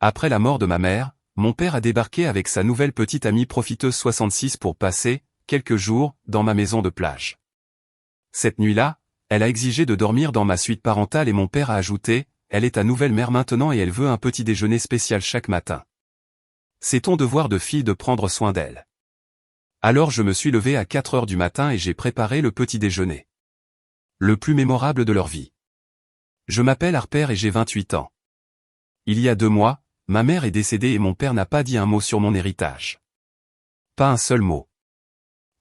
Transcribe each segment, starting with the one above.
Après la mort de ma mère, mon père a débarqué avec sa nouvelle petite amie profiteuse 66 pour passer, quelques jours, dans ma maison de plage. Cette nuit-là, elle a exigé de dormir dans ma suite parentale et mon père a ajouté, elle est ta nouvelle mère maintenant et elle veut un petit déjeuner spécial chaque matin. C'est ton devoir de fille de prendre soin d'elle. Alors je me suis levé à 4 heures du matin et j'ai préparé le petit déjeuner. Le plus mémorable de leur vie. Je m'appelle Harper et j'ai 28 ans. Il y a 2 mois, ma mère est décédée et mon père n'a pas dit un mot sur mon héritage. Pas un seul mot.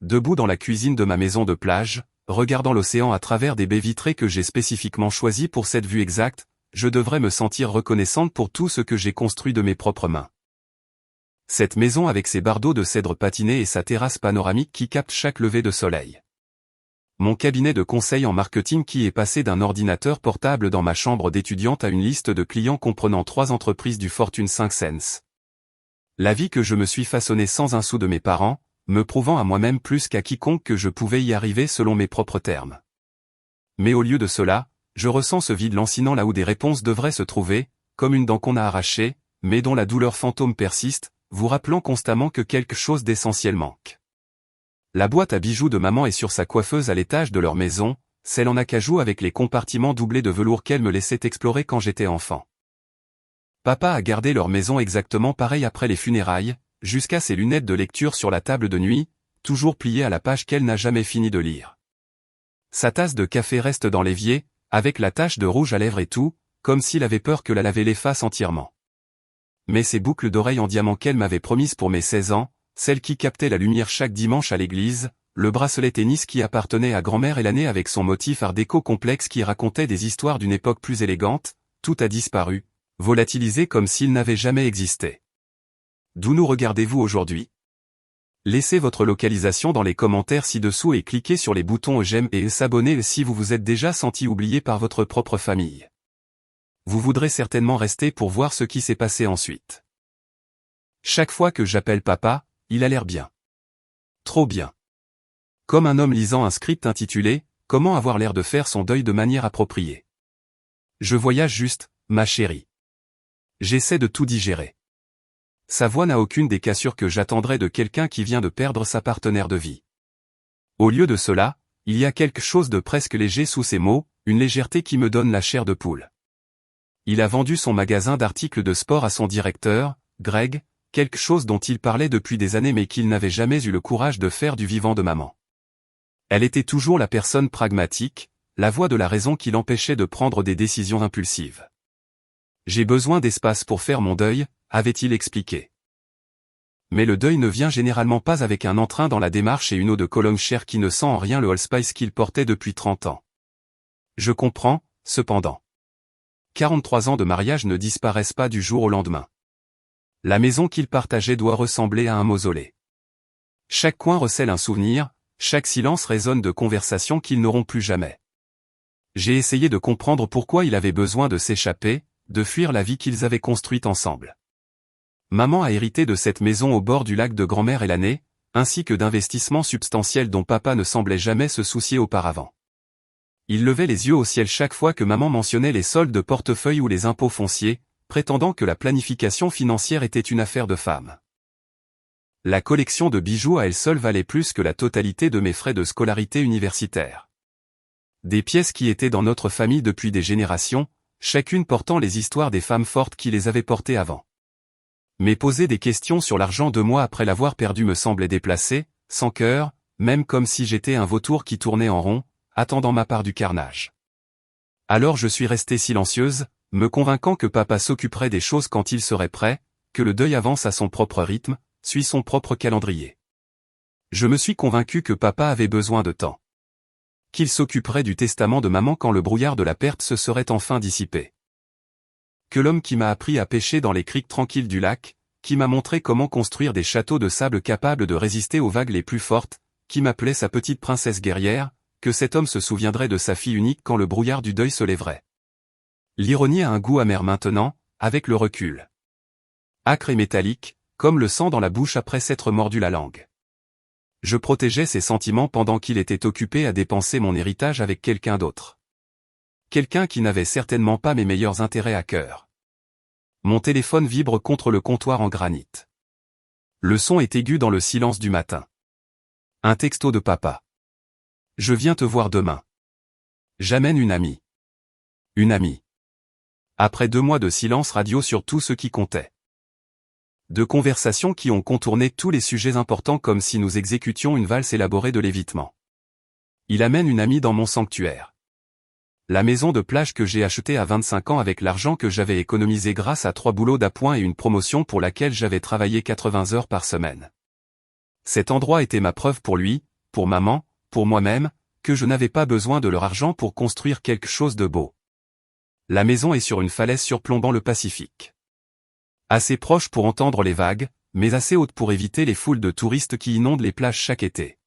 Debout dans la cuisine de ma maison de plage, regardant l'océan à travers des baies vitrées que j'ai spécifiquement choisies pour cette vue exacte, je devrais me sentir reconnaissante pour tout ce que j'ai construit de mes propres mains. Cette maison avec ses bardeaux de cèdre patiné et sa terrasse panoramique qui capte chaque lever de soleil. Mon cabinet de conseil en marketing qui est passé d'un ordinateur portable dans ma chambre d'étudiante à une liste de clients comprenant 3 entreprises du Fortune 500. La vie que je me suis façonnée sans un sou de mes parents, me prouvant à moi-même plus qu'à quiconque que je pouvais y arriver selon mes propres termes. Mais au lieu de cela, je ressens ce vide lancinant là où des réponses devraient se trouver, comme une dent qu'on a arrachée, mais dont la douleur fantôme persiste, vous rappelant constamment que quelque chose d'essentiel manque. La boîte à bijoux de maman est sur sa coiffeuse à l'étage de leur maison, celle en acajou avec les compartiments doublés de velours qu'elle me laissait explorer quand j'étais enfant. Papa a gardé leur maison exactement pareil après les funérailles, jusqu'à ses lunettes de lecture sur la table de nuit, toujours pliées à la page qu'elle n'a jamais fini de lire. Sa tasse de café reste dans l'évier, avec la tache de rouge à lèvres et tout, comme s'il avait peur que la laver l'efface entièrement. Mais ces boucles d'oreilles en diamant qu'elle m'avait promises pour mes 16 ans, celle qui captait la lumière chaque dimanche à l'église, le bracelet tennis qui appartenait à grand-mère et l'année avec son motif art déco complexe qui racontait des histoires d'une époque plus élégante, tout a disparu, volatilisé comme s'il n'avait jamais existé. D'où nous regardez-vous aujourd'hui? Laissez votre localisation dans les commentaires ci-dessous et cliquez sur les boutons j'aime et s'abonner si vous vous êtes déjà senti oublié par votre propre famille. Vous voudrez certainement rester pour voir ce qui s'est passé ensuite. Chaque fois que j'appelle papa, il a l'air bien. Trop bien. Comme un homme lisant un script intitulé « Comment avoir l'air de faire son deuil de manière appropriée ». Je voyage juste, ma chérie. J'essaie de tout digérer. Sa voix n'a aucune des cassures que j'attendrais de quelqu'un qui vient de perdre sa partenaire de vie. Au lieu de cela, il y a quelque chose de presque léger sous ces mots, une légèreté qui me donne la chair de poule. Il a vendu son magasin d'articles de sport à son directeur, Greg, quelque chose dont il parlait depuis des années mais qu'il n'avait jamais eu le courage de faire du vivant de maman. Elle était toujours la personne pragmatique, la voix de la raison qui l'empêchait de prendre des décisions impulsives. J'ai besoin d'espace pour faire mon deuil, avait-il expliqué. Mais le deuil ne vient généralement pas avec un entrain dans la démarche et une eau de Cologne chère qui ne sent en rien le Allspice qu'il portait depuis 30 ans. Je comprends, cependant. 43 ans de mariage ne disparaissent pas du jour au lendemain. La maison qu'il partageait doit ressembler à un mausolée. Chaque coin recèle un souvenir, chaque silence résonne de conversations qu'ils n'auront plus jamais. J'ai essayé de comprendre pourquoi il avait besoin de s'échapper, de fuir la vie qu'ils avaient construite ensemble. Maman a hérité de cette maison au bord du lac de grand-mère et l'année, ainsi que d'investissements substantiels dont papa ne semblait jamais se soucier auparavant. Il levait les yeux au ciel chaque fois que maman mentionnait les soldes de portefeuille ou les impôts fonciers, prétendant que la planification financière était une affaire de femme. La collection de bijoux à elle seule valait plus que la totalité de mes frais de scolarité universitaire. Des pièces qui étaient dans notre famille depuis des générations, chacune portant les histoires des femmes fortes qui les avaient portées avant. Mais poser des questions sur l'argent 2 mois après l'avoir perdu me semblait déplacé, sans cœur, même comme si j'étais un vautour qui tournait en rond, attendant ma part du carnage. Alors je suis restée silencieuse, me convainquant que papa s'occuperait des choses quand il serait prêt, que le deuil avance à son propre rythme, suit son propre calendrier. Je me suis convaincue que papa avait besoin de temps. Qu'il s'occuperait du testament de maman quand le brouillard de la perte se serait enfin dissipé. Que l'homme qui m'a appris à pêcher dans les criques tranquilles du lac, qui m'a montré comment construire des châteaux de sable capables de résister aux vagues les plus fortes, qui m'appelait sa petite princesse guerrière, que cet homme se souviendrait de sa fille unique quand le brouillard du deuil se lèverait. L'ironie a un goût amer maintenant, avec le recul. Âcre et métallique, comme le sang dans la bouche après s'être mordu la langue. Je protégeais ses sentiments pendant qu'il était occupé à dépenser mon héritage avec quelqu'un d'autre. Quelqu'un qui n'avait certainement pas mes meilleurs intérêts à cœur. Mon téléphone vibre contre le comptoir en granit. Le son est aigu dans le silence du matin. Un texto de papa. Je viens te voir demain. J'amène une amie. Une amie. Après 2 mois de silence radio sur tout ce qui comptait. De conversations qui ont contourné tous les sujets importants comme si nous exécutions une valse élaborée de l'évitement. Il amène une amie dans mon sanctuaire. La maison de plage que j'ai achetée à 25 ans avec l'argent que j'avais économisé grâce à 3 boulots d'appoint et une promotion pour laquelle j'avais travaillé 80 heures par semaine. Cet endroit était ma preuve pour lui, pour maman, pour moi-même, que je n'avais pas besoin de leur argent pour construire quelque chose de beau. La maison est sur une falaise surplombant le Pacifique. Assez proche pour entendre les vagues, mais assez haute pour éviter les foules de touristes qui inondent les plages chaque été.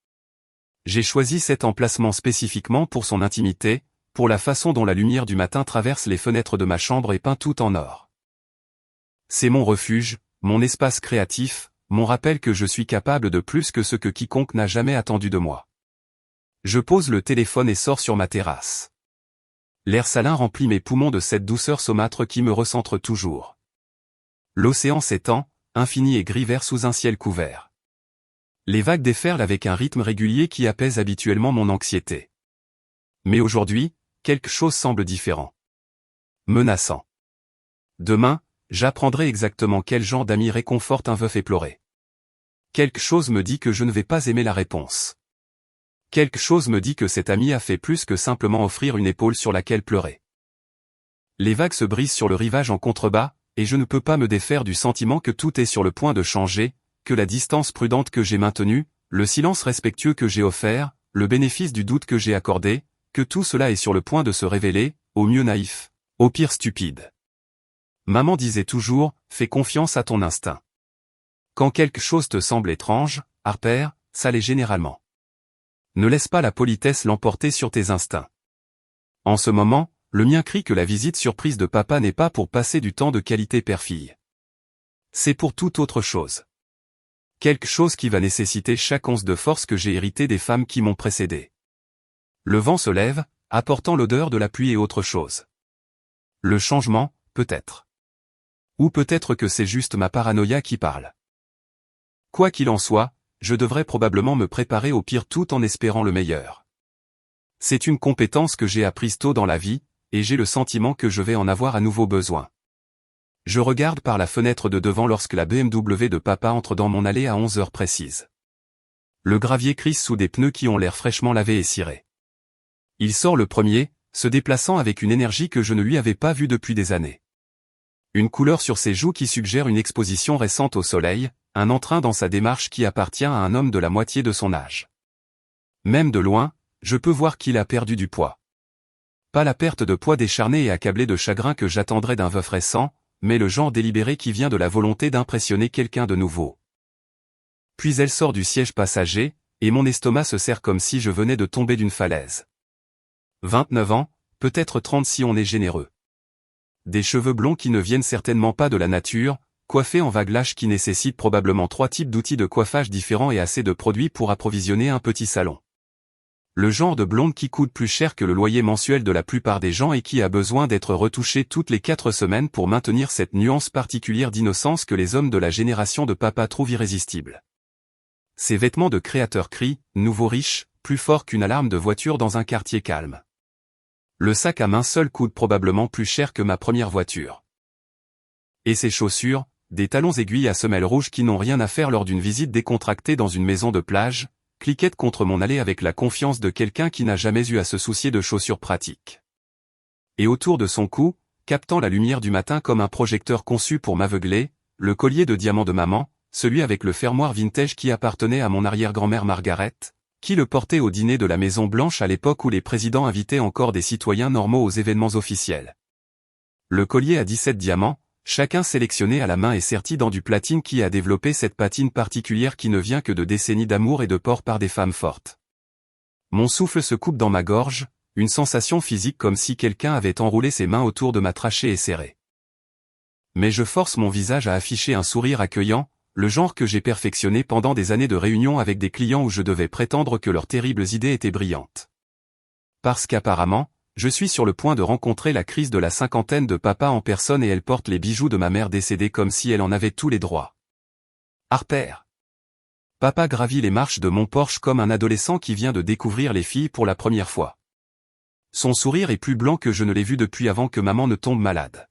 J'ai choisi cet emplacement spécifiquement pour son intimité, pour la façon dont la lumière du matin traverse les fenêtres de ma chambre et peint tout en or. C'est mon refuge, mon espace créatif, mon rappel que je suis capable de plus que ce que quiconque n'a jamais attendu de moi. Je pose le téléphone et sors sur ma terrasse. L'air salin remplit mes poumons de cette douceur saumâtre qui me recentre toujours. L'océan s'étend, infini et gris vert sous un ciel couvert. Les vagues déferlent avec un rythme régulier qui apaise habituellement mon anxiété. Mais aujourd'hui, quelque chose semble différent. Menaçant. Demain, j'apprendrai exactement quel genre d'ami réconforte un veuf éploré. Quelque chose me dit que je ne vais pas aimer la réponse. Quelque chose me dit que cet ami a fait plus que simplement offrir une épaule sur laquelle pleurer. Les vagues se brisent sur le rivage en contrebas, et je ne peux pas me défaire du sentiment que tout est sur le point de changer, que la distance prudente que j'ai maintenue, le silence respectueux que j'ai offert, le bénéfice du doute que j'ai accordé, que tout cela est sur le point de se révéler, au mieux naïf, au pire stupide. Maman disait toujours, fais confiance à ton instinct. Quand quelque chose te semble étrange, Harper, ça l'est généralement. Ne laisse pas la politesse l'emporter sur tes instincts. En ce moment, le mien crie que la visite surprise de papa n'est pas pour passer du temps de qualité père-fille. C'est pour toute autre chose. Quelque chose qui va nécessiter chaque once de force que j'ai hérité des femmes qui m'ont précédé. Le vent se lève, apportant l'odeur de la pluie et autre chose. Le changement, peut-être. Ou peut-être que c'est juste ma paranoïa qui parle. Quoi qu'il en soit, je devrais probablement me préparer au pire tout en espérant le meilleur. C'est une compétence que j'ai apprise tôt dans la vie, et j'ai le sentiment que je vais en avoir à nouveau besoin. Je regarde par la fenêtre de devant lorsque la BMW de papa entre dans mon allée à 11 heures précises. Le gravier crisse sous des pneus qui ont l'air fraîchement lavés et cirés. Il sort le premier, se déplaçant avec une énergie que je ne lui avais pas vue depuis des années. Une couleur sur ses joues qui suggère une exposition récente au soleil, un entrain dans sa démarche qui appartient à un homme de la moitié de son âge. Même de loin, je peux voir qu'il a perdu du poids. Pas la perte de poids décharné et accablé de chagrin que j'attendrais d'un veuf récent, mais le genre délibéré qui vient de la volonté d'impressionner quelqu'un de nouveau. Puis elle sort du siège passager, et mon estomac se serre comme si je venais de tomber d'une falaise. 29 ans, peut-être 30 si on est généreux. Des cheveux blonds qui ne viennent certainement pas de la nature, coiffés en vagues lâches qui nécessitent probablement 3 types d'outils de coiffage différents et assez de produits pour approvisionner un petit salon. Le genre de blonde qui coûte plus cher que le loyer mensuel de la plupart des gens et qui a besoin d'être retouchée toutes les 4 semaines pour maintenir cette nuance particulière d'innocence que les hommes de la génération de papa trouvent irrésistible. Ces vêtements de créateur crient, nouveau riche, plus fort qu'une alarme de voiture dans un quartier calme. Le sac à main seul coûte probablement plus cher que ma première voiture. Et ces chaussures, des talons aiguilles à semelles rouges qui n'ont rien à faire lors d'une visite décontractée dans une maison de plage, cliquettent contre mon allée avec la confiance de quelqu'un qui n'a jamais eu à se soucier de chaussures pratiques. Et autour de son cou, captant la lumière du matin comme un projecteur conçu pour m'aveugler, le collier de diamant de maman, celui avec le fermoir vintage qui appartenait à mon arrière-grand-mère Margaret, qui le portait au dîner de la Maison Blanche à l'époque où les présidents invitaient encore des citoyens normaux aux événements officiels. Le collier à 17 diamants, chacun sélectionné à la main et serti dans du platine qui a développé cette patine particulière qui ne vient que de décennies d'amour et de port par des femmes fortes. Mon souffle se coupe dans ma gorge, une sensation physique comme si quelqu'un avait enroulé ses mains autour de ma trachée et serré. Mais je force mon visage à afficher un sourire accueillant, le genre que j'ai perfectionné pendant des années de réunions avec des clients où je devais prétendre que leurs terribles idées étaient brillantes. Parce qu'apparemment, Je suis sur le point de rencontrer la crise de la cinquantaine de papa en personne et elle porte les bijoux de ma mère décédée comme si elle en avait tous les droits. Harper. Papa gravit les marches de mon Porsche comme un adolescent qui vient de découvrir les filles pour la première fois. Son sourire est plus blanc que je ne l'ai vu depuis avant que maman ne tombe malade.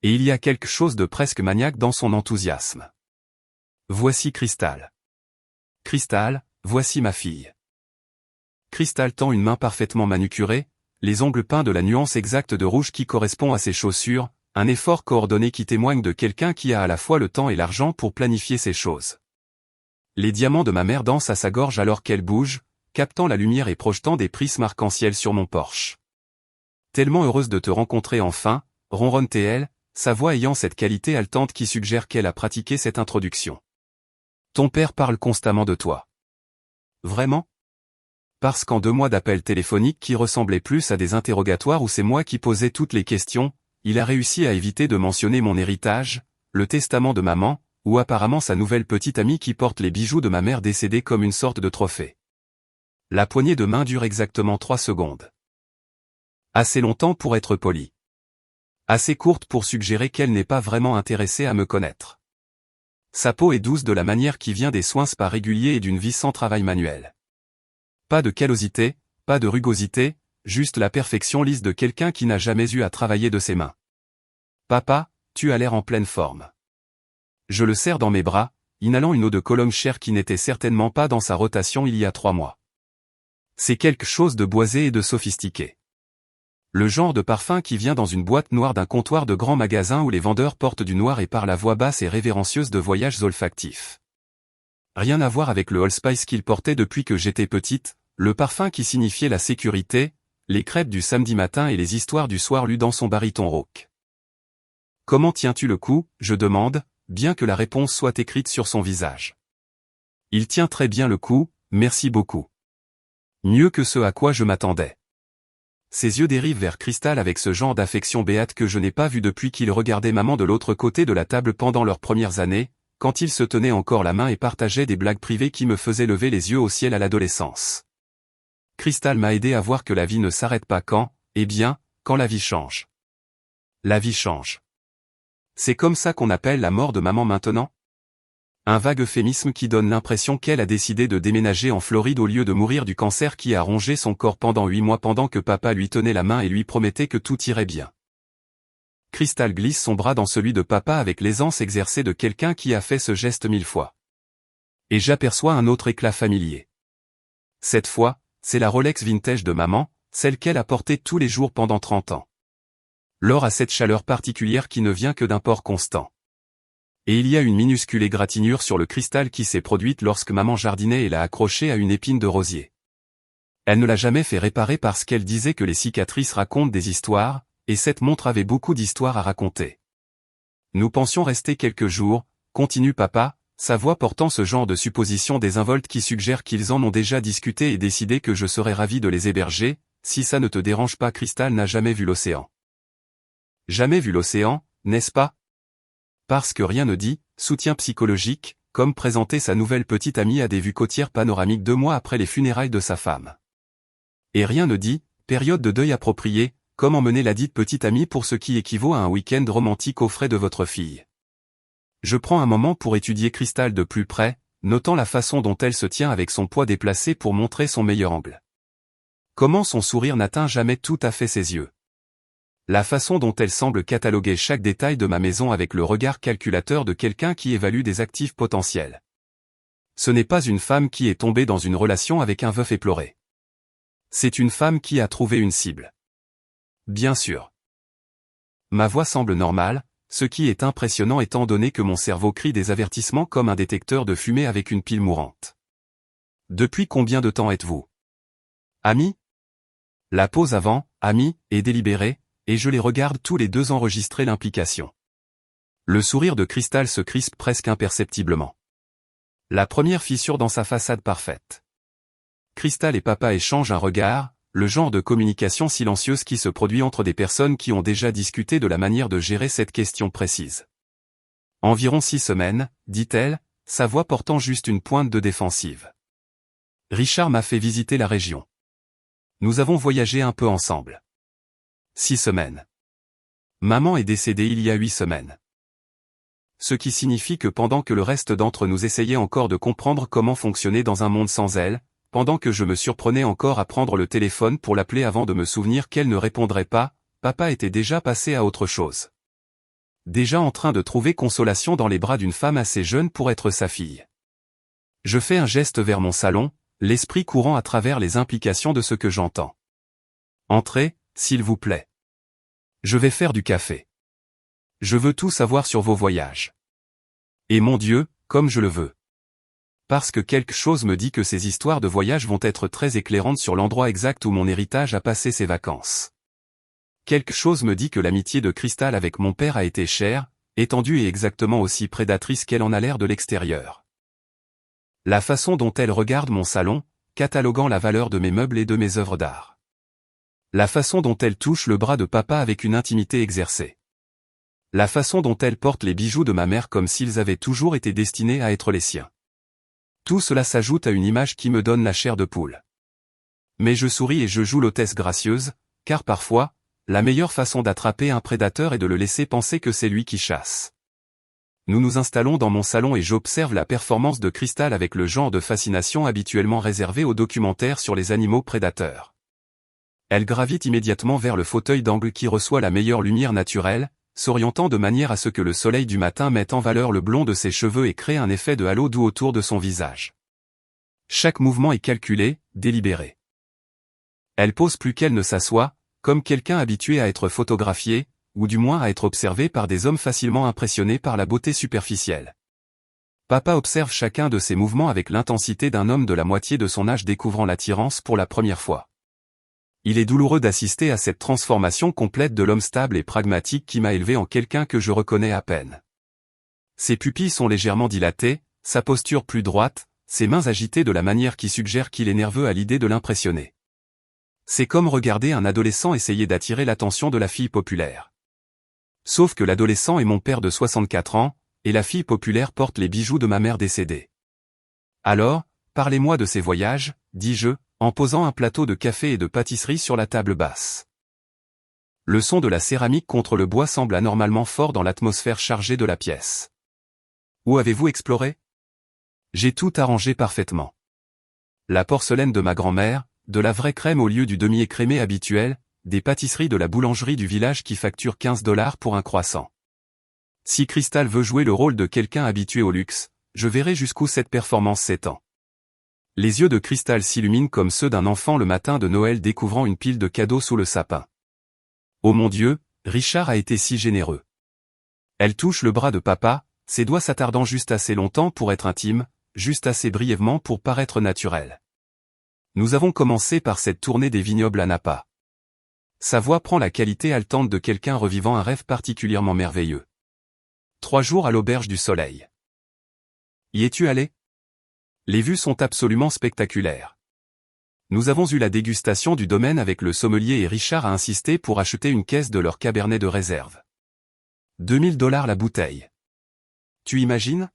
Et il y a quelque chose de presque maniaque dans son enthousiasme. Voici Crystal. Crystal, voici ma fille. Crystal tend une main parfaitement manucurée, les ongles peints de la nuance exacte de rouge qui correspond à ses chaussures, un effort coordonné qui témoigne de quelqu'un qui a à la fois le temps et l'argent pour planifier ses choses. Les diamants de ma mère dansent à sa gorge alors qu'elle bouge, captant la lumière et projetant des prismes arc-en-ciel sur mon Porsche. Tellement heureuse de te rencontrer enfin, ronronne-t-elle, sa voix ayant cette qualité haletante qui suggère qu'elle a pratiqué cette introduction. Ton père parle constamment de toi. Vraiment? Parce qu'en 2 mois d'appels téléphoniques qui ressemblaient plus à des interrogatoires où c'est moi qui posais toutes les questions, il a réussi à éviter de mentionner mon héritage, le testament de maman, ou apparemment sa nouvelle petite amie qui porte les bijoux de ma mère décédée comme une sorte de trophée. La poignée de main dure exactement 3 secondes. Assez longtemps pour être poli. Assez courte pour suggérer qu'elle n'est pas vraiment intéressée à me connaître. Sa peau est douce de la manière qui vient des soins spa réguliers et d'une vie sans travail manuel. Pas de callosité, pas de rugosité, juste la perfection lisse de quelqu'un qui n'a jamais eu à travailler de ses mains. Papa, tu as l'air en pleine forme. Je le serre dans mes bras, inhalant une eau de Cologne chère qui n'était certainement pas dans sa rotation il y a 3 mois. C'est quelque chose de boisé et de sophistiqué. Le genre de parfum qui vient dans une boîte noire d'un comptoir de grand magasin où les vendeurs portent du noir et parlent à voix basse et révérencieuse de voyages olfactifs. Rien à voir avec le Old Spice qu'il portait depuis que j'étais petite, le parfum qui signifiait la sécurité, les crêpes du samedi matin et les histoires du soir lues dans son baryton rauque. Comment tiens-tu le coup, je demande, bien que la réponse soit écrite sur son visage. Il tient très bien le coup, merci beaucoup. Mieux que ce à quoi je m'attendais. Ses yeux dérivent vers Crystal avec ce genre d'affection béate que je n'ai pas vu depuis qu'il regardait maman de l'autre côté de la table pendant leurs premières années, quand ils se tenaient encore la main et partageaient des blagues privées qui me faisaient lever les yeux au ciel à l'adolescence. Crystal m'a aidé à voir que la vie ne s'arrête pas quand, eh bien, quand la vie change. La vie change. C'est comme ça qu'on appelle la mort de maman maintenant? Un vague euphémisme qui donne l'impression qu'elle a décidé de déménager en Floride au lieu de mourir du cancer qui a rongé son corps pendant 8 mois pendant que papa lui tenait la main et lui promettait que tout irait bien. Crystal glisse son bras dans celui de papa avec l'aisance exercée de quelqu'un qui a fait ce geste 1000 fois. Et j'aperçois un autre éclat familier. Cette fois, c'est la Rolex vintage de maman, celle qu'elle a portée tous les jours pendant 30 ans. L'or a cette chaleur particulière qui ne vient que d'un port constant. Et il y a une minuscule égratignure sur le cristal qui s'est produite lorsque maman jardinait et l'a accrochée à une épine de rosier. Elle ne l'a jamais fait réparer parce qu'elle disait que les cicatrices racontent des histoires, et cette montre avait beaucoup d'histoires à raconter. Nous pensions rester quelques jours, continue papa, sa voix portant ce genre de supposition désinvolte qui suggère qu'ils en ont déjà discuté et décidé que je serais ravi de les héberger, si ça ne te dérange pas. Crystal n'a jamais vu l'océan. Jamais vu l'océan, n'est-ce pas? Parce que rien ne dit, soutien psychologique, comme présenter sa nouvelle petite amie à des vues côtières panoramiques 2 mois après les funérailles de sa femme. Et rien ne dit, période de deuil appropriée, comme emmener la dite petite amie pour ce qui équivaut à un week-end romantique aux frais de votre fille. Je prends un moment pour étudier Crystal de plus près, notant la façon dont elle se tient avec son poids déplacé pour montrer son meilleur angle. Comment son sourire n'atteint jamais tout à fait ses yeux. La façon dont elle semble cataloguer chaque détail de ma maison avec le regard calculateur de quelqu'un qui évalue des actifs potentiels. Ce n'est pas une femme qui est tombée dans une relation avec un veuf éploré. C'est une femme qui a trouvé une cible. Bien sûr. Ma voix semble normale, ce qui est impressionnant étant donné que mon cerveau crie des avertissements comme un détecteur de fumée avec une pile mourante. Depuis combien de temps êtes-vous amis? La pause avant, amis, est délibérée, et je les regarde tous les 2 enregistrer l'implication. Le sourire de Crystal se crispe presque imperceptiblement. La première fissure dans sa façade parfaite. Crystal et papa échangent un regard, le genre de communication silencieuse qui se produit entre des personnes qui ont déjà discuté de la manière de gérer cette question précise. Environ 6 semaines, dit-elle, sa voix portant juste une pointe de défensive. Richard m'a fait visiter la région. Nous avons voyagé un peu ensemble. 6 semaines. Maman est décédée il y a 8 semaines. Ce qui signifie que pendant que le reste d'entre nous essayait encore de comprendre comment fonctionner dans un monde sans elle, pendant que je me surprenais encore à prendre le téléphone pour l'appeler avant de me souvenir qu'elle ne répondrait pas, papa était déjà passé à autre chose. Déjà en train de trouver consolation dans les bras d'une femme assez jeune pour être sa fille. Je fais un geste vers mon salon, l'esprit courant à travers les implications de ce que j'entends. Entrez, s'il vous plaît. Je vais faire du café. Je veux tout savoir sur vos voyages. Et mon Dieu, comme je le veux. Parce que quelque chose me dit que ces histoires de voyage vont être très éclairantes sur l'endroit exact où mon héritage a passé ses vacances. Quelque chose me dit que l'amitié de Cristal avec mon père a été chère, étendue et exactement aussi prédatrice qu'elle en a l'air de l'extérieur. La façon dont elle regarde mon salon, cataloguant la valeur de mes meubles et de mes œuvres d'art. La façon dont elle touche le bras de papa avec une intimité exercée. La façon dont elle porte les bijoux de ma mère comme s'ils avaient toujours été destinés à être les siens. Tout cela s'ajoute à une image qui me donne la chair de poule. Mais je souris et je joue l'hôtesse gracieuse, car parfois, la meilleure façon d'attraper un prédateur est de le laisser penser que c'est lui qui chasse. Nous nous installons dans mon salon et j'observe la performance de Cristal avec le genre de fascination habituellement réservé aux documentaires sur les animaux prédateurs. Elle gravite immédiatement vers le fauteuil d'angle qui reçoit la meilleure lumière naturelle, s'orientant de manière à ce que le soleil du matin mette en valeur le blond de ses cheveux et crée un effet de halo doux autour de son visage. Chaque mouvement est calculé, délibéré. Elle pose plus qu'elle ne s'assoit, comme quelqu'un habitué à être photographié, ou du moins à être observé par des hommes facilement impressionnés par la beauté superficielle. Papa observe chacun de ses mouvements avec l'intensité d'un homme de la moitié de son âge découvrant l'attirance pour la première fois. Il est douloureux d'assister à cette transformation complète de l'homme stable et pragmatique qui m'a élevé en quelqu'un que je reconnais à peine. Ses pupilles sont légèrement dilatées, sa posture plus droite, ses mains agitées de la manière qui suggère qu'il est nerveux à l'idée de l'impressionner. C'est comme regarder un adolescent essayer d'attirer l'attention de la fille populaire. Sauf que l'adolescent est mon père de 64 ans, et la fille populaire porte les bijoux de ma mère décédée. Alors, parlez-moi de ces voyages, dis-je, en posant un plateau de café et de pâtisserie sur la table basse. Le son de la céramique contre le bois semble anormalement fort dans l'atmosphère chargée de la pièce. Où avez-vous exploré? J'ai tout arrangé parfaitement. La porcelaine de ma grand-mère, de la vraie crème au lieu du demi-écrémé habituel, des pâtisseries de la boulangerie du village qui facture 15 $ pour un croissant. Si Cristal veut jouer le rôle de quelqu'un habitué au luxe, je verrai jusqu'où cette performance s'étend. Les yeux de Cristal s'illuminent comme ceux d'un enfant le matin de Noël découvrant une pile de cadeaux sous le sapin. Oh mon Dieu, Richard a été si généreux. Elle touche le bras de papa, ses doigts s'attardant juste assez longtemps pour être intimes, juste assez brièvement pour paraître naturels. Nous avons commencé par cette tournée des vignobles à Napa. Sa voix prend la qualité haletante de quelqu'un revivant un rêve particulièrement merveilleux. 3 jours à l'auberge du Soleil. Y es-tu allé? Les vues sont absolument spectaculaires. Nous avons eu la dégustation du domaine avec le sommelier et Richard a insisté pour acheter une caisse de leur cabernet de réserve. 2000 $ la bouteille. Tu imagines?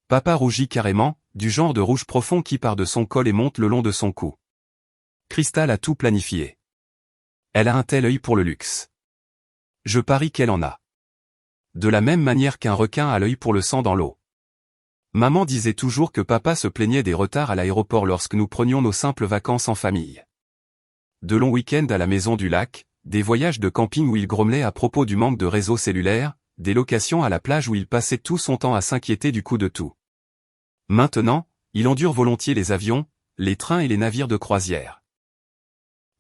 Papa rougit carrément, du genre de rouge profond qui part de son col et monte le long de son cou. Cristal a tout planifié. Elle a un tel œil pour le luxe. Je parie qu'elle en a. De la même manière qu'un requin a l'œil pour le sang dans l'eau. Maman disait toujours que papa se plaignait des retards à l'aéroport lorsque nous prenions nos simples vacances en famille. De longs week-ends à la maison du lac, des voyages de camping où il grommelait à propos du manque de réseau cellulaire, des locations à la plage où il passait tout son temps à s'inquiéter du coût de tout. Maintenant, il endure volontiers les avions, les trains et les navires de croisière.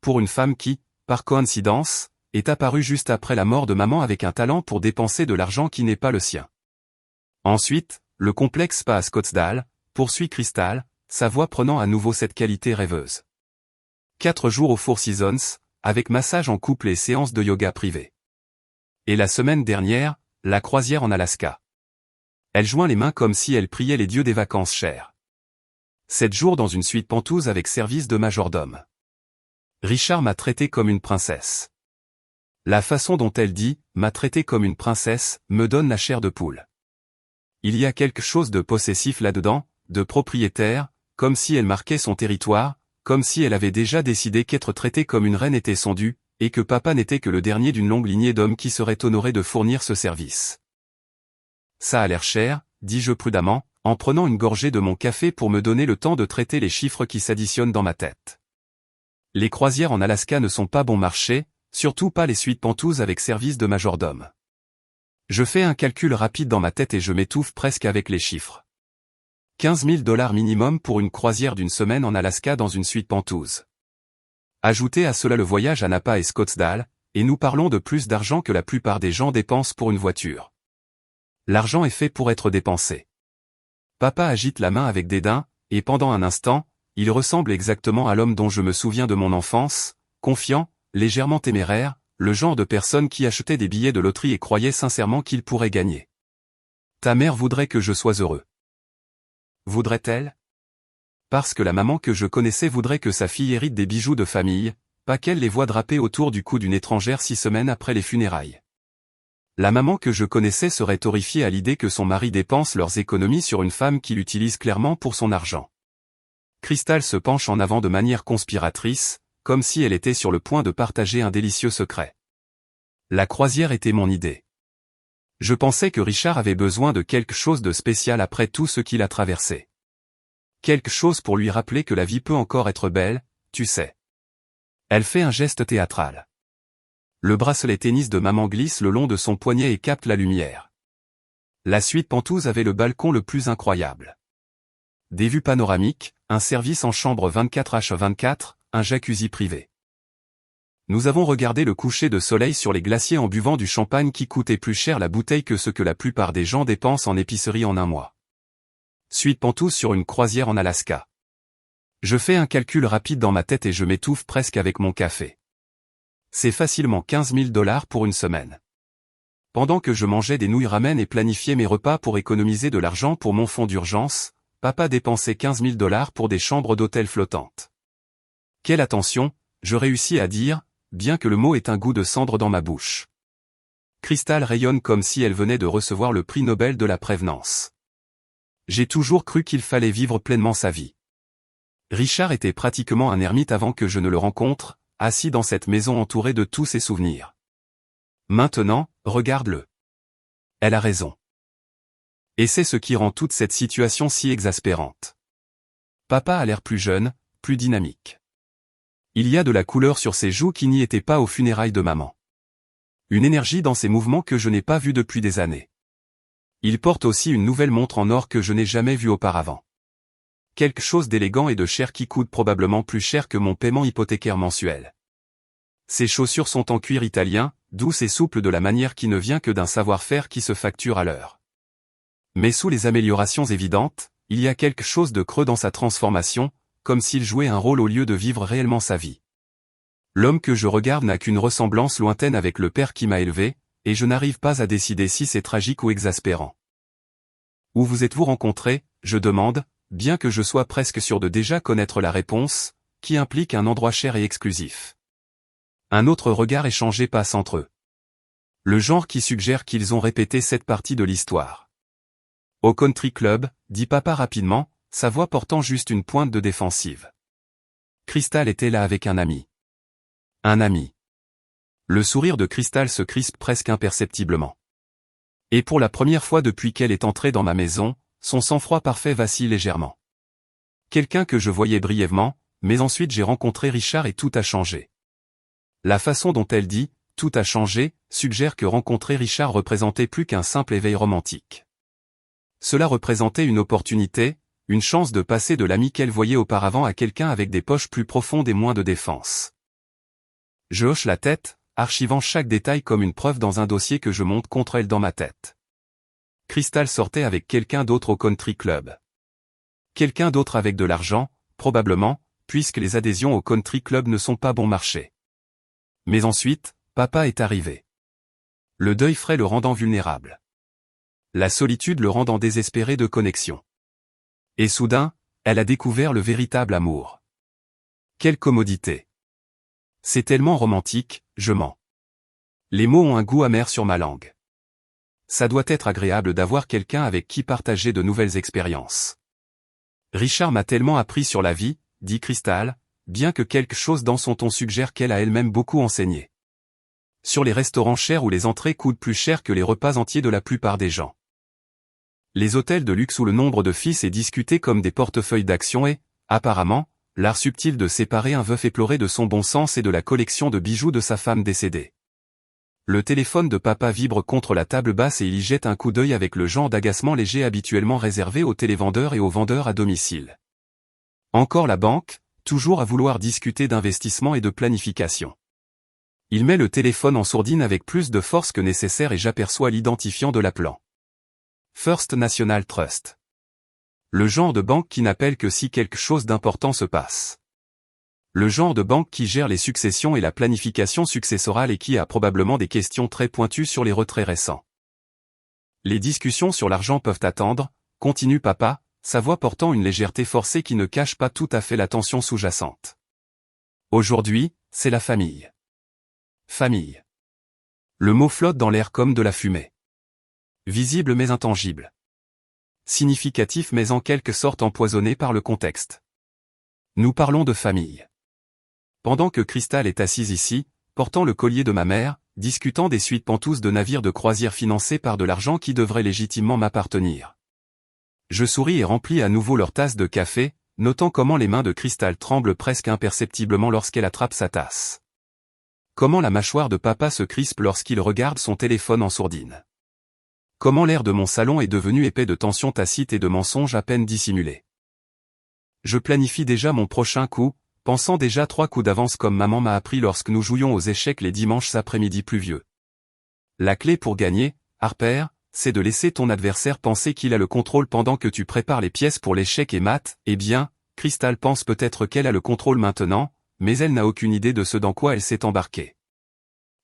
Pour une femme qui, par coïncidence, est apparue juste après la mort de maman avec un talent pour dépenser de l'argent qui n'est pas le sien. Ensuite, le complexe spa à Scottsdale, poursuit Cristal, sa voix prenant à nouveau cette qualité rêveuse. 4 jours au Four Seasons, avec massage en couple et séance de yoga privée. Et la semaine dernière, la croisière en Alaska. Elle joint les mains comme si elle priait les dieux des vacances chères. 7 jours dans une suite pentouse avec service de majordome. Richard m'a traité comme une princesse. La façon dont elle dit « m'a traité comme une princesse » me donne la chair de poule. Il y a quelque chose de possessif là-dedans, de propriétaire, comme si elle marquait son territoire, comme si elle avait déjà décidé qu'être traitée comme une reine était son dû, et que papa n'était que le dernier d'une longue lignée d'hommes qui seraient honorés de fournir ce service. Ça a l'air cher, dis-je prudemment, en prenant une gorgée de mon café pour me donner le temps de traiter les chiffres qui s'additionnent dans ma tête. Les croisières en Alaska ne sont pas bon marché, surtout pas les suites Pantouz avec service de majordome. Je fais un calcul rapide dans ma tête et je m'étouffe presque avec les chiffres. 15 000 $ minimum pour une croisière d'une semaine en Alaska dans une suite Pantouz. Ajoutez à cela le voyage à Napa et Scottsdale, et nous parlons de plus d'argent que la plupart des gens dépensent pour une voiture. L'argent est fait pour être dépensé. Papa agite la main avec dédain, et pendant un instant, il ressemble exactement à l'homme dont je me souviens de mon enfance, confiant, légèrement téméraire, le genre de personne qui achetait des billets de loterie et croyait sincèrement qu'il pourrait gagner. Ta mère voudrait que je sois heureux. Voudrait-elle? Parce que la maman que je connaissais voudrait que sa fille hérite des bijoux de famille, pas qu'elle les voie drapés autour du cou d'une étrangère 6 semaines après les funérailles. La maman que je connaissais serait horrifiée à l'idée que son mari dépense leurs économies sur une femme qu'il utilise clairement pour son argent. Crystal se penche en avant de manière conspiratrice, comme si elle était sur le point de partager un délicieux secret. La croisière était mon idée. Je pensais que Richard avait besoin de quelque chose de spécial après tout ce qu'il a traversé. Quelque chose pour lui rappeler que la vie peut encore être belle, tu sais. Elle fait un geste théâtral. Le bracelet tennis de maman glisse le long de son poignet et capte la lumière. La suite Pantouz avait le balcon le plus incroyable. Des vues panoramiques, un service en chambre 24h24, un jacuzzi privé. Nous avons regardé le coucher de soleil sur les glaciers en buvant du champagne qui coûtait plus cher la bouteille que ce que la plupart des gens dépensent en épicerie en un mois. Suite Pantouz sur une croisière en Alaska. Je fais un calcul rapide dans ma tête et je m'étouffe presque avec mon café. C'est facilement 15 000 $ pour une semaine. Pendant que je mangeais des nouilles ramen et planifiais mes repas pour économiser de l'argent pour mon fonds d'urgence, papa dépensait 15 000 $ pour des chambres d'hôtel flottantes. Quelle attention, je réussis à dire, bien que le mot ait un goût de cendre dans ma bouche. Crystal rayonne comme si elle venait de recevoir le prix Nobel de la prévenance. J'ai toujours cru qu'il fallait vivre pleinement sa vie. Richard était pratiquement un ermite avant que je ne le rencontre, assis dans cette maison entourée de tous ses souvenirs. Maintenant, regarde-le. Elle a raison. Et c'est ce qui rend toute cette situation si exaspérante. Papa a l'air plus jeune, plus dynamique. Il y a de la couleur sur ses joues qui n'y était pas aux funérailles de maman. Une énergie dans ses mouvements que je n'ai pas vue depuis des années. Il porte aussi une nouvelle montre en or que je n'ai jamais vue auparavant. Quelque chose d'élégant et de cher qui coûte probablement plus cher que mon paiement hypothécaire mensuel. Ses chaussures sont en cuir italien, douces et souples de la manière qui ne vient que d'un savoir-faire qui se facture à l'heure. Mais sous les améliorations évidentes, il y a quelque chose de creux dans sa transformation, comme s'il jouait un rôle au lieu de vivre réellement sa vie. L'homme que je regarde n'a qu'une ressemblance lointaine avec le père qui m'a élevé, et je n'arrive pas à décider si c'est tragique ou exaspérant. Où vous êtes-vous rencontrés, je demande, bien que je sois presque sûr de déjà connaître la réponse, qui implique un endroit cher et exclusif. Un autre regard échangé passe entre eux. Le genre qui suggère qu'ils ont répété cette partie de l'histoire. Au country club, dit papa rapidement, sa voix portant juste une pointe de défensive. Crystal était là avec un ami. Un ami. Le sourire de Crystal se crispe presque imperceptiblement. Et pour la première fois depuis qu'elle est entrée dans ma maison, son sang-froid parfait vacille légèrement. Quelqu'un que je voyais brièvement, mais ensuite j'ai rencontré Richard et tout a changé. La façon dont elle dit « tout a changé » suggère que rencontrer Richard représentait plus qu'un simple éveil romantique. Cela représentait une opportunité, une chance de passer de l'ami qu'elle voyait auparavant à quelqu'un avec des poches plus profondes et moins de défense. Je hoche la tête, archivant chaque détail comme une preuve dans un dossier que je monte contre elle dans ma tête. Crystal sortait avec quelqu'un d'autre au country club. Quelqu'un d'autre avec de l'argent, probablement, puisque les adhésions au country club ne sont pas bon marché. Mais ensuite, papa est arrivé. Le deuil frais le rendant vulnérable. La solitude le rendant désespéré de connexion. Et soudain, elle a découvert le véritable amour. Quelle commodité. C'est tellement romantique, je mens. Les mots ont un goût amer sur ma langue. Ça doit être agréable d'avoir quelqu'un avec qui partager de nouvelles expériences. Richard m'a tellement appris sur la vie, dit Crystal, bien que quelque chose dans son ton suggère qu'elle a elle-même beaucoup enseigné. Sur les restaurants chers où les entrées coûtent plus cher que les repas entiers de la plupart des gens. Les hôtels de luxe où le nombre de fils est discuté comme des portefeuilles d'actions et, apparemment, l'art subtil de séparer un veuf éploré de son bon sens et de la collection de bijoux de sa femme décédée. Le téléphone de papa vibre contre la table basse et il y jette un coup d'œil avec le genre d'agacement léger habituellement réservé aux télévendeurs et aux vendeurs à domicile. Encore la banque, toujours à vouloir discuter d'investissement et de planification. Il met le téléphone en sourdine avec plus de force que nécessaire et j'aperçois l'identifiant de l'appelant. First National Trust. Le genre de banque qui n'appelle que si quelque chose d'important se passe. Le genre de banque qui gère les successions et la planification successorale et qui a probablement des questions très pointues sur les retraits récents. Les discussions sur l'argent peuvent attendre, continue papa, sa voix portant une légèreté forcée qui ne cache pas tout à fait la tension sous-jacente. Aujourd'hui, c'est la famille. Famille. Le mot flotte dans l'air comme de la fumée. Visible mais intangible. Significatif mais en quelque sorte empoisonné par le contexte. Nous parlons de famille. Pendant que Cristal est assise ici, portant le collier de ma mère, discutant des suites pantouses de navires de croisière financés par de l'argent qui devrait légitimement m'appartenir. Je souris et remplis à nouveau leur tasse de café, notant comment les mains de Cristal tremblent presque imperceptiblement lorsqu'elle attrape sa tasse. Comment la mâchoire de papa se crispe lorsqu'il regarde son téléphone en sourdine. Comment l'air de mon salon est devenu épais de tensions tacites et de mensonges à peine dissimulés. Je planifie déjà mon prochain coup, pensant déjà 3 coups d'avance comme maman m'a appris lorsque nous jouions aux échecs les dimanches après-midi pluvieux. La clé pour gagner, Harper, c'est de laisser ton adversaire penser qu'il a le contrôle pendant que tu prépares les pièces pour l'échec et mat, eh bien, Cristal pense peut-être qu'elle a le contrôle maintenant, mais elle n'a aucune idée de ce dans quoi elle s'est embarquée.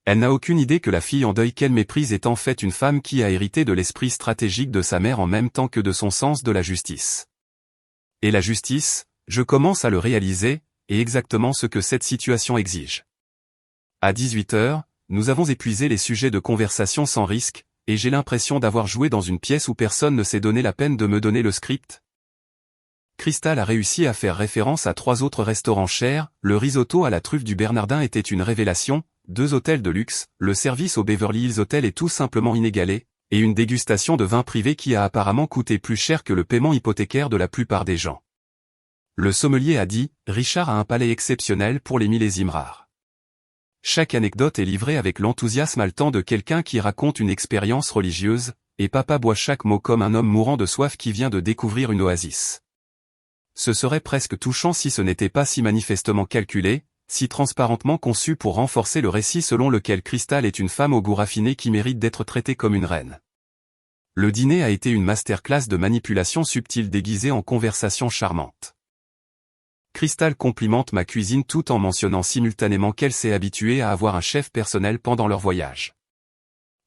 Elle n'a aucune idée que la fille en deuil qu'elle méprise est en fait une femme qui a hérité de l'esprit stratégique de sa mère en même temps que de son sens de la justice. Et la justice, je commence à le réaliser, est exactement ce que cette situation exige. À 18h, nous avons épuisé les sujets de conversation sans risque, et j'ai l'impression d'avoir joué dans une pièce où personne ne s'est donné la peine de me donner le script. Cristal a réussi à faire référence à 3 autres restaurants chers, le risotto à la truffe du Bernardin était une révélation, 2 hôtels de luxe, le service au Beverly Hills Hotel est tout simplement inégalé, et une dégustation de vin privé qui a apparemment coûté plus cher que le paiement hypothécaire de la plupart des gens. Le sommelier a dit, Richard a un palais exceptionnel pour les millésimes rares. Chaque anecdote est livrée avec l'enthousiasme haletant de quelqu'un qui raconte une expérience religieuse, et papa boit chaque mot comme un homme mourant de soif qui vient de découvrir une oasis. Ce serait presque touchant si ce n'était pas si manifestement calculé, si transparentement conçu pour renforcer le récit selon lequel Cristal est une femme au goût raffiné qui mérite d'être traitée comme une reine. Le dîner a été une masterclass de manipulation subtile déguisée en conversation charmante. Cristal complimente ma cuisine tout en mentionnant simultanément qu'elle s'est habituée à avoir un chef personnel pendant leur voyage.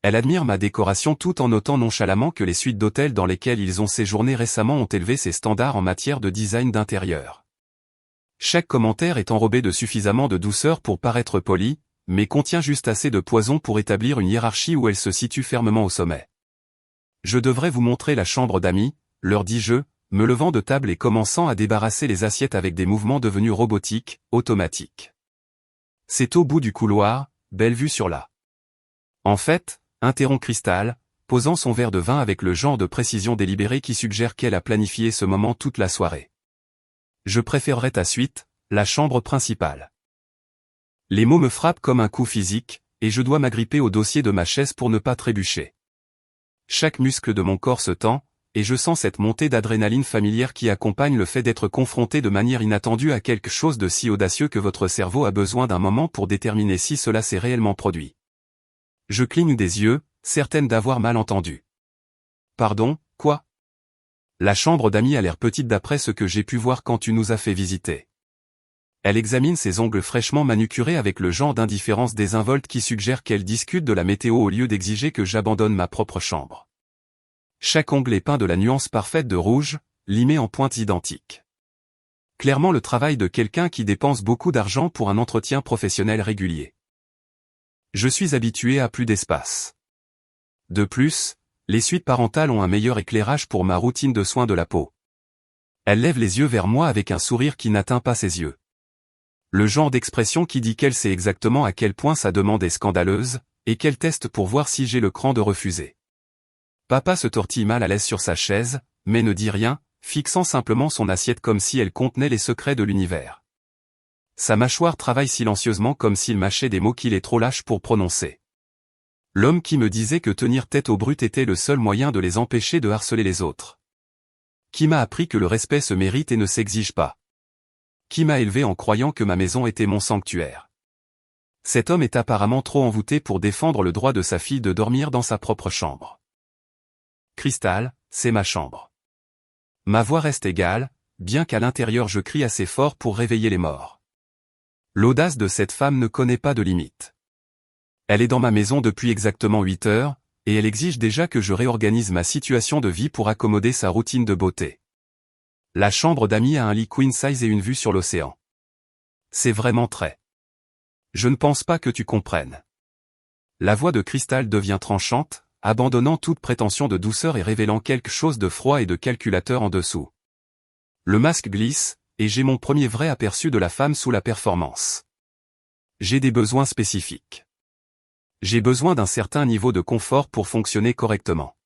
Elle admire ma décoration tout en notant nonchalamment que les suites d'hôtels dans lesquelles ils ont séjourné récemment ont élevé ses standards en matière de design d'intérieur. Chaque commentaire est enrobé de suffisamment de douceur pour paraître poli, mais contient juste assez de poison pour établir une hiérarchie où elle se situe fermement au sommet. Je devrais vous montrer la chambre d'amis, leur dis-je, me levant de table et commençant à débarrasser les assiettes avec des mouvements devenus robotiques, automatiques. C'est au bout du couloir, belle vue sur la. En fait, interrompt Cristal, posant son verre de vin avec le genre de précision délibérée qui suggère qu'elle a planifié ce moment toute la soirée. Je préférerais ta suite, la chambre principale. Les mots me frappent comme un coup physique, et je dois m'agripper au dossier de ma chaise pour ne pas trébucher. Chaque muscle de mon corps se tend, et je sens cette montée d'adrénaline familière qui accompagne le fait d'être confronté de manière inattendue à quelque chose de si audacieux que votre cerveau a besoin d'un moment pour déterminer si cela s'est réellement produit. Je cligne des yeux, certaine d'avoir mal entendu. Pardon, quoi ? La chambre d'amis a l'air petite d'après ce que j'ai pu voir quand tu nous as fait visiter. Elle examine ses ongles fraîchement manucurés avec le genre d'indifférence désinvolte qui suggère qu'elle discute de la météo au lieu d'exiger que j'abandonne ma propre chambre. Chaque ongle est peint de la nuance parfaite de rouge, limé en pointes identiques. Clairement le travail de quelqu'un qui dépense beaucoup d'argent pour un entretien professionnel régulier. Je suis habitué à plus d'espace. De plus, les suites parentales ont un meilleur éclairage pour ma routine de soins de la peau. Elle lève les yeux vers moi avec un sourire qui n'atteint pas ses yeux. Le genre d'expression qui dit qu'elle sait exactement à quel point sa demande est scandaleuse, et qu'elle teste pour voir si j'ai le cran de refuser. Papa se tortille mal à l'aise sur sa chaise, mais ne dit rien, fixant simplement son assiette comme si elle contenait les secrets de l'univers. Sa mâchoire travaille silencieusement comme s'il mâchait des mots qu'il est trop lâche pour prononcer. L'homme qui me disait que tenir tête aux brutes était le seul moyen de les empêcher de harceler les autres. Qui m'a appris que le respect se mérite et ne s'exige pas. Qui m'a élevé en croyant que ma maison était mon sanctuaire. Cet homme est apparemment trop envoûté pour défendre le droit de sa fille de dormir dans sa propre chambre. Cristal, c'est ma chambre. Ma voix reste égale, bien qu'à l'intérieur je crie assez fort pour réveiller les morts. L'audace de cette femme ne connaît pas de limite. Elle est dans ma maison depuis exactement 8 heures, et elle exige déjà que je réorganise ma situation de vie pour accommoder sa routine de beauté. La chambre d'amis a un lit queen size et une vue sur l'océan. C'est vraiment très. Je ne pense pas que tu comprennes. La voix de Cristal devient tranchante, abandonnant toute prétention de douceur et révélant quelque chose de froid et de calculateur en dessous. Le masque glisse, et j'ai mon premier vrai aperçu de la femme sous la performance. J'ai des besoins spécifiques. J'ai besoin d'un certain niveau de confort pour fonctionner correctement.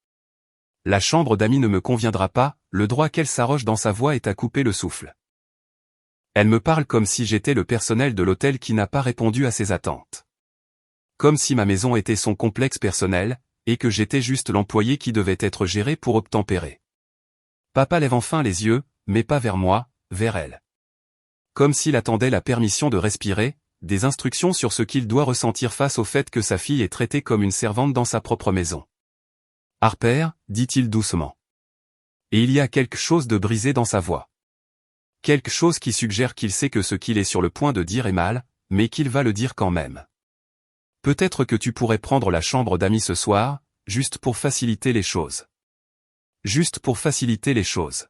La chambre d'amis ne me conviendra pas, le droit qu'elle s'arroge dans sa voix est à couper le souffle. Elle me parle comme si j'étais le personnel de l'hôtel qui n'a pas répondu à ses attentes. Comme si ma maison était son complexe personnel, et que j'étais juste l'employé qui devait être géré pour obtempérer. Papa lève enfin les yeux, mais pas vers moi, vers elle. Comme s'il attendait la permission de respirer, des instructions sur ce qu'il doit ressentir face au fait que sa fille est traitée comme une servante dans sa propre maison. Harper, dit-il doucement. Et il y a quelque chose de brisé dans sa voix. Quelque chose qui suggère qu'il sait que ce qu'il est sur le point de dire est mal, mais qu'il va le dire quand même. Peut-être que tu pourrais prendre la chambre d'amis ce soir, juste pour faciliter les choses. Juste pour faciliter les choses.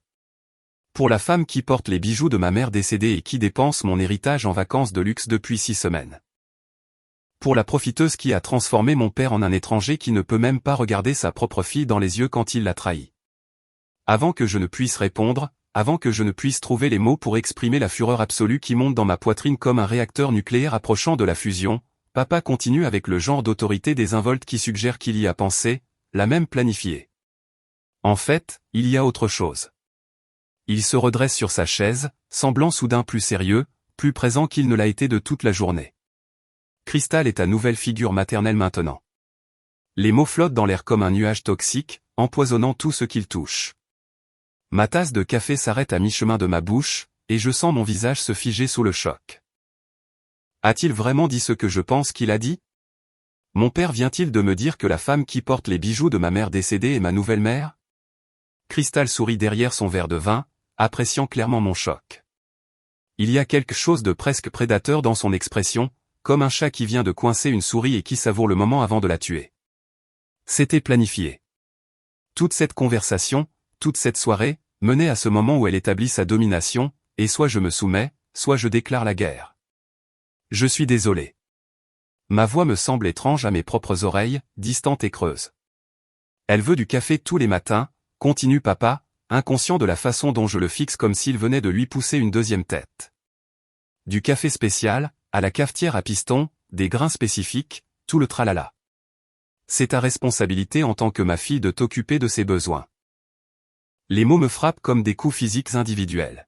Pour la femme qui porte les bijoux de ma mère décédée et qui dépense mon héritage en vacances de luxe depuis 6 semaines. Pour la profiteuse qui a transformé mon père en un étranger qui ne peut même pas regarder sa propre fille dans les yeux quand il l'a trahi. Avant que je ne puisse répondre, avant que je ne puisse trouver les mots pour exprimer la fureur absolue qui monte dans ma poitrine comme un réacteur nucléaire approchant de la fusion, papa continue avec le genre d'autorité désinvolte qui suggère qu'il y a pensé, l'a même planifié. En fait, il y a autre chose. Il se redresse sur sa chaise, semblant soudain plus sérieux, plus présent qu'il ne l'a été de toute la journée. Cristal est ta nouvelle figure maternelle maintenant. Les mots flottent dans l'air comme un nuage toxique, empoisonnant tout ce qu'il touche. Ma tasse de café s'arrête à mi-chemin de ma bouche, et je sens mon visage se figer sous le choc. A-t-il vraiment dit ce que je pense qu'il a dit? Mon père vient-il de me dire que la femme qui porte les bijoux de ma mère décédée est ma nouvelle mère? Cristal sourit derrière son verre de vin, appréciant clairement mon choc. Il y a quelque chose de presque prédateur dans son expression, comme un chat qui vient de coincer une souris et qui savoure le moment avant de la tuer. C'était planifié. Toute cette conversation, toute cette soirée, menait à ce moment où elle établit sa domination, et soit je me soumets, soit je déclare la guerre. Je suis désolé. Ma voix me semble étrange à mes propres oreilles, distante et creuse. Elle veut du café tous les matins, continue papa, inconscient de la façon dont je le fixe comme s'il venait de lui pousser une deuxième tête. Du café spécial, à la cafetière à piston, des grains spécifiques, tout le tralala. C'est ta responsabilité en tant que ma fille de t'occuper de ses besoins. Les mots me frappent comme des coups physiques individuels.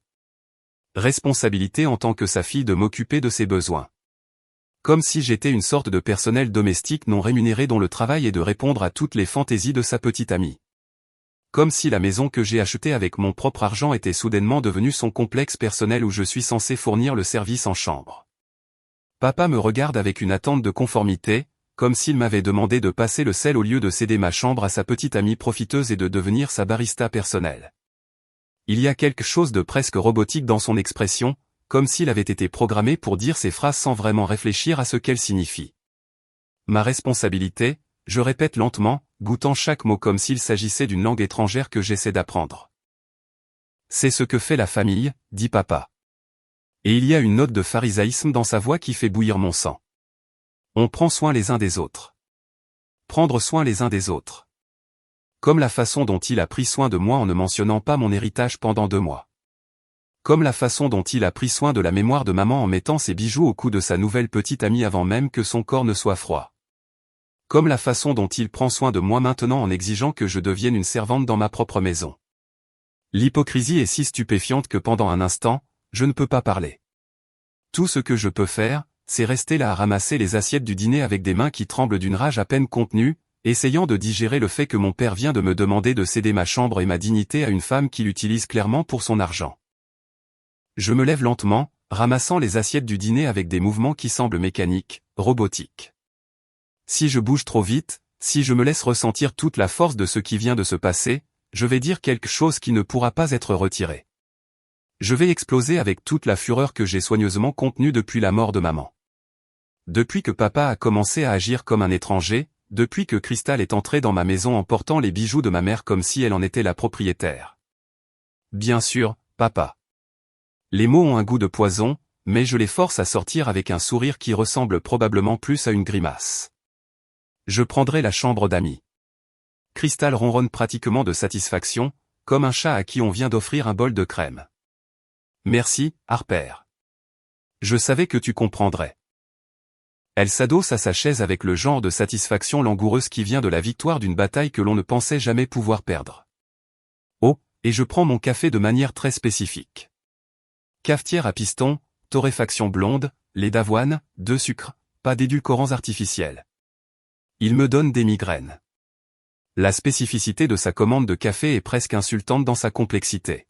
Responsabilité en tant que sa fille de m'occuper de ses besoins. Comme si j'étais une sorte de personnel domestique non rémunéré dont le travail est de répondre à toutes les fantaisies de sa petite amie. Comme si la maison que j'ai achetée avec mon propre argent était soudainement devenue son complexe personnel où je suis censé fournir le service en chambre. Papa me regarde avec une attente de conformité, comme s'il m'avait demandé de passer le sel au lieu de céder ma chambre à sa petite amie profiteuse et de devenir sa barista personnelle. Il y a quelque chose de presque robotique dans son expression, comme s'il avait été programmé pour dire ces phrases sans vraiment réfléchir à ce qu'elles signifient. Ma responsabilité, je répète lentement, goûtant chaque mot comme s'il s'agissait d'une langue étrangère que j'essaie d'apprendre. C'est ce que fait la famille, dit papa. Et il y a une note de pharisaïsme dans sa voix qui fait bouillir mon sang. On prend soin les uns des autres. Prendre soin les uns des autres. Comme la façon dont il a pris soin de moi en ne mentionnant pas mon héritage pendant 2 mois. Comme la façon dont il a pris soin de la mémoire de maman en mettant ses bijoux au cou de sa nouvelle petite amie avant même que son corps ne soit froid. Comme la façon dont il prend soin de moi maintenant en exigeant que je devienne une servante dans ma propre maison. L'hypocrisie est si stupéfiante que pendant un instant, je ne peux pas parler. Tout ce que je peux faire, c'est rester là à ramasser les assiettes du dîner avec des mains qui tremblent d'une rage à peine contenue, essayant de digérer le fait que mon père vient de me demander de céder ma chambre et ma dignité à une femme qui l'utilise clairement pour son argent. Je me lève lentement, ramassant les assiettes du dîner avec des mouvements qui semblent mécaniques, robotiques. Si je bouge trop vite, si je me laisse ressentir toute la force de ce qui vient de se passer, je vais dire quelque chose qui ne pourra pas être retiré. Je vais exploser avec toute la fureur que j'ai soigneusement contenue depuis la mort de maman. Depuis que papa a commencé à agir comme un étranger, depuis que Crystal est entrée dans ma maison en portant les bijoux de ma mère comme si elle en était la propriétaire. Bien sûr, papa. Les mots ont un goût de poison, mais je les force à sortir avec un sourire qui ressemble probablement plus à une grimace. Je prendrai la chambre d'amis. Crystal ronronne pratiquement de satisfaction, comme un chat à qui on vient d'offrir un bol de crème. Merci, Harper. Je savais que tu comprendrais. Elle s'adosse à sa chaise avec le genre de satisfaction langoureuse qui vient de la victoire d'une bataille que l'on ne pensait jamais pouvoir perdre. Oh, et je prends mon café de manière très spécifique. Cafetière à piston, torréfaction blonde, lait d'avoine, 2 sucres, pas d'édulcorants artificiels. Il me donne des migraines. La spécificité de sa commande de café est presque insultante dans sa complexité.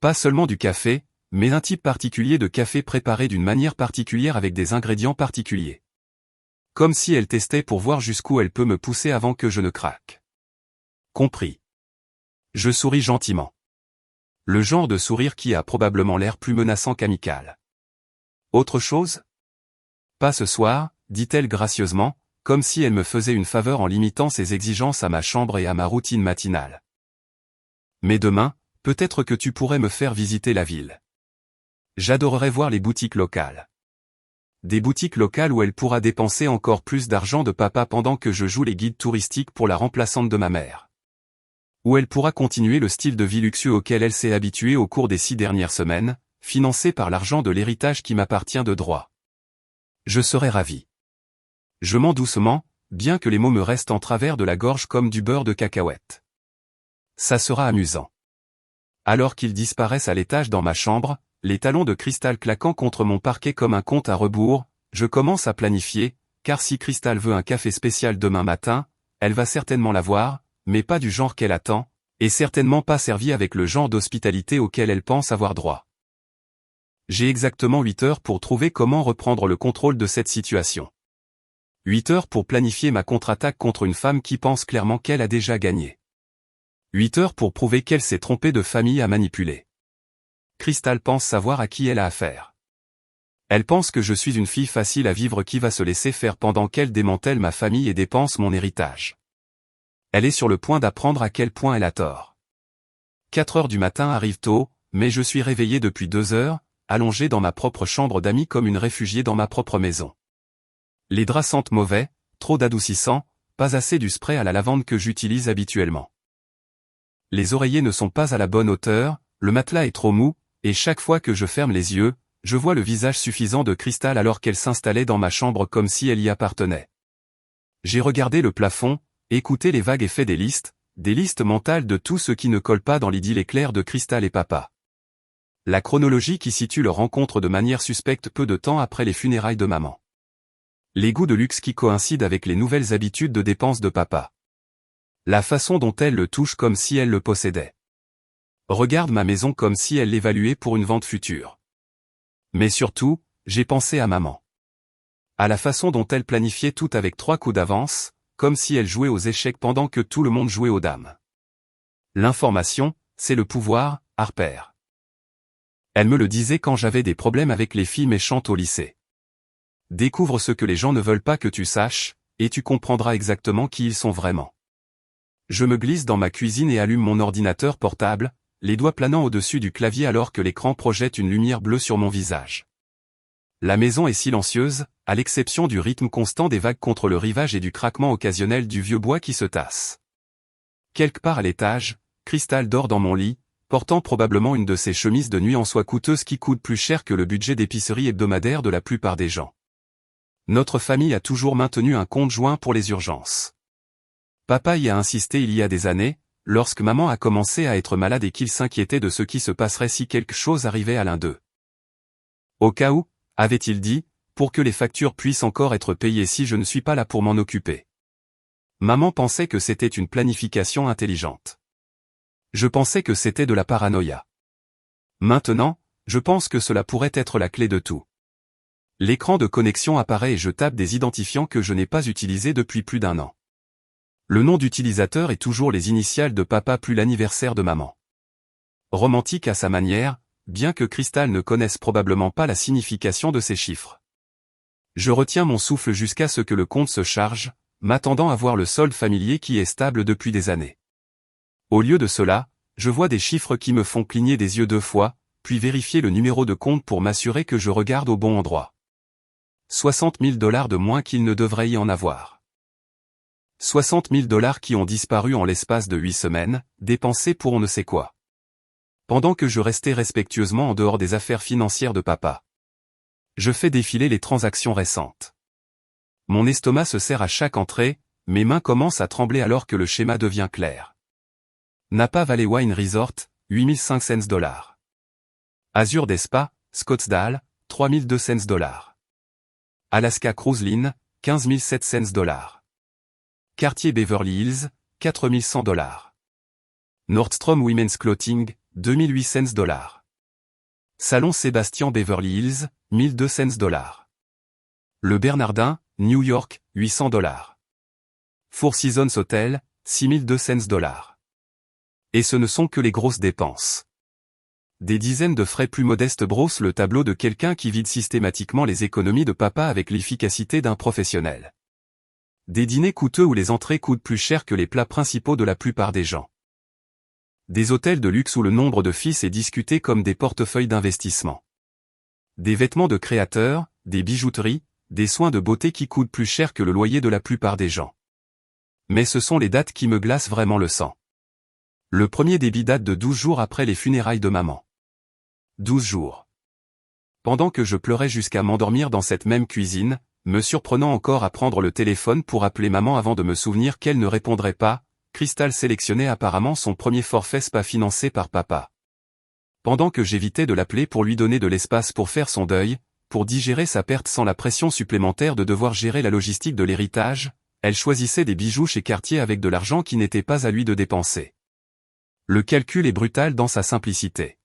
Pas seulement du café, mais un type particulier de café préparé d'une manière particulière avec des ingrédients particuliers. Comme si elle testait pour voir jusqu'où elle peut me pousser avant que je ne craque. Compris. Je souris gentiment. Le genre de sourire qui a probablement l'air plus menaçant qu'amical. Autre chose ? Pas ce soir, dit-elle gracieusement, comme si elle me faisait une faveur en limitant ses exigences à ma chambre et à ma routine matinale. Mais demain, peut-être que tu pourrais me faire visiter la ville. J'adorerais voir les boutiques locales. Des boutiques locales où elle pourra dépenser encore plus d'argent de papa pendant que je joue les guides touristiques pour la remplaçante de ma mère. Où elle pourra continuer le style de vie luxueux auquel elle s'est habituée au cours des 6 dernières semaines, financé par l'argent de l'héritage qui m'appartient de droit. Je serais ravi. Je mens doucement, bien que les mots me restent en travers de la gorge comme du beurre de cacahuète. Ça sera amusant. Alors qu'ils disparaissent à l'étage dans ma chambre, les talons de cristal claquant contre mon parquet comme un compte à rebours, je commence à planifier, car si Crystal veut un café spécial demain matin, elle va certainement l'avoir, mais pas du genre qu'elle attend, et certainement pas servi avec le genre d'hospitalité auquel elle pense avoir droit. J'ai exactement 8 heures pour trouver comment reprendre le contrôle de cette situation. 8 heures pour planifier ma contre-attaque contre une femme qui pense clairement qu'elle a déjà gagné. 8 heures pour prouver qu'elle s'est trompée de famille à manipuler. Crystal pense savoir à qui elle a affaire. Elle pense que je suis une fille facile à vivre qui va se laisser faire pendant qu'elle démantèle ma famille et dépense mon héritage. Elle est sur le point d'apprendre à quel point elle a tort. 4 heures du matin arrivent tôt, mais je suis réveillé depuis 2 heures, allongé dans ma propre chambre d'amis comme une réfugiée dans ma propre maison. Les draps sentent mauvais, trop d'adoucissant, pas assez du spray à la lavande que j'utilise habituellement. Les oreillers ne sont pas à la bonne hauteur, le matelas est trop mou, et chaque fois que je ferme les yeux, je vois le visage suffisant de Crystal alors qu'elle s'installait dans ma chambre comme si elle y appartenait. J'ai regardé le plafond, écouté les vagues et fait des listes mentales de tout ce qui ne colle pas dans l'idylle éclair de Crystal et papa. La chronologie qui situe leur rencontre de manière suspecte peu de temps après les funérailles de maman. Les goûts de luxe qui coïncident avec les nouvelles habitudes de dépenses de papa. La façon dont elle le touche comme si elle le possédait. Regarde ma maison comme si elle l'évaluait pour une vente future. Mais surtout, j'ai pensé à maman. À la façon dont elle planifiait tout avec 3 coups d'avance, comme si elle jouait aux échecs pendant que tout le monde jouait aux dames. L'information, c'est le pouvoir, Harper. Elle me le disait quand j'avais des problèmes avec les filles méchantes au lycée. Découvre ce que les gens ne veulent pas que tu saches, et tu comprendras exactement qui ils sont vraiment. Je me glisse dans ma cuisine et allume mon ordinateur portable, les doigts planant au-dessus du clavier alors que l'écran projette une lumière bleue sur mon visage. La maison est silencieuse, à l'exception du rythme constant des vagues contre le rivage et du craquement occasionnel du vieux bois qui se tasse. Quelque part à l'étage, Crystal dort dans mon lit, portant probablement une de ces chemises de nuit en soie coûteuse qui coûtent plus cher que le budget d'épicerie hebdomadaire de la plupart des gens. Notre famille a toujours maintenu un compte joint pour les urgences. Papa y a insisté il y a des années, lorsque maman a commencé à être malade et qu'il s'inquiétait de ce qui se passerait si quelque chose arrivait à l'un d'eux. Au cas où, avait-il dit, pour que les factures puissent encore être payées si je ne suis pas là pour m'en occuper. Maman pensait que c'était une planification intelligente. Je pensais que c'était de la paranoïa. Maintenant, je pense que cela pourrait être la clé de tout. L'écran de connexion apparaît et je tape des identifiants que je n'ai pas utilisés depuis plus d'1 an. Le nom d'utilisateur est toujours les initiales de papa plus l'anniversaire de maman. Romantique à sa manière, bien que Crystal ne connaisse probablement pas la signification de ces chiffres. Je retiens mon souffle jusqu'à ce que le compte se charge, m'attendant à voir le solde familier qui est stable depuis des années. Au lieu de cela, je vois des chiffres qui me font cligner des yeux 2 fois, puis vérifier le numéro de compte pour m'assurer que je regarde au bon endroit. 60 000 $ de moins qu'il ne devrait y en avoir. 60 000 $ qui ont disparu en l'espace de 8 semaines, dépensés pour on ne sait quoi. Pendant que je restais respectueusement en dehors des affaires financières de papa. Je fais défiler les transactions récentes. Mon estomac se serre à chaque entrée, mes mains commencent à trembler alors que le schéma devient clair. Napa Valley Wine Resort, 8500 $. Azure Day Spa, Scottsdale, 3200 $. Alaska Cruise Line, 15 700 $. Quartier Beverly Hills, 4100 $. Nordstrom Women's Clothing, 2800 $. Salon Sébastien Beverly Hills, 1200 $. Le Bernardin, New York, 800 $. Four Seasons Hotel, 6200 $. Et ce ne sont que les grosses dépenses. Des dizaines de frais plus modestes brossent le tableau de quelqu'un qui vide systématiquement les économies de papa avec l'efficacité d'un professionnel. Des dîners coûteux où les entrées coûtent plus cher que les plats principaux de la plupart des gens. Des hôtels de luxe où le nombre de fils est discuté comme des portefeuilles d'investissement. Des vêtements de créateurs, des bijouteries, des soins de beauté qui coûtent plus cher que le loyer de la plupart des gens. Mais ce sont les dates qui me glacent vraiment le sang. Le premier débit date de 12 jours après les funérailles de maman. 12 jours. Pendant que je pleurais jusqu'à m'endormir dans cette même cuisine, me surprenant encore à prendre le téléphone pour appeler maman avant de me souvenir qu'elle ne répondrait pas, Crystal sélectionnait apparemment son premier forfait spa financé par papa. Pendant que j'évitais de l'appeler pour lui donner de l'espace pour faire son deuil, pour digérer sa perte sans la pression supplémentaire de devoir gérer la logistique de l'héritage, elle choisissait des bijoux chez Cartier avec de l'argent qui n'était pas à lui de dépenser. Le calcul est brutal dans sa simplicité.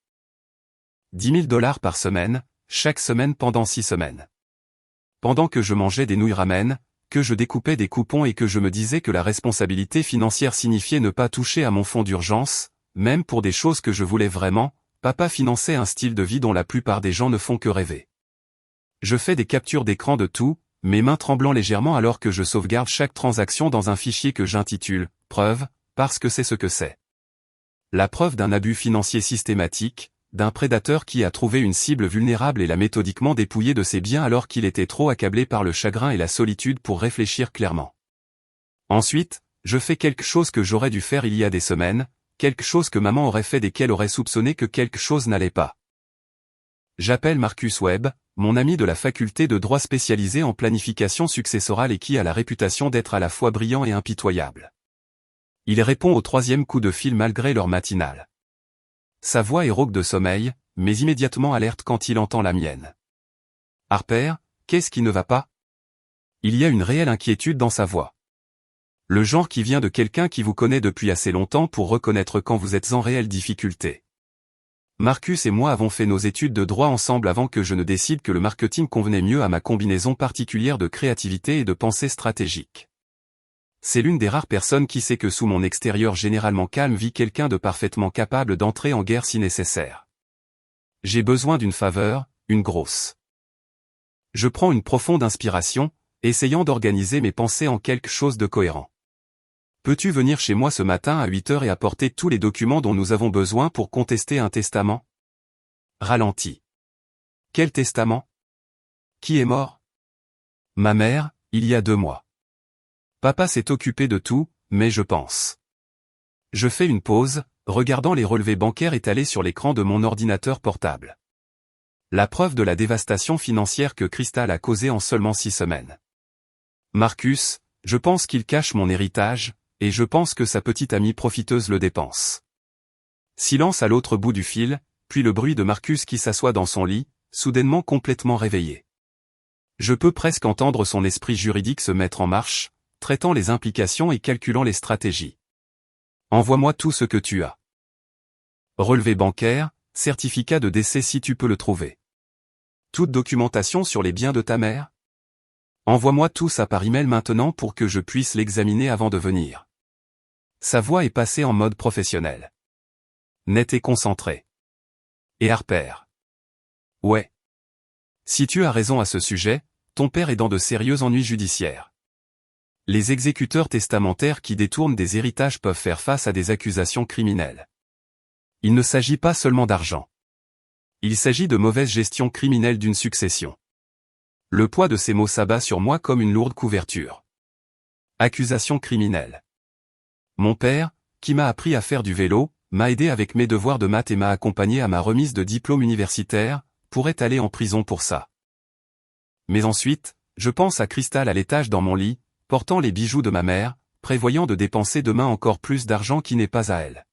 10 000 $ par semaine, chaque semaine pendant 6 semaines. Pendant que je mangeais des nouilles ramen, que je découpais des coupons et que je me disais que la responsabilité financière signifiait ne pas toucher à mon fonds d'urgence, même pour des choses que je voulais vraiment, papa finançait un style de vie dont la plupart des gens ne font que rêver. Je fais des captures d'écran de tout, mes mains tremblant légèrement alors que je sauvegarde chaque transaction dans un fichier que j'intitule « Preuve », parce que c'est ce que c'est. La preuve d'un abus financier systématique, d'un prédateur qui a trouvé une cible vulnérable et l'a méthodiquement dépouillé de ses biens alors qu'il était trop accablé par le chagrin et la solitude pour réfléchir clairement. Ensuite, je fais quelque chose que j'aurais dû faire il y a des semaines, quelque chose que maman aurait fait dès qu'elle aurait soupçonné que quelque chose n'allait pas. J'appelle Marcus Webb, mon ami de la faculté de droit spécialisé en planification successorale et qui a la réputation d'être à la fois brillant et impitoyable. Il répond au 3e coup de fil malgré l'heure matinale. Sa voix est rauque de sommeil, mais immédiatement alerte quand il entend la mienne. « Harper, qu'est-ce qui ne va pas ?» Il y a une réelle inquiétude dans sa voix. Le genre qui vient de quelqu'un qui vous connaît depuis assez longtemps pour reconnaître quand vous êtes en réelle difficulté. Marcus et moi avons fait nos études de droit ensemble avant que je ne décide que le marketing convenait mieux à ma combinaison particulière de créativité et de pensée stratégique. C'est l'une des rares personnes qui sait que sous mon extérieur généralement calme vit quelqu'un de parfaitement capable d'entrer en guerre si nécessaire. J'ai besoin d'une faveur, une grosse. Je prends une profonde inspiration, essayant d'organiser mes pensées en quelque chose de cohérent. Peux-tu venir chez moi ce matin à 8 heures et apporter tous les documents dont nous avons besoin pour contester un testament? Ralenti. Quel testament? Qui est mort? Ma mère, il y a 2 mois. Papa s'est occupé de tout, mais je pense. Je fais une pause, regardant les relevés bancaires étalés sur l'écran de mon ordinateur portable. La preuve de la dévastation financière que Crystal a causée en seulement 6 semaines. Marcus, je pense qu'il cache mon héritage, et je pense que sa petite amie profiteuse le dépense. Silence à l'autre bout du fil, puis le bruit de Marcus qui s'assoit dans son lit, soudainement complètement réveillé. Je peux presque entendre son esprit juridique se mettre en marche, traitant les implications et calculant les stratégies. Envoie-moi tout ce que tu as. Relevé bancaire, certificat de décès si tu peux le trouver. Toute documentation sur les biens de ta mère? Envoie-moi tout ça par email maintenant pour que je puisse l'examiner avant de venir. Sa voix est passée en mode professionnel. Net et concentré. Et Harper. Ouais. Si tu as raison à ce sujet, ton père est dans de sérieux ennuis judiciaires. Les exécuteurs testamentaires qui détournent des héritages peuvent faire face à des accusations criminelles. Il ne s'agit pas seulement d'argent. Il s'agit de mauvaise gestion criminelle d'une succession. Le poids de ces mots s'abat sur moi comme une lourde couverture. Accusation criminelle. Mon père, qui m'a appris à faire du vélo, m'a aidé avec mes devoirs de maths et m'a accompagné à ma remise de diplôme universitaire, pourrait aller en prison pour ça. Mais ensuite, je pense à Crystal à l'étage dans mon lit, portant les bijoux de ma mère, prévoyant de dépenser demain encore plus d'argent qui n'est pas à elle.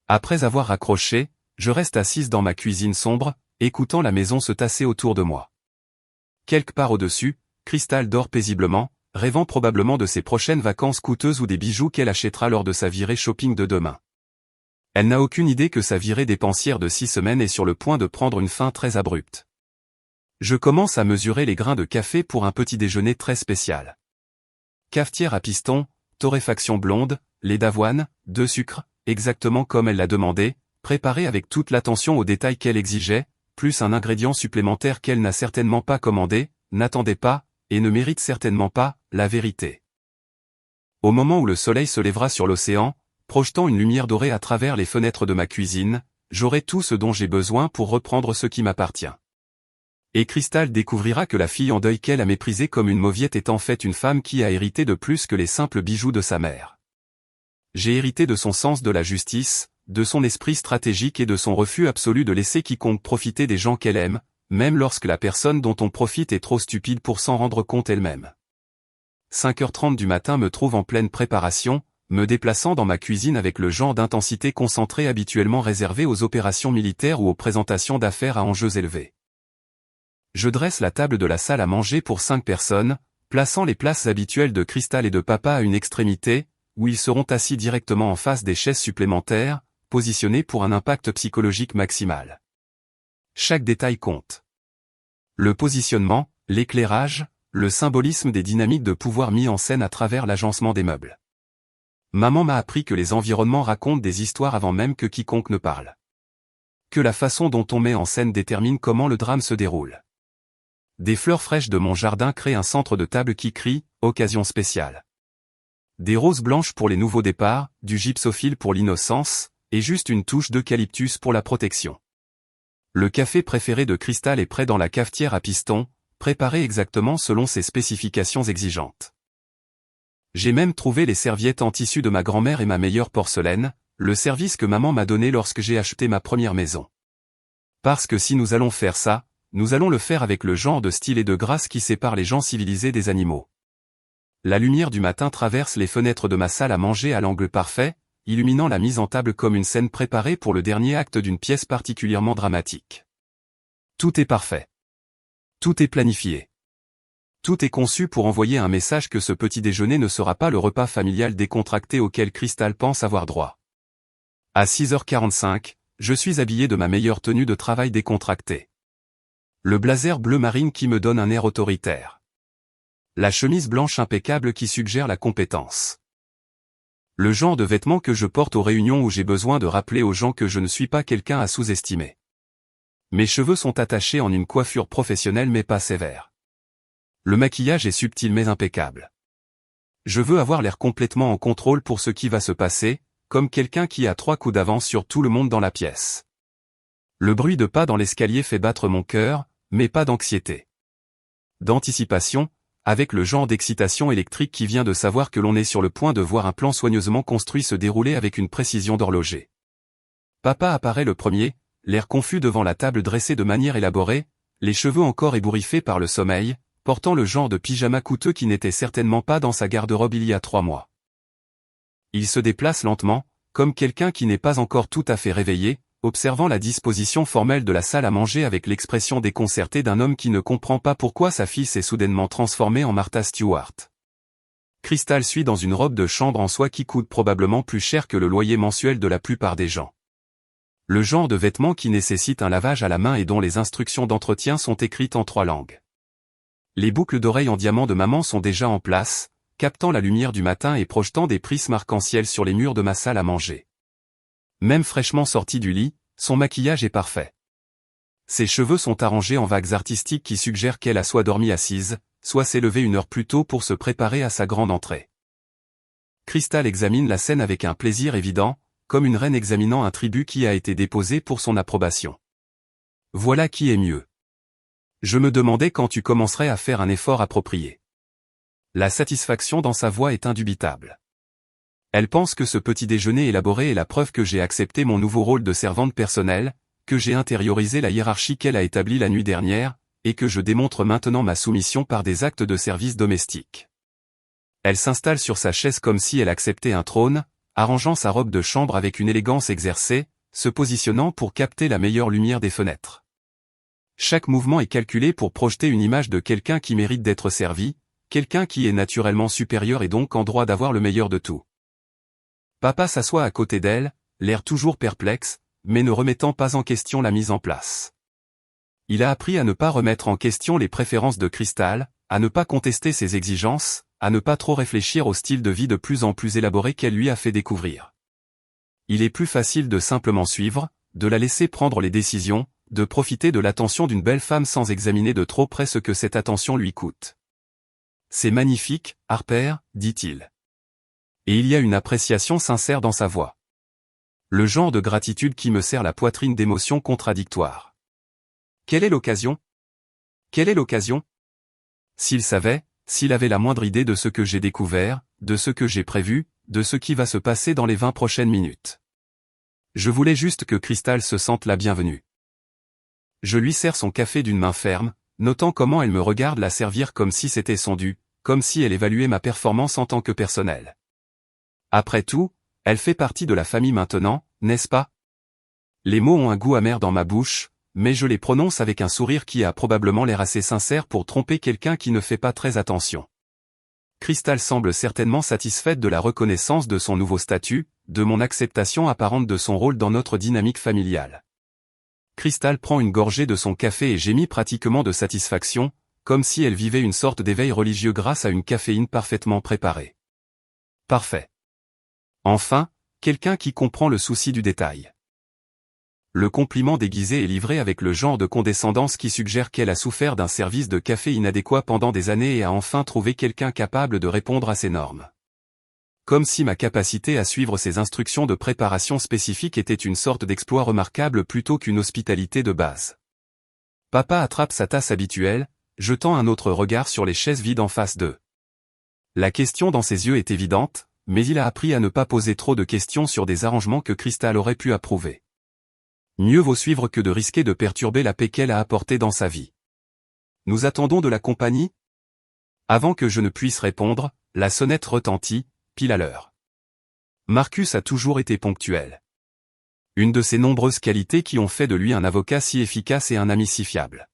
Après avoir raccroché, je reste assise dans ma cuisine sombre, écoutant la maison se tasser autour de moi. Quelque part au-dessus, Crystal dort paisiblement, rêvant probablement de ses prochaines vacances coûteuses ou des bijoux qu'elle achètera lors de sa virée shopping de demain. Elle n'a aucune idée que sa virée dépensière de 6 semaines est sur le point de prendre une fin très abrupte. Je commence à mesurer les grains de café pour un petit déjeuner très spécial. Cafetière à piston, torréfaction blonde, lait d'avoine, 2 sucres, exactement comme elle l'a demandé, préparé avec toute l'attention aux détails qu'elle exigeait, plus un ingrédient supplémentaire qu'elle n'a certainement pas commandé, n'attendait pas, et ne mérite certainement pas, la vérité. Au moment où le soleil se lèvera sur l'océan, projetant une lumière dorée à travers les fenêtres de ma cuisine, j'aurai tout ce dont j'ai besoin pour reprendre ce qui m'appartient. Et Crystal découvrira que la fille en deuil qu'elle a méprisée comme une mauviette est en fait une femme qui a hérité de plus que les simples bijoux de sa mère. J'ai hérité de son sens de la justice, de son esprit stratégique et de son refus absolu de laisser quiconque profiter des gens qu'elle aime, même lorsque la personne dont on profite est trop stupide pour s'en rendre compte elle-même. 5h30 du matin me trouve en pleine préparation, me déplaçant dans ma cuisine avec le genre d'intensité concentrée habituellement réservé aux opérations militaires ou aux présentations d'affaires à enjeux élevés. Je dresse la table de la salle à manger pour 5 personnes, plaçant les places habituelles de Crystal et de Papa à une extrémité, où ils seront assis directement en face des chaises supplémentaires, positionnées pour un impact psychologique maximal. Chaque détail compte. Le positionnement, l'éclairage, le symbolisme des dynamiques de pouvoir mis en scène à travers l'agencement des meubles. Maman m'a appris que les environnements racontent des histoires avant même que quiconque ne parle. Que la façon dont on met en scène détermine comment le drame se déroule. Des fleurs fraîches de mon jardin créent un centre de table qui crie « Occasion spéciale ». Des roses blanches pour les nouveaux départs, du gypsophile pour l'innocence, et juste une touche d'eucalyptus pour la protection. Le café préféré de Crystal est prêt dans la cafetière à piston, préparé exactement selon ses spécifications exigeantes. J'ai même trouvé les serviettes en tissu de ma grand-mère et ma meilleure porcelaine, le service que maman m'a donné lorsque j'ai acheté ma première maison. Parce que si nous allons faire ça, nous allons le faire avec le genre de style et de grâce qui sépare les gens civilisés des animaux. La lumière du matin traverse les fenêtres de ma salle à manger à l'angle parfait, illuminant la mise en table comme une scène préparée pour le dernier acte d'une pièce particulièrement dramatique. Tout est parfait. Tout est planifié. Tout est conçu pour envoyer un message que ce petit déjeuner ne sera pas le repas familial décontracté auquel Crystal pense avoir droit. À 6h45, je suis habillé de ma meilleure tenue de travail décontractée. Le blazer bleu marine qui me donne un air autoritaire. La chemise blanche impeccable qui suggère la compétence. Le genre de vêtements que je porte aux réunions où j'ai besoin de rappeler aux gens que je ne suis pas quelqu'un à sous-estimer. Mes cheveux sont attachés en une coiffure professionnelle mais pas sévère. Le maquillage est subtil mais impeccable. Je veux avoir l'air complètement en contrôle pour ce qui va se passer, comme quelqu'un qui a 3 coups d'avance sur tout le monde dans la pièce. Le bruit de pas dans l'escalier fait battre mon cœur, mais pas d'anxiété. D'anticipation, avec le genre d'excitation électrique qui vient de savoir que l'on est sur le point de voir un plan soigneusement construit se dérouler avec une précision d'horloger. Papa apparaît le premier, l'air confus devant la table dressée de manière élaborée, les cheveux encore ébouriffés par le sommeil, portant le genre de pyjama coûteux qui n'était certainement pas dans sa garde-robe il y a 3 mois. Il se déplace lentement, comme quelqu'un qui n'est pas encore tout à fait réveillé, observant la disposition formelle de la salle à manger avec l'expression déconcertée d'un homme qui ne comprend pas pourquoi sa fille s'est soudainement transformée en Martha Stewart. Crystal suit dans une robe de chambre en soie qui coûte probablement plus cher que le loyer mensuel de la plupart des gens. Le genre de vêtements qui nécessite un lavage à la main et dont les instructions d'entretien sont écrites en 3 langues. Les boucles d'oreilles en diamant de maman sont déjà en place, captant la lumière du matin et projetant des prismes arc-en-ciel sur les murs de ma salle à manger. Même fraîchement sortie du lit, son maquillage est parfait. Ses cheveux sont arrangés en vagues artistiques qui suggèrent qu'elle a soit dormi assise, soit s'est levée 1 heure plus tôt pour se préparer à sa grande entrée. Crystal examine la scène avec un plaisir évident, comme une reine examinant un tribut qui a été déposé pour son approbation. Voilà qui est mieux. Je me demandais quand tu commencerais à faire un effort approprié. La satisfaction dans sa voix est indubitable. Elle pense que ce petit déjeuner élaboré est la preuve que j'ai accepté mon nouveau rôle de servante personnelle, que j'ai intériorisé la hiérarchie qu'elle a établie la nuit dernière, et que je démontre maintenant ma soumission par des actes de service domestique. Elle s'installe sur sa chaise comme si elle acceptait un trône, arrangeant sa robe de chambre avec une élégance exercée, se positionnant pour capter la meilleure lumière des fenêtres. Chaque mouvement est calculé pour projeter une image de quelqu'un qui mérite d'être servi, quelqu'un qui est naturellement supérieur et donc en droit d'avoir le meilleur de tout. Papa s'assoit à côté d'elle, l'air toujours perplexe, mais ne remettant pas en question la mise en place. Il a appris à ne pas remettre en question les préférences de Crystal, à ne pas contester ses exigences, à ne pas trop réfléchir au style de vie de plus en plus élaboré qu'elle lui a fait découvrir. Il est plus facile de simplement suivre, de la laisser prendre les décisions, de profiter de l'attention d'une belle femme sans examiner de trop près ce que cette attention lui coûte. C'est magnifique, Harper, dit-il. Et il y a une appréciation sincère dans sa voix. Le genre de gratitude qui me serre la poitrine d'émotions contradictoires. Quelle est l'occasion? Quelle est l'occasion? S'il savait, s'il avait la moindre idée de ce que j'ai découvert, de ce que j'ai prévu, de ce qui va se passer dans les 20 prochaines minutes. Je voulais juste que Crystal se sente la bienvenue. Je lui sers son café d'une main ferme, notant comment elle me regarde la servir comme si c'était son dû, comme si elle évaluait ma performance en tant que personnel. Après tout, elle fait partie de la famille maintenant, n'est-ce pas? Les mots ont un goût amer dans ma bouche, mais je les prononce avec un sourire qui a probablement l'air assez sincère pour tromper quelqu'un qui ne fait pas très attention. Crystal semble certainement satisfaite de la reconnaissance de son nouveau statut, de mon acceptation apparente de son rôle dans notre dynamique familiale. Crystal prend une gorgée de son café et gémit pratiquement de satisfaction, comme si elle vivait une sorte d'éveil religieux grâce à une caféine parfaitement préparée. Parfait. Enfin, quelqu'un qui comprend le souci du détail. Le compliment déguisé est livré avec le genre de condescendance qui suggère qu'elle a souffert d'un service de café inadéquat pendant des années et a enfin trouvé quelqu'un capable de répondre à ses normes. Comme si ma capacité à suivre ses instructions de préparation spécifique était une sorte d'exploit remarquable plutôt qu'une hospitalité de base. Papa attrape sa tasse habituelle, jetant un autre regard sur les chaises vides en face d'eux. La question dans ses yeux est évidente, mais il a appris à ne pas poser trop de questions sur des arrangements que Crystal aurait pu approuver. Mieux vaut suivre que de risquer de perturber la paix qu'elle a apportée dans sa vie. Nous attendons de la compagnie? Avant que je ne puisse répondre, la sonnette retentit, pile à l'heure. Marcus a toujours été ponctuel. Une de ses nombreuses qualités qui ont fait de lui un avocat si efficace et un ami si fiable.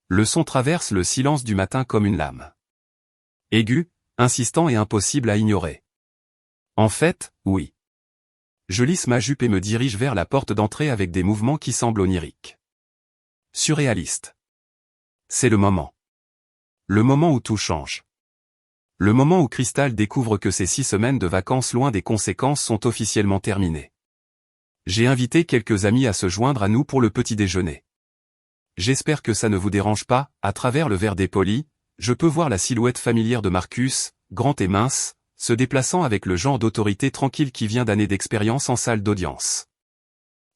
Le son traverse le silence du matin comme une lame. Aigu, insistant et impossible à ignorer. En fait, oui. Je lisse ma jupe et me dirige vers la porte d'entrée avec des mouvements qui semblent oniriques. Surréaliste. C'est le moment. Le moment où tout change. Le moment où Crystal découvre que ses 6 semaines de vacances loin des conséquences sont officiellement terminées. J'ai invité quelques amis à se joindre à nous pour le petit déjeuner. J'espère que ça ne vous dérange pas, à travers le verre dépoli, je peux voir la silhouette familière de Marcus, grand et mince, se déplaçant avec le genre d'autorité tranquille qui vient d'années d'expérience en salle d'audience.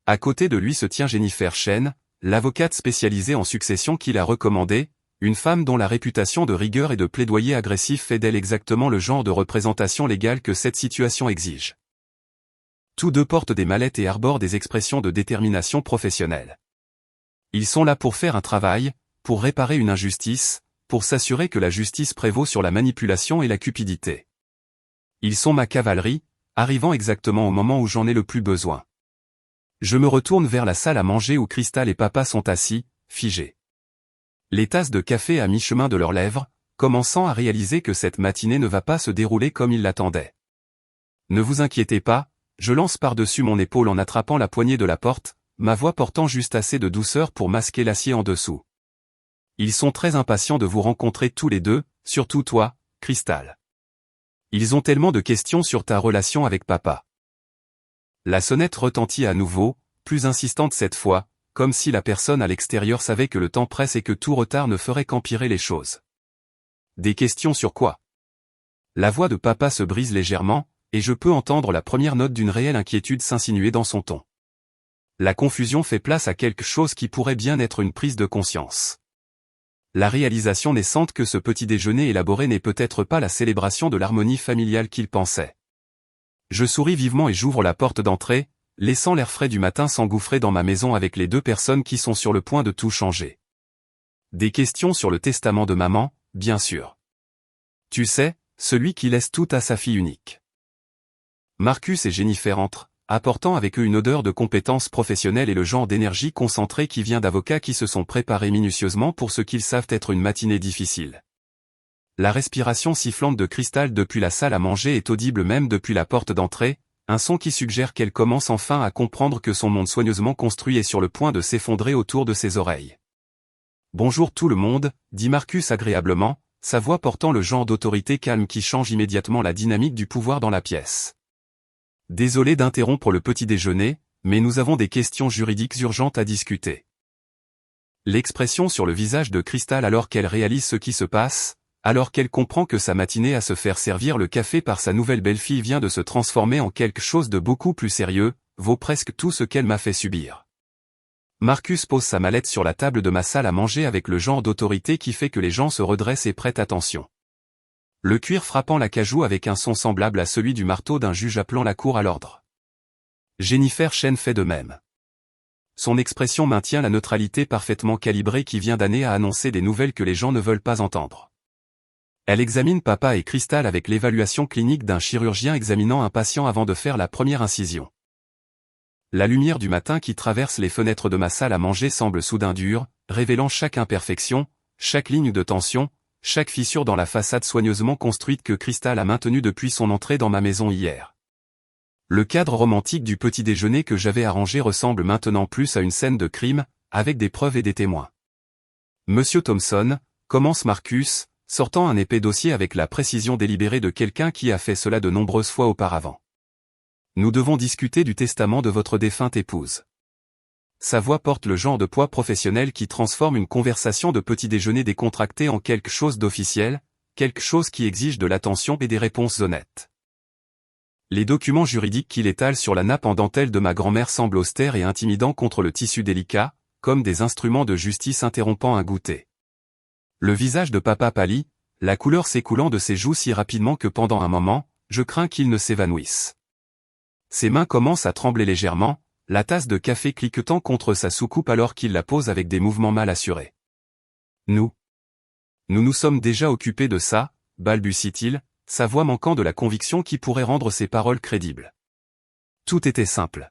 À côté de lui se tient Jennifer Chen, l'avocate spécialisée en succession qu'il a recommandée, une femme dont la réputation de rigueur et de plaidoyer agressif fait d'elle exactement le genre de représentation légale que cette situation exige. Tous deux portent des mallettes et arborent des expressions de détermination professionnelle. Ils sont là pour faire un travail, pour réparer une injustice, pour s'assurer que la justice prévaut sur la manipulation et la cupidité. Ils sont ma cavalerie, arrivant exactement au moment où j'en ai le plus besoin. Je me retourne vers la salle à manger où Cristal et papa sont assis, figés. Les tasses de café à mi-chemin de leurs lèvres, commençant à réaliser que cette matinée ne va pas se dérouler comme ils l'attendaient. Ne vous inquiétez pas, je lance par-dessus mon épaule en attrapant la poignée de la porte, ma voix portant juste assez de douceur pour masquer l'acier en dessous. Ils sont très impatients de vous rencontrer tous les deux, surtout toi, Cristal. Ils ont tellement de questions sur ta relation avec papa. La sonnette retentit à nouveau, plus insistante cette fois, comme si la personne à l'extérieur savait que le temps presse et que tout retard ne ferait qu'empirer les choses. Des questions sur quoi? La voix de papa se brise légèrement, et je peux entendre la première note d'une réelle inquiétude s'insinuer dans son ton. La confusion fait place à quelque chose qui pourrait bien être une prise de conscience. La réalisation naissante que ce petit déjeuner élaboré n'est peut-être pas la célébration de l'harmonie familiale qu'il pensait. Je souris vivement et j'ouvre la porte d'entrée, laissant l'air frais du matin s'engouffrer dans ma maison avec les deux personnes qui sont sur le point de tout changer. Des questions sur le testament de maman, bien sûr. Tu sais, celui qui laisse tout à sa fille unique. Marcus et Jennifer entrent, apportant avec eux une odeur de compétence professionnelle et le genre d'énergie concentrée qui vient d'avocats qui se sont préparés minutieusement pour ce qu'ils savent être une matinée difficile. La respiration sifflante de Cristal depuis la salle à manger est audible même depuis la porte d'entrée, un son qui suggère qu'elle commence enfin à comprendre que son monde soigneusement construit est sur le point de s'effondrer autour de ses oreilles. « Bonjour tout le monde », dit Marcus agréablement, sa voix portant le genre d'autorité calme qui change immédiatement la dynamique du pouvoir dans la pièce. Désolé d'interrompre le petit déjeuner, mais nous avons des questions juridiques urgentes à discuter. L'expression sur le visage de Cristal alors qu'elle réalise ce qui se passe, alors qu'elle comprend que sa matinée à se faire servir le café par sa nouvelle belle-fille vient de se transformer en quelque chose de beaucoup plus sérieux, vaut presque tout ce qu'elle m'a fait subir. Marcus pose sa mallette sur la table de ma salle à manger avec le genre d'autorité qui fait que les gens se redressent et prêtent attention. Le cuir frappant l'acajou avec un son semblable à celui du marteau d'un juge appelant la cour à l'ordre. Jennifer Chen fait de même. Son expression maintient la neutralité parfaitement calibrée qui vient d'année à annoncer des nouvelles que les gens ne veulent pas entendre. Elle examine papa et Cristal avec l'évaluation clinique d'un chirurgien examinant un patient avant de faire la première incision. La lumière du matin qui traverse les fenêtres de ma salle à manger semble soudain dure, révélant chaque imperfection, chaque ligne de tension, chaque fissure dans la façade soigneusement construite que Cristal a maintenue depuis son entrée dans ma maison hier. Le cadre romantique du petit déjeuner que j'avais arrangé ressemble maintenant plus à une scène de crime, avec des preuves et des témoins. Monsieur Thompson, commence Marcus, sortant un épais dossier avec la précision délibérée de quelqu'un qui a fait cela de nombreuses fois auparavant. Nous devons discuter du testament de votre défunte épouse. Sa voix porte le genre de poids professionnel qui transforme une conversation de petit déjeuner décontractée en quelque chose d'officiel, quelque chose qui exige de l'attention et des réponses honnêtes. Les documents juridiques qu'il étale sur la nappe en dentelle de ma grand-mère semblent austères et intimidants contre le tissu délicat, comme des instruments de justice interrompant un goûter. Le visage de papa pâlit, la couleur s'écoulant de ses joues si rapidement que pendant un moment, je crains qu'il ne s'évanouisse. Ses mains commencent à trembler légèrement, la tasse de café cliquetant contre sa soucoupe alors qu'il la pose avec des mouvements mal assurés. Nous nous sommes déjà occupés de ça, balbutie-t-il, sa voix manquant de la conviction qui pourrait rendre ses paroles crédibles. Tout était simple.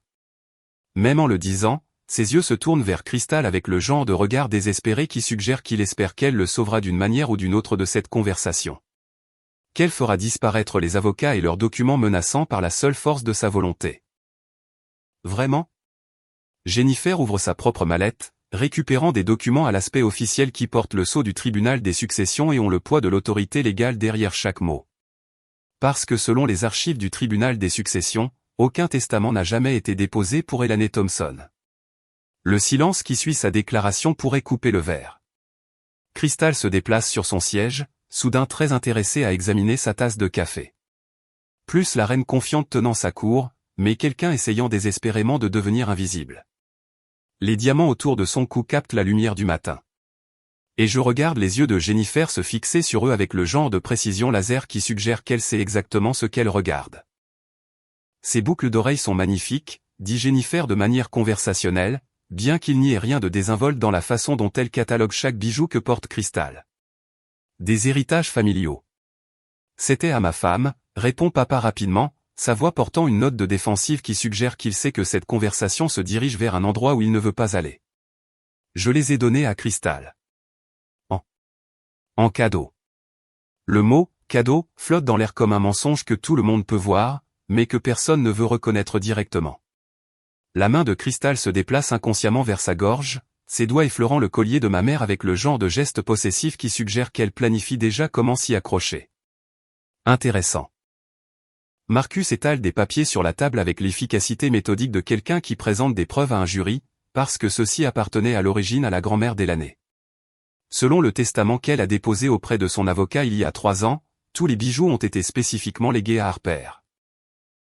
Même en le disant, ses yeux se tournent vers Cristal avec le genre de regard désespéré qui suggère qu'il espère qu'elle le sauvera d'une manière ou d'une autre de cette conversation. Qu'elle fera disparaître les avocats et leurs documents menaçants par la seule force de sa volonté. Vraiment? Jennifer ouvre sa propre mallette, récupérant des documents à l'aspect officiel qui portent le sceau du tribunal des successions et ont le poids de l'autorité légale derrière chaque mot. Parce que selon les archives du tribunal des successions, aucun testament n'a jamais été déposé pour Elaine Thompson. Le silence qui suit sa déclaration pourrait couper le verre. Cristal se déplace sur son siège, soudain très intéressé à examiner sa tasse de café. Plus la reine confiante tenant sa cour, mais quelqu'un essayant désespérément de devenir invisible. Les diamants autour de son cou captent la lumière du matin. Et je regarde les yeux de Jennifer se fixer sur eux avec le genre de précision laser qui suggère qu'elle sait exactement ce qu'elle regarde. Ces boucles d'oreilles sont magnifiques, dit Jennifer de manière conversationnelle, bien qu'il n'y ait rien de désinvolte dans la façon dont elle catalogue chaque bijou que porte Crystal. Des héritages familiaux. C'était à ma femme, répond papa rapidement, sa voix portant une note de défensive qui suggère qu'il sait que cette conversation se dirige vers un endroit où il ne veut pas aller. Je les ai donnés à Crystal. En cadeau. Le mot « cadeau » flotte dans l'air comme un mensonge que tout le monde peut voir, mais que personne ne veut reconnaître directement. La main de Crystal se déplace inconsciemment vers sa gorge, ses doigts effleurant le collier de ma mère avec le genre de geste possessif qui suggère qu'elle planifie déjà comment s'y accrocher. Intéressant. Marcus étale des papiers sur la table avec l'efficacité méthodique de quelqu'un qui présente des preuves à un jury, parce que ceci appartenait à l'origine à la grand-mère d'Elaney. Selon le testament qu'elle a déposé auprès de son avocat il y a 3 ans, tous les bijoux ont été spécifiquement légués à Harper.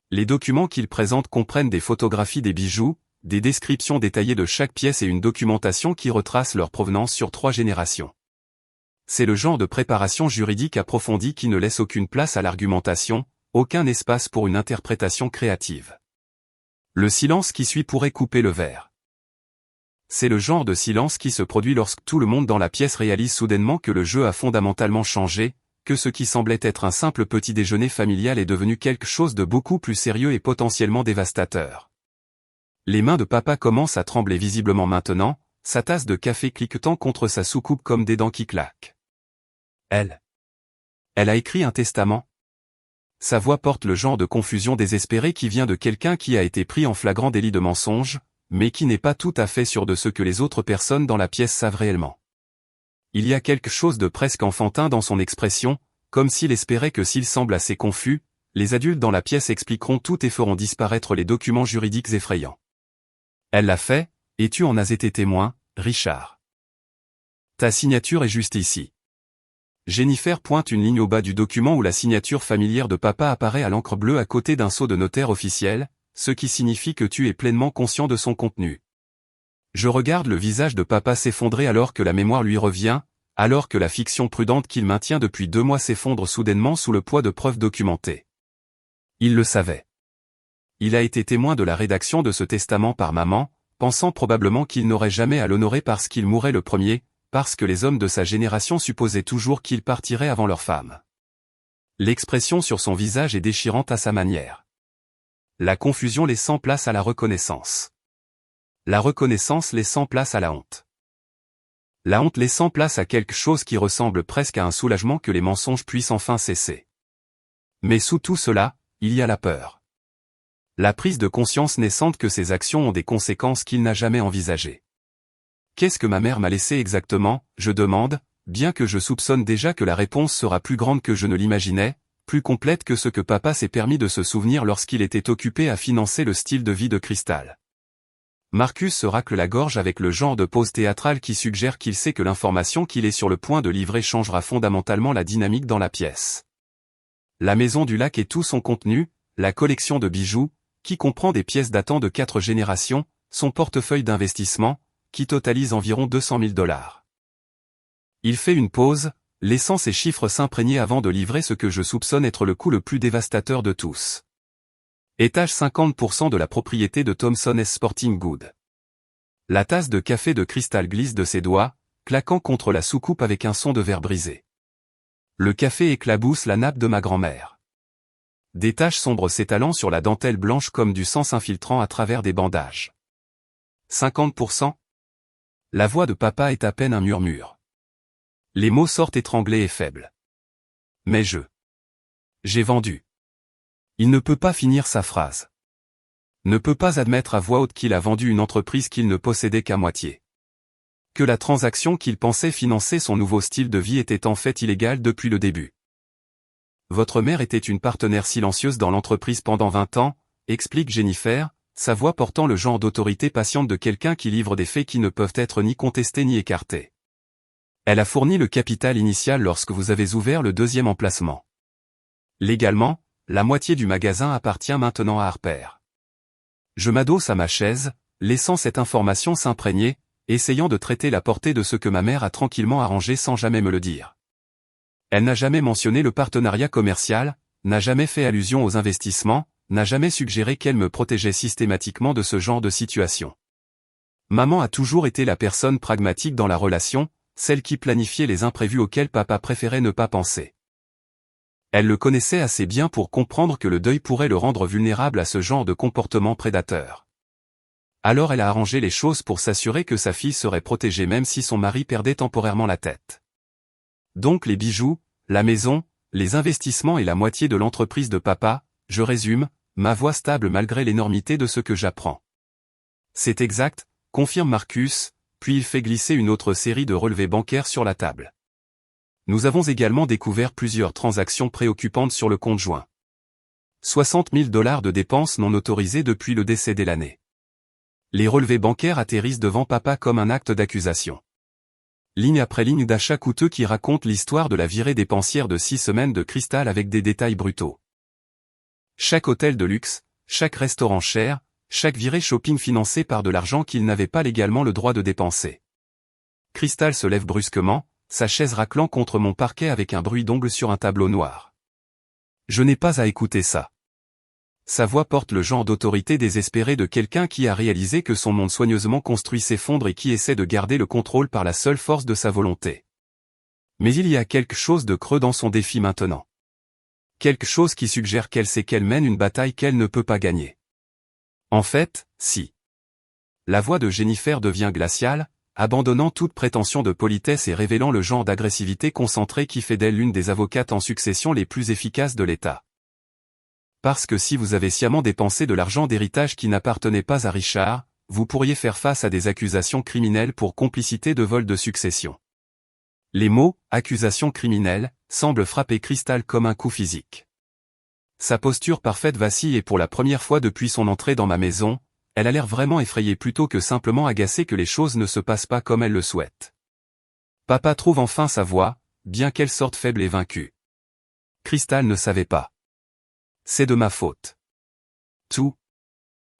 Les documents qu'il présente comprennent des photographies des bijoux, des descriptions détaillées de chaque pièce et une documentation qui retrace leur provenance sur 3 générations. C'est le genre de préparation juridique approfondie qui ne laisse aucune place à l'argumentation, aucun espace pour une interprétation créative. Le silence qui suit pourrait couper le verre. C'est le genre de silence qui se produit lorsque tout le monde dans la pièce réalise soudainement que le jeu a fondamentalement changé, que ce qui semblait être un simple petit déjeuner familial est devenu quelque chose de beaucoup plus sérieux et potentiellement dévastateur. Les mains de papa commencent à trembler visiblement maintenant, sa tasse de café cliquetant contre sa soucoupe comme des dents qui claquent. Elle a écrit un testament. Sa voix porte le genre de confusion désespérée qui vient de quelqu'un qui a été pris en flagrant délit de mensonge, mais qui n'est pas tout à fait sûr de ce que les autres personnes dans la pièce savent réellement. Il y a quelque chose de presque enfantin dans son expression, comme s'il espérait que s'il semble assez confus, les adultes dans la pièce expliqueront tout et feront disparaître les documents juridiques effrayants. Elle l'a fait, et tu en as été témoin, Richard. Ta signature est juste ici. Jennifer pointe une ligne au bas du document où la signature familière de papa apparaît à l'encre bleue à côté d'un sceau de notaire officiel, ce qui signifie que tu es pleinement conscient de son contenu. Je regarde le visage de papa s'effondrer alors que la mémoire lui revient, alors que la fiction prudente qu'il maintient depuis 2 mois s'effondre soudainement sous le poids de preuves documentées. Il le savait. Il a été témoin de la rédaction de ce testament par maman, pensant probablement qu'il n'aurait jamais à l'honorer parce qu'il mourrait le premier, parce que les hommes de sa génération supposaient toujours qu'il partirait avant leur femme. L'expression sur son visage est déchirante à sa manière. La confusion laissant place à la reconnaissance. La reconnaissance laissant place à la honte. La honte laissant place à quelque chose qui ressemble presque à un soulagement que les mensonges puissent enfin cesser. Mais sous tout cela, il y a la peur. La prise de conscience naissante que ses actions ont des conséquences qu'il n'a jamais envisagées. Qu'est-ce que ma mère m'a laissé exactement, je demande, bien que je soupçonne déjà que la réponse sera plus grande que je ne l'imaginais, plus complète que ce que papa s'est permis de se souvenir lorsqu'il était occupé à financer le style de vie de Crystal. Marcus se racle la gorge avec le genre de pause théâtrale qui suggère qu'il sait que l'information qu'il est sur le point de livrer changera fondamentalement la dynamique dans la pièce. La maison du lac et tout son contenu, la collection de bijoux, qui comprend des pièces datant de 4 générations, son portefeuille d'investissement, qui totalise environ 200 000 $. Il fait une pause, laissant ces chiffres s'imprégner avant de livrer ce que je soupçonne être le coup le plus dévastateur de tous. Étage 50% de la propriété de Thompson S. Sporting Good. La tasse de café de Crystal glisse de ses doigts, claquant contre la soucoupe avec un son de verre brisé. Le café éclabousse la nappe de ma grand-mère. Des taches sombres s'étalant sur la dentelle blanche comme du sang s'infiltrant à travers des bandages. 50%? La voix de papa est à peine un murmure. Les mots sortent étranglés et faibles. Mais j'ai vendu. Il ne peut pas finir sa phrase. Ne peut pas admettre à voix haute qu'il a vendu une entreprise qu'il ne possédait qu'à moitié. Que la transaction qu'il pensait financer son nouveau style de vie était en fait illégale depuis le début. Votre mère était une partenaire silencieuse dans l'entreprise pendant 20 ans, explique Jennifer, sa voix portant le genre d'autorité patiente de quelqu'un qui livre des faits qui ne peuvent être ni contestés ni écartés. Elle a fourni le capital initial lorsque vous avez ouvert le 2e emplacement. Légalement, la moitié du magasin appartient maintenant à Harper. Je m'adosse à ma chaise, laissant cette information s'imprégner, essayant de traiter la portée de ce que ma mère a tranquillement arrangé sans jamais me le dire. Elle n'a jamais mentionné le partenariat commercial, n'a jamais fait allusion aux investissements, n'a jamais suggéré qu'elle me protégeait systématiquement de ce genre de situation. Maman a toujours été la personne pragmatique dans la relation, celle qui planifiait les imprévus auxquels papa préférait ne pas penser. Elle le connaissait assez bien pour comprendre que le deuil pourrait le rendre vulnérable à ce genre de comportement prédateur. Alors elle a arrangé les choses pour s'assurer que sa fille serait protégée même si son mari perdait temporairement la tête. Donc les bijoux, la maison, les investissements et la moitié de l'entreprise de papa, je résume, ma voix stable malgré l'énormité de ce que j'apprends. C'est exact, confirme Marcus, puis il fait glisser une autre série de relevés bancaires sur la table. Nous avons également découvert plusieurs transactions préoccupantes sur le compte joint. 60 000 $ de dépenses non autorisées depuis le décès d'Elané. Les relevés bancaires atterrissent devant papa comme un acte d'accusation. Ligne après ligne d'achats coûteux qui racontent l'histoire de la virée dépensière de 6 semaines de Crystal avec des détails brutaux. Chaque hôtel de luxe, chaque restaurant cher, chaque virée shopping financée par de l'argent qu'il n'avait pas légalement le droit de dépenser. Crystal se lève brusquement, sa chaise raclant contre mon parquet avec un bruit d'ongles sur un tableau noir. Je n'ai pas à écouter ça. Sa voix porte le genre d'autorité désespérée de quelqu'un qui a réalisé que son monde soigneusement construit s'effondre et qui essaie de garder le contrôle par la seule force de sa volonté. Mais il y a quelque chose de creux dans son défi maintenant. Quelque chose qui suggère qu'elle sait qu'elle mène une bataille qu'elle ne peut pas gagner. En fait, si. La voix de Jennifer devient glaciale, abandonnant toute prétention de politesse et révélant le genre d'agressivité concentrée qui fait d'elle l'une des avocates en succession les plus efficaces de l'État. Parce que si vous avez sciemment dépensé de l'argent d'héritage qui n'appartenait pas à Richard, vous pourriez faire face à des accusations criminelles pour complicité de vol de succession. Les mots « accusation criminelle » semblent frapper Crystal comme un coup physique. Sa posture parfaite vacille et pour la première fois depuis son entrée dans ma maison, elle a l'air vraiment effrayée plutôt que simplement agacée que les choses ne se passent pas comme elle le souhaite. Papa trouve enfin sa voix, bien qu'elle sorte faible et vaincue. Crystal ne savait pas. C'est de ma faute. Tout.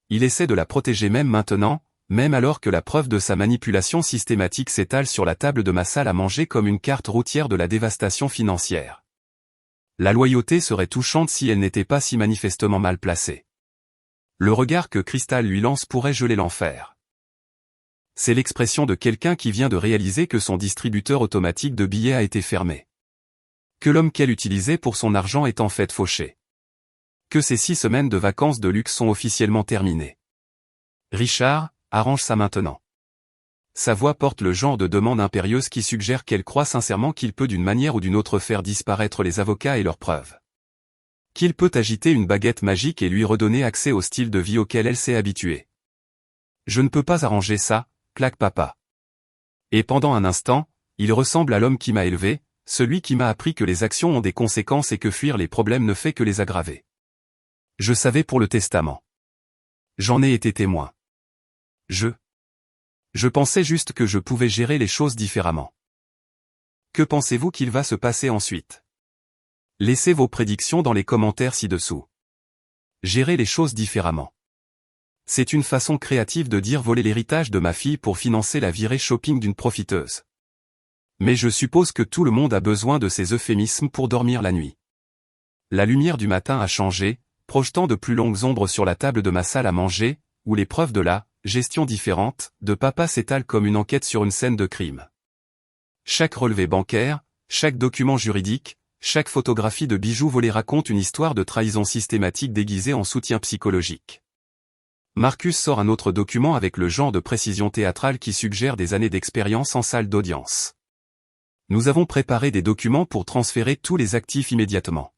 Il essaie de la protéger même maintenant, même alors que la preuve de sa manipulation systématique s'étale sur la table de ma salle à manger comme une carte routière de la dévastation financière. La loyauté serait touchante si elle n'était pas si manifestement mal placée. Le regard que Crystal lui lance pourrait geler l'enfer. C'est l'expression de quelqu'un qui vient de réaliser que son distributeur automatique de billets a été fermé. Que l'homme qu'elle utilisait pour son argent est en fait fauché. Que ces 6 semaines de vacances de luxe sont officiellement terminées. Richard, arrange ça maintenant. Sa voix porte le genre de demande impérieuse qui suggère qu'elle croit sincèrement qu'il peut d'une manière ou d'une autre faire disparaître les avocats et leurs preuves. Qu'il peut agiter une baguette magique et lui redonner accès au style de vie auquel elle s'est habituée. Je ne peux pas arranger ça, claque papa. Et pendant un instant, il ressemble à l'homme qui m'a élevé, celui qui m'a appris que les actions ont des conséquences et que fuir les problèmes ne fait que les aggraver. Je savais pour le testament. J'en ai été témoin. Je pensais juste que je pouvais gérer les choses différemment. Que pensez-vous qu'il va se passer ensuite? Laissez vos prédictions dans les commentaires ci-dessous. Gérer les choses différemment. C'est une façon créative de dire voler l'héritage de ma fille pour financer la virée shopping d'une profiteuse. Mais je suppose que tout le monde a besoin de ces euphémismes pour dormir la nuit. La lumière du matin a changé, projetant de plus longues ombres sur la table de ma salle à manger, où les preuves de la gestion différente de papa s'étalent comme une enquête sur une scène de crime. Chaque relevé bancaire, chaque document juridique, chaque photographie de bijoux volés raconte une histoire de trahison systématique déguisée en soutien psychologique. Marcus sort un autre document avec le genre de précision théâtrale qui suggère des années d'expérience en salle d'audience. Nous avons préparé des documents pour transférer tous les actifs immédiatement.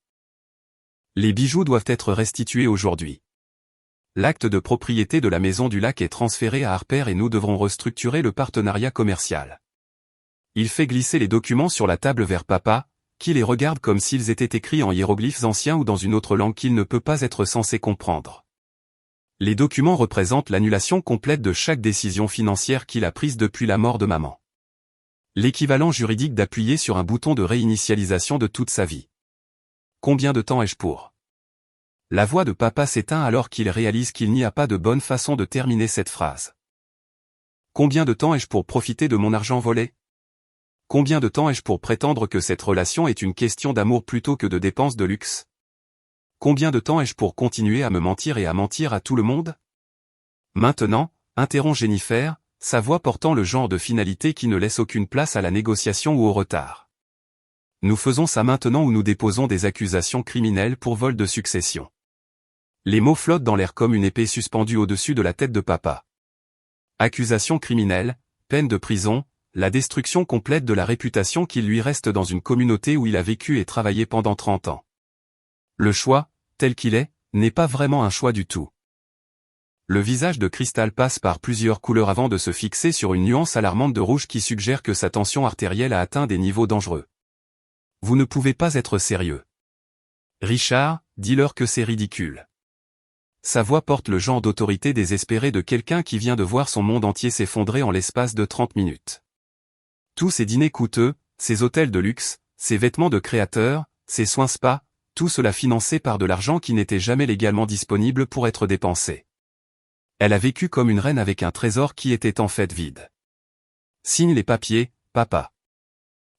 Les bijoux doivent être restitués aujourd'hui. L'acte de propriété de la Maison du Lac est transféré à Harper et nous devrons restructurer le partenariat commercial. Il fait glisser les documents sur la table vers papa, qui les regarde comme s'ils étaient écrits en hiéroglyphes anciens ou dans une autre langue qu'il ne peut pas être censé comprendre. Les documents représentent l'annulation complète de chaque décision financière qu'il a prise depuis la mort de maman. L'équivalent juridique d'appuyer sur un bouton de réinitialisation de toute sa vie. Combien de temps ai-je pour? La voix de papa s'éteint alors qu'il réalise qu'il n'y a pas de bonne façon de terminer cette phrase. Combien de temps ai-je pour profiter de mon argent volé? Combien de temps ai-je pour prétendre que cette relation est une question d'amour plutôt que de dépenses de luxe? Combien de temps ai-je pour continuer à me mentir et à mentir à tout le monde? Maintenant, interrompt Jennifer, sa voix portant le genre de finalité qui ne laisse aucune place à la négociation ou au retard. Nous faisons ça maintenant ou nous déposons des accusations criminelles pour vol de succession. Les mots flottent dans l'air comme une épée suspendue au-dessus de la tête de papa. Accusation criminelle, peine de prison, la destruction complète de la réputation qu'il lui reste dans une communauté où il a vécu et travaillé pendant 30 ans. Le choix, tel qu'il est, n'est pas vraiment un choix du tout. Le visage de Crystal passe par plusieurs couleurs avant de se fixer sur une nuance alarmante de rouge qui suggère que sa tension artérielle a atteint des niveaux dangereux. Vous ne pouvez pas être sérieux. Richard, dis-leur que c'est ridicule. Sa voix porte le genre d'autorité désespérée de quelqu'un qui vient de voir son monde entier s'effondrer en l'espace de 30 minutes. Tous ces dîners coûteux, ces hôtels de luxe, ces vêtements de créateurs, ces soins spa, tout cela financé par de l'argent qui n'était jamais légalement disponible pour être dépensé. Elle a vécu comme une reine avec un trésor qui était en fait vide. Signe les papiers, papa.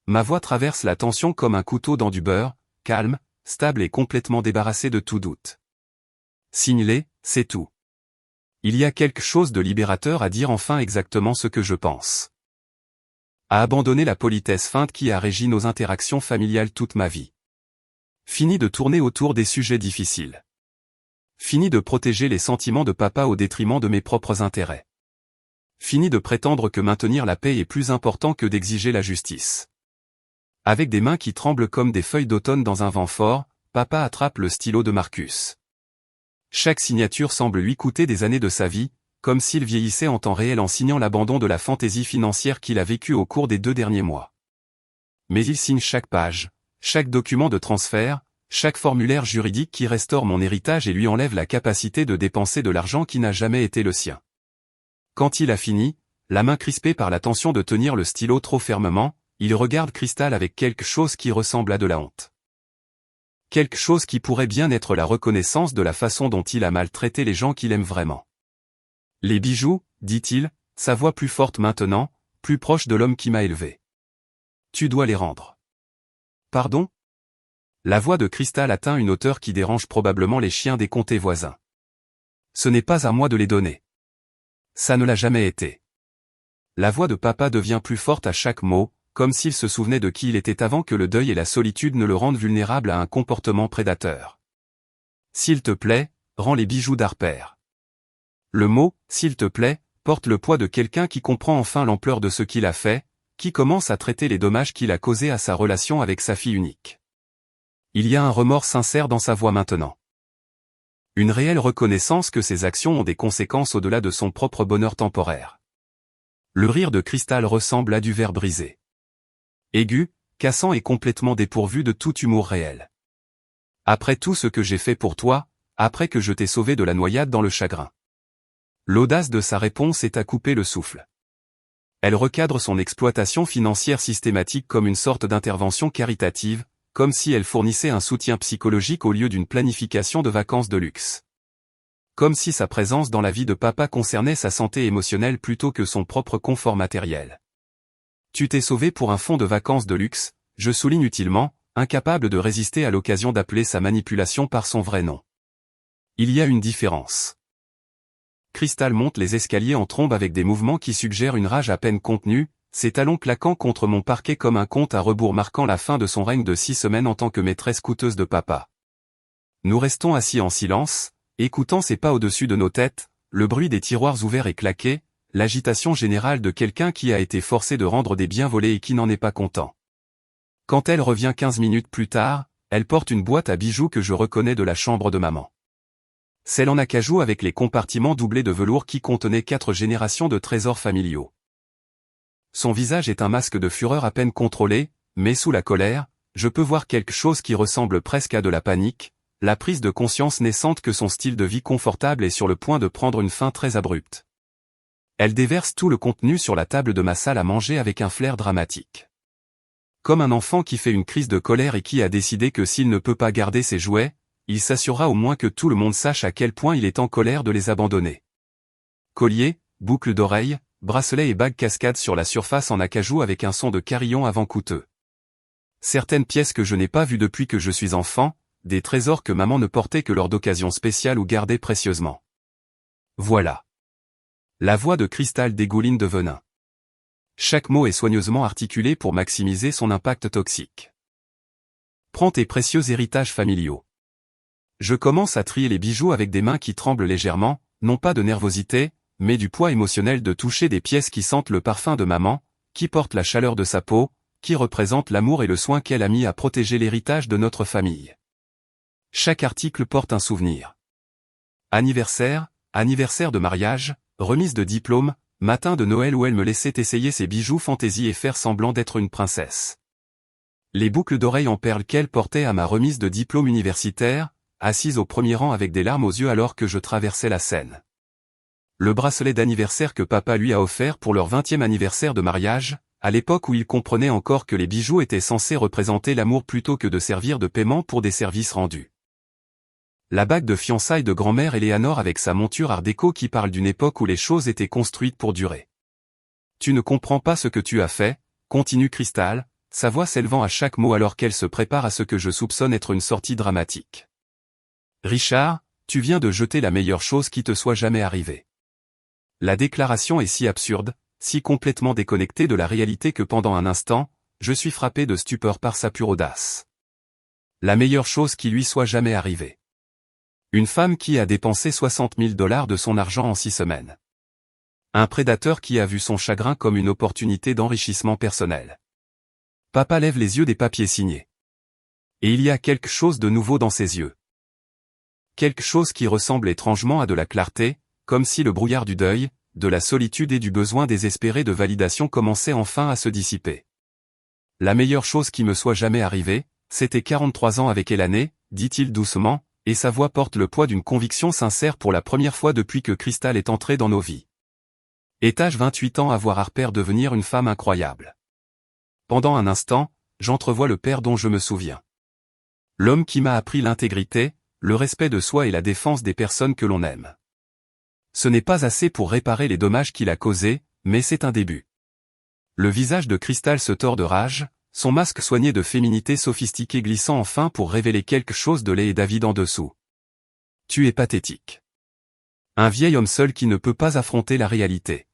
Ma voix traverse la tension comme un couteau dans du beurre, calme, stable et complètement débarrassé de tout doute. Signe-les, c'est tout. Il y a quelque chose de libérateur à dire enfin exactement ce que je pense. À abandonner la politesse feinte qui a régi nos interactions familiales toute ma vie. Fini de tourner autour des sujets difficiles. Fini de protéger les sentiments de papa au détriment de mes propres intérêts. Fini de prétendre que maintenir la paix est plus important que d'exiger la justice. Avec des mains qui tremblent comme des feuilles d'automne dans un vent fort, papa attrape le stylo de Marcus. Chaque signature semble lui coûter des années de sa vie, comme s'il vieillissait en temps réel en signant l'abandon de la fantaisie financière qu'il a vécue au cours des 2 derniers mois. Mais il signe chaque page, chaque document de transfert, chaque formulaire juridique qui restaure mon héritage et lui enlève la capacité de dépenser de l'argent qui n'a jamais été le sien. Quand il a fini, la main crispée par la tension de tenir le stylo trop fermement, il regarde Crystal avec quelque chose qui ressemble à de la honte. Quelque chose qui pourrait bien être la reconnaissance de la façon dont il a maltraité les gens qu'il aime vraiment. Les bijoux, dit-il, sa voix plus forte maintenant, plus proche de l'homme qui m'a élevé. Tu dois les rendre. Pardon? La voix de Crystal atteint une hauteur qui dérange probablement les chiens des comtés voisins. Ce n'est pas à moi de les donner. Ça ne l'a jamais été. La voix de papa devient plus forte à chaque mot, comme s'il se souvenait de qui il était avant que le deuil et la solitude ne le rendent vulnérable à un comportement prédateur. S'il te plaît, rends les bijoux d'Harper. Le mot « s'il te plaît » porte le poids de quelqu'un qui comprend enfin l'ampleur de ce qu'il a fait, qui commence à traiter les dommages qu'il a causés à sa relation avec sa fille unique. Il y a un remords sincère dans sa voix maintenant. Une réelle reconnaissance que ses actions ont des conséquences au-delà de son propre bonheur temporaire. Le rire de Crystal ressemble à du verre brisé. Aigu, cassant et complètement dépourvu de tout humour réel. Après tout ce que j'ai fait pour toi, après que je t'ai sauvé de la noyade dans le chagrin. L'audace de sa réponse est à couper le souffle. Elle recadre son exploitation financière systématique comme une sorte d'intervention caritative, comme si elle fournissait un soutien psychologique au lieu d'une planification de vacances de luxe. Comme si sa présence dans la vie de papa concernait sa santé émotionnelle plutôt que son propre confort matériel. Tu t'es sauvé pour un fonds de vacances de luxe, je souligne utilement, incapable de résister à l'occasion d'appeler sa manipulation par son vrai nom. Il y a une différence. Crystal monte les escaliers en trombe avec des mouvements qui suggèrent une rage à peine contenue, ses talons claquant contre mon parquet comme un compte à rebours marquant la fin de son règne de 6 semaines en tant que maîtresse coûteuse de papa. Nous restons assis en silence, écoutant ses pas au-dessus de nos têtes, le bruit des tiroirs ouverts et claqués, l'agitation générale de quelqu'un qui a été forcé de rendre des biens volés et qui n'en est pas content. Quand elle revient 15 minutes plus tard, elle porte une boîte à bijoux que je reconnais de la chambre de maman. Celle en acajou avec les compartiments doublés de velours qui contenaient 4 générations de trésors familiaux. Son visage est un masque de fureur à peine contrôlé, mais sous la colère, je peux voir quelque chose qui ressemble presque à de la panique, la prise de conscience naissante que son style de vie confortable est sur le point de prendre une fin très abrupte. Elle déverse tout le contenu sur la table de ma salle à manger avec un flair dramatique. Comme un enfant qui fait une crise de colère et qui a décidé que s'il ne peut pas garder ses jouets, il s'assurera au moins que tout le monde sache à quel point il est en colère de les abandonner. Collier, boucles d'oreilles, bracelets et bagues cascadent sur la surface en acajou avec un son de carillon avant coûteux. Certaines pièces que je n'ai pas vues depuis que je suis enfant, des trésors que maman ne portait que lors d'occasions spéciales ou gardait précieusement. Voilà. La voix de Cristal dégouline de venin. Chaque mot est soigneusement articulé pour maximiser son impact toxique. Prends tes précieux héritages familiaux. Je commence à trier les bijoux avec des mains qui tremblent légèrement, non pas de nervosité, mais du poids émotionnel de toucher des pièces qui sentent le parfum de maman, qui portent la chaleur de sa peau, qui représentent l'amour et le soin qu'elle a mis à protéger l'héritage de notre famille. Chaque article porte un souvenir. Anniversaire, anniversaire de mariage, remise de diplôme, matin de Noël où elle me laissait essayer ses bijoux fantaisie et faire semblant d'être une princesse. Les boucles d'oreilles en perles qu'elle portait à ma remise de diplôme universitaire, assise au premier rang avec des larmes aux yeux alors que je traversais la scène. Le bracelet d'anniversaire que papa lui a offert pour leur 20e anniversaire de mariage, à l'époque où il comprenait encore que les bijoux étaient censés représenter l'amour plutôt que de servir de paiement pour des services rendus. La bague de fiançailles de grand-mère Éléanore avec sa monture art déco qui parle d'une époque où les choses étaient construites pour durer. Tu ne comprends pas ce que tu as fait, continue Cristal, sa voix s'élevant à chaque mot alors qu'elle se prépare à ce que je soupçonne être une sortie dramatique. Richard, tu viens de jeter la meilleure chose qui te soit jamais arrivée. La déclaration est si absurde, si complètement déconnectée de la réalité que pendant un instant, je suis frappé de stupeur par sa pure audace. La meilleure chose qui lui soit jamais arrivée. Une femme qui a dépensé 60 000 $ de son argent en 6 semaines. Un prédateur qui a vu son chagrin comme une opportunité d'enrichissement personnel. Papa lève les yeux des papiers signés. Et il y a quelque chose de nouveau dans ses yeux. Quelque chose qui ressemble étrangement à de la clarté, comme si le brouillard du deuil, de la solitude et du besoin désespéré de validation commençait enfin à se dissiper. La meilleure chose qui me soit jamais arrivée, c'était 43 ans avec Élanée, dit-il doucement, et sa voix porte le poids d'une conviction sincère pour la première fois depuis que Cristal est entré dans nos vies. Étage 28 ans à voir Harper devenir une femme incroyable. Pendant un instant, j'entrevois le père dont je me souviens. L'homme qui m'a appris l'intégrité, le respect de soi et la défense des personnes que l'on aime. Ce n'est pas assez pour réparer les dommages qu'il a causés, mais c'est un début. Le visage de Cristal se tord de rage, son masque soigné de féminité sophistiquée glissant enfin pour révéler quelque chose de laid et d'avide en dessous. Tu es pathétique. Un vieil homme seul qui ne peut pas affronter la réalité.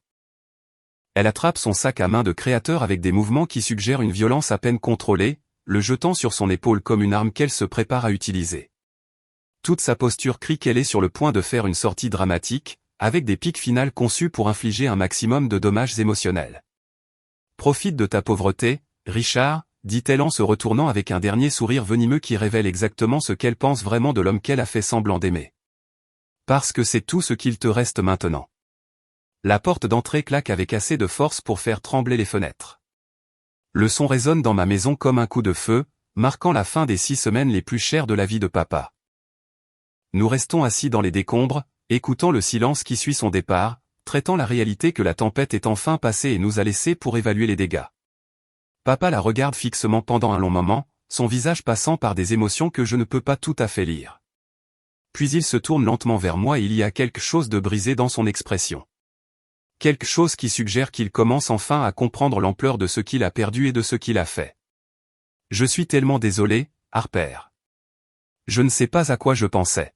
Elle attrape son sac à main de créateur avec des mouvements qui suggèrent une violence à peine contrôlée, le jetant sur son épaule comme une arme qu'elle se prépare à utiliser. Toute sa posture crie qu'elle est sur le point de faire une sortie dramatique, avec des pics finales conçus pour infliger un maximum de dommages émotionnels. Profite de ta pauvreté, Richard, dit-elle en se retournant avec un dernier sourire venimeux qui révèle exactement ce qu'elle pense vraiment de l'homme qu'elle a fait semblant d'aimer. Parce que c'est tout ce qu'il te reste maintenant. La porte d'entrée claque avec assez de force pour faire trembler les fenêtres. Le son résonne dans ma maison comme un coup de feu, marquant la fin des 6 semaines les plus chères de la vie de papa. Nous restons assis dans les décombres, écoutant le silence qui suit son départ, traitant la réalité que la tempête est enfin passée et nous a laissés pour évaluer les dégâts. Papa la regarde fixement pendant un long moment, son visage passant par des émotions que je ne peux pas tout à fait lire. Puis il se tourne lentement vers moi et il y a quelque chose de brisé dans son expression. Quelque chose qui suggère qu'il commence enfin à comprendre l'ampleur de ce qu'il a perdu et de ce qu'il a fait. Je suis tellement désolé, Harper. Je ne sais pas à quoi je pensais.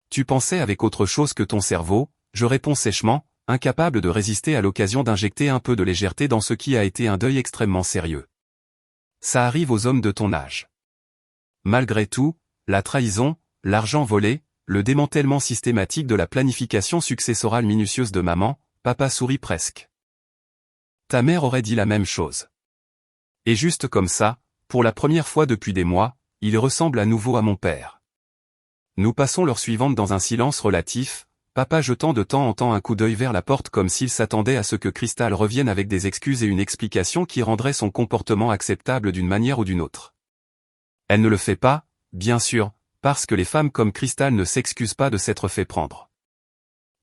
Tu pensais avec autre chose que ton cerveau, je réponds sèchement, incapable de résister à l'occasion d'injecter un peu de légèreté dans ce qui a été un deuil extrêmement sérieux. Ça arrive aux hommes de ton âge. Malgré tout, la trahison, l'argent volé, le démantèlement systématique de la planification successorale minutieuse de maman, papa sourit presque. Ta mère aurait dit la même chose. Et juste comme ça, pour la première fois depuis des mois, il ressemble à nouveau à mon père. Nous passons l'heure suivante dans un silence relatif, papa jetant de temps en temps un coup d'œil vers la porte comme s'il s'attendait à ce que Cristal revienne avec des excuses et une explication qui rendrait son comportement acceptable d'une manière ou d'une autre. Elle ne le fait pas, bien sûr, parce que les femmes comme Cristal ne s'excusent pas de s'être fait prendre.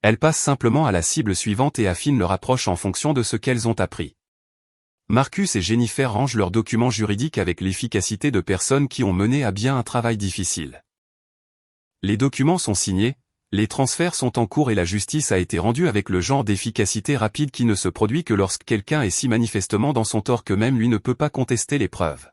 Elles passent simplement à la cible suivante et affinent leur approche en fonction de ce qu'elles ont appris. Marcus et Jennifer rangent leurs documents juridiques avec l'efficacité de personnes qui ont mené à bien un travail difficile. Les documents sont signés, les transferts sont en cours et la justice a été rendue avec le genre d'efficacité rapide qui ne se produit que lorsque quelqu'un est si manifestement dans son tort que même lui ne peut pas contester les preuves.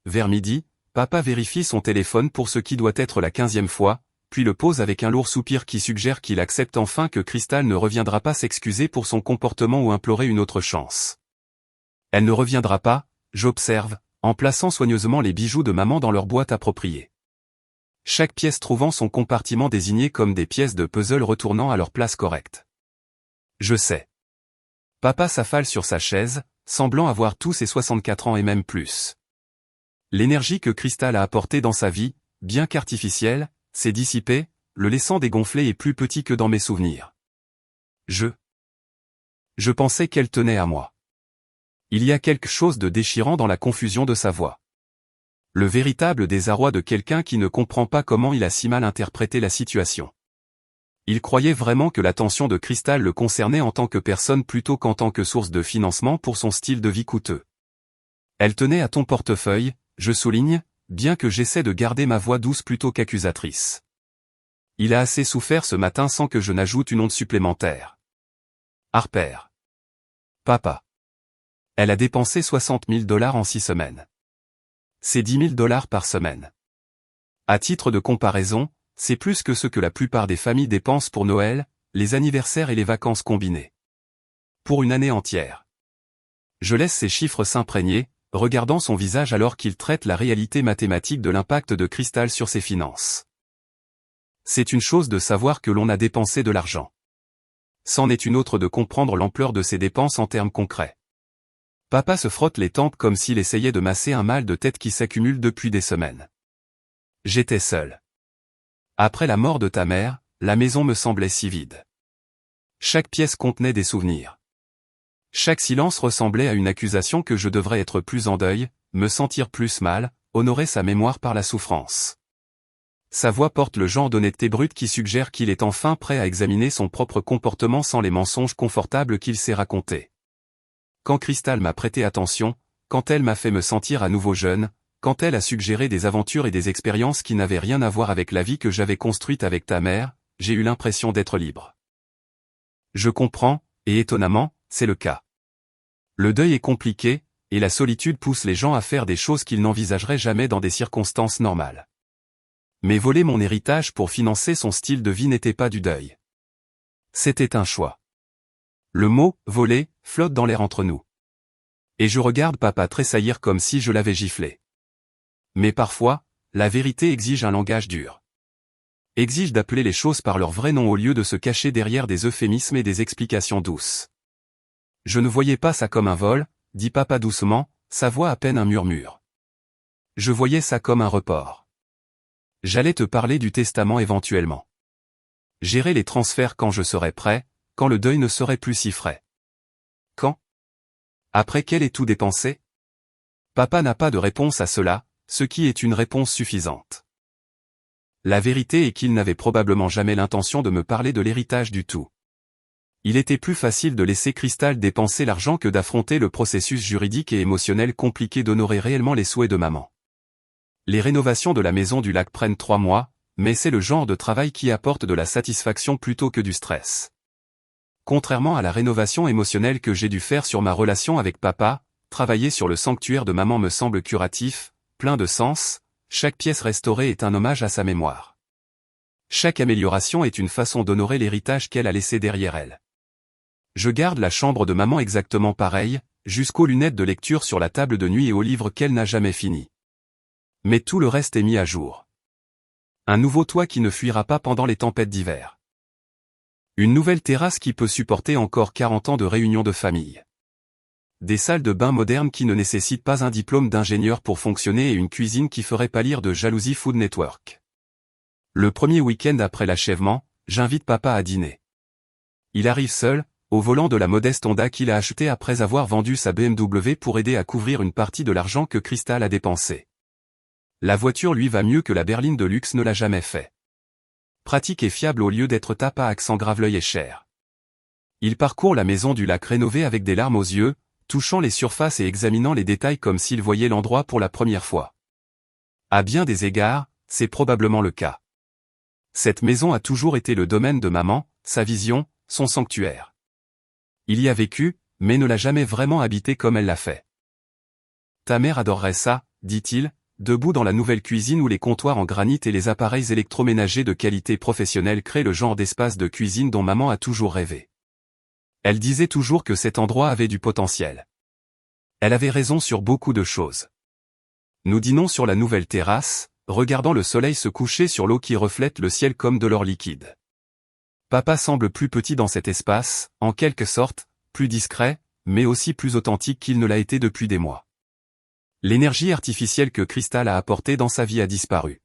Vers midi, papa vérifie son téléphone pour ce qui doit être la 15e fois, puis le pose avec un lourd soupir qui suggère qu'il accepte enfin que Crystal ne reviendra pas s'excuser pour son comportement ou implorer une autre chance. Elle ne reviendra pas, j'observe, en plaçant soigneusement les bijoux de maman dans leur boîte appropriée. Chaque pièce trouvant son compartiment désigné comme des pièces de puzzle retournant à leur place correcte. Je sais. Papa s'affale sur sa chaise, semblant avoir tous ses 64 ans et même plus. L'énergie que Crystal a apportée dans sa vie, bien qu'artificielle, s'est dissipée, le laissant dégonflé et plus petit que dans mes souvenirs. Je pensais qu'elle tenait à moi. Il y a quelque chose de déchirant dans la confusion de sa voix. Le véritable désarroi de quelqu'un qui ne comprend pas comment il a si mal interprété la situation. Il croyait vraiment que l'attention de Crystal le concernait en tant que personne plutôt qu'en tant que source de financement pour son style de vie coûteux. Elle tenait à ton portefeuille, je souligne, bien que j'essaie de garder ma voix douce plutôt qu'accusatrice. Il a assez souffert ce matin sans que je n'ajoute une onde supplémentaire. Harper. Papa. Elle a dépensé 60 000 $ en 6 semaines. C'est 10 000 $ par semaine. À titre de comparaison, c'est plus que ce que la plupart des familles dépensent pour Noël, les anniversaires et les vacances combinées. Pour une année entière. Je laisse ces chiffres s'imprégner, regardant son visage alors qu'il traite la réalité mathématique de l'impact de Crystal sur ses finances. C'est une chose de savoir que l'on a dépensé de l'argent. C'en est une autre de comprendre l'ampleur de ses dépenses en termes concrets. Papa se frotte les tempes comme s'il essayait de masser un mal de tête qui s'accumule depuis des semaines. J'étais seul. Après la mort de ta mère, la maison me semblait si vide. Chaque pièce contenait des souvenirs. Chaque silence ressemblait à une accusation que je devrais être plus en deuil, me sentir plus mal, honorer sa mémoire par la souffrance. Sa voix porte le genre d'honnêteté brute qui suggère qu'il est enfin prêt à examiner son propre comportement sans les mensonges confortables qu'il s'est racontés. Quand Crystal m'a prêté attention, quand elle m'a fait me sentir à nouveau jeune, quand elle a suggéré des aventures et des expériences qui n'avaient rien à voir avec la vie que j'avais construite avec ta mère, j'ai eu l'impression d'être libre. Je comprends, et étonnamment, c'est le cas. Le deuil est compliqué, et la solitude pousse les gens à faire des choses qu'ils n'envisageraient jamais dans des circonstances normales. Mais voler mon héritage pour financer son style de vie n'était pas du deuil. C'était un choix. Le mot « voler » flotte dans l'air entre nous. Et je regarde papa tressaillir comme si je l'avais giflé. Mais parfois, la vérité exige un langage dur. Exige d'appeler les choses par leur vrai nom au lieu de se cacher derrière des euphémismes et des explications douces. Je ne voyais pas ça comme un vol, dit papa doucement, sa voix à peine un murmure. Je voyais ça comme un report. J'allais te parler du testament éventuellement. Gérer les transferts quand je serais prêt, quand le deuil ne serait plus si frais. Quand? Après qu'elle ait tout dépensé? Papa n'a pas de réponse à cela, ce qui est une réponse suffisante. La vérité est qu'il n'avait probablement jamais l'intention de me parler de l'héritage du tout. Il était plus facile de laisser Crystal dépenser l'argent que d'affronter le processus juridique et émotionnel compliqué d'honorer réellement les souhaits de maman. Les rénovations de la maison du lac prennent 3 mois, mais c'est le genre de travail qui apporte de la satisfaction plutôt que du stress. Contrairement à la rénovation émotionnelle que j'ai dû faire sur ma relation avec papa, travailler sur le sanctuaire de maman me semble curatif, plein de sens, chaque pièce restaurée est un hommage à sa mémoire. Chaque amélioration est une façon d'honorer l'héritage qu'elle a laissé derrière elle. Je garde la chambre de maman exactement pareille, jusqu'aux lunettes de lecture sur la table de nuit et aux livres qu'elle n'a jamais finis. Mais tout le reste est mis à jour. Un nouveau toit qui ne fuira pas pendant les tempêtes d'hiver. Une nouvelle terrasse qui peut supporter encore 40 ans de réunions de famille. Des salles de bain modernes qui ne nécessitent pas un diplôme d'ingénieur pour fonctionner et une cuisine qui ferait pâlir de jalousie Food Network. Le premier week-end après l'achèvement, j'invite papa à dîner. Il arrive seul, au volant de la modeste Honda qu'il a achetée après avoir vendu sa BMW pour aider à couvrir une partie de l'argent que Crystal a dépensé. La voiture lui va mieux que la berline de luxe ne l'a jamais fait. Pratique et fiable au lieu d'être tape à accent graveleuil et cher. Il parcourt la maison du lac rénovée avec des larmes aux yeux, touchant les surfaces et examinant les détails comme s'il voyait l'endroit pour la première fois. À bien des égards, c'est probablement le cas. Cette maison a toujours été le domaine de maman, sa vision, son sanctuaire. Il y a vécu, mais ne l'a jamais vraiment habité comme elle l'a fait. Ta mère adorerait ça, dit-il, debout dans la nouvelle cuisine où les comptoirs en granit et les appareils électroménagers de qualité professionnelle créent le genre d'espace de cuisine dont maman a toujours rêvé. Elle disait toujours que cet endroit avait du potentiel. Elle avait raison sur beaucoup de choses. Nous dînons sur la nouvelle terrasse, regardant le soleil se coucher sur l'eau qui reflète le ciel comme de l'or liquide. Papa semble plus petit dans cet espace, en quelque sorte, plus discret, mais aussi plus authentique qu'il ne l'a été depuis des mois. L'énergie artificielle que Crystal a apportée dans sa vie a disparu.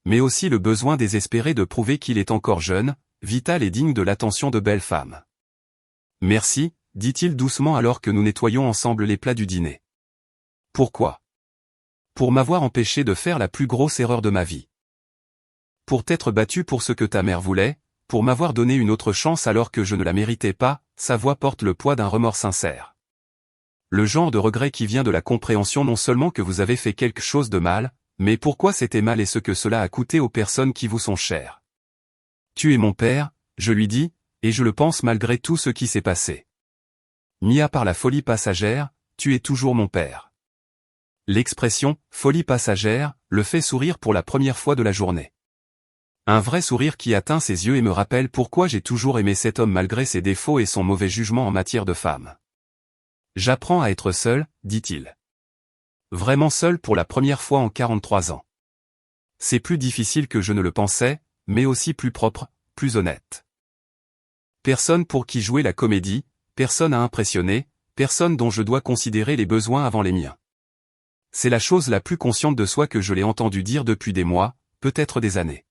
Mais aussi le besoin désespéré de prouver qu'il est encore jeune, vital et digne de l'attention de belles femmes. Merci, dit-il doucement alors que nous nettoyons ensemble les plats du dîner. Pourquoi? Pour m'avoir empêché de faire la plus grosse erreur de ma vie. Pour t'être battu pour ce que ta mère voulait, pour m'avoir donné une autre chance alors que je ne la méritais pas, sa voix porte le poids d'un remords sincère. Le genre de regret qui vient de la compréhension non seulement que vous avez fait quelque chose de mal, mais pourquoi c'était mal et ce que cela a coûté aux personnes qui vous sont chères. Tu es mon père, je lui dis, et je le pense malgré tout ce qui s'est passé. Mis à part la folie passagère, tu es toujours mon père. L'expression « folie passagère » le fait sourire pour la première fois de la journée. Un vrai sourire qui atteint ses yeux et me rappelle pourquoi j'ai toujours aimé cet homme malgré ses défauts et son mauvais jugement en matière de femme. J'apprends à être seul, dit-il. Vraiment seul pour la première fois en 43 ans. C'est plus difficile que je ne le pensais, mais aussi plus propre, plus honnête. Personne pour qui jouer la comédie, personne à impressionner, personne dont je dois considérer les besoins avant les miens. C'est la chose la plus consciente de soi que je l'ai entendu dire depuis des mois, peut-être des années.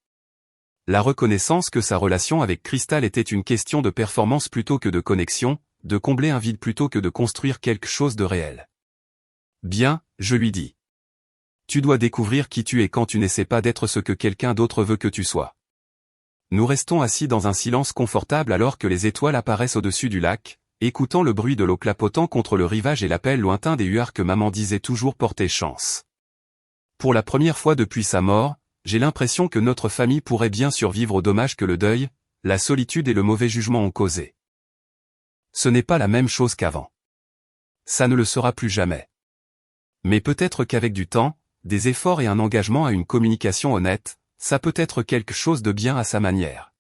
La reconnaissance que sa relation avec Crystal était une question de performance plutôt que de connexion, de combler un vide plutôt que de construire quelque chose de réel. Bien, je lui dis. Tu dois découvrir qui tu es quand tu n'essaies pas d'être ce que quelqu'un d'autre veut que tu sois. Nous restons assis dans un silence confortable alors que les étoiles apparaissent au-dessus du lac, écoutant le bruit de l'eau clapotant contre le rivage et l'appel lointain des huards que maman disait toujours porter chance. Pour la première fois depuis sa mort, j'ai l'impression que notre famille pourrait bien survivre aux dommages que le deuil, la solitude et le mauvais jugement ont causés. Ce n'est pas la même chose qu'avant. Ça ne le sera plus jamais. Mais peut-être qu'avec du temps, des efforts et un engagement à une communication honnête, ça peut être quelque chose de bien à sa manière.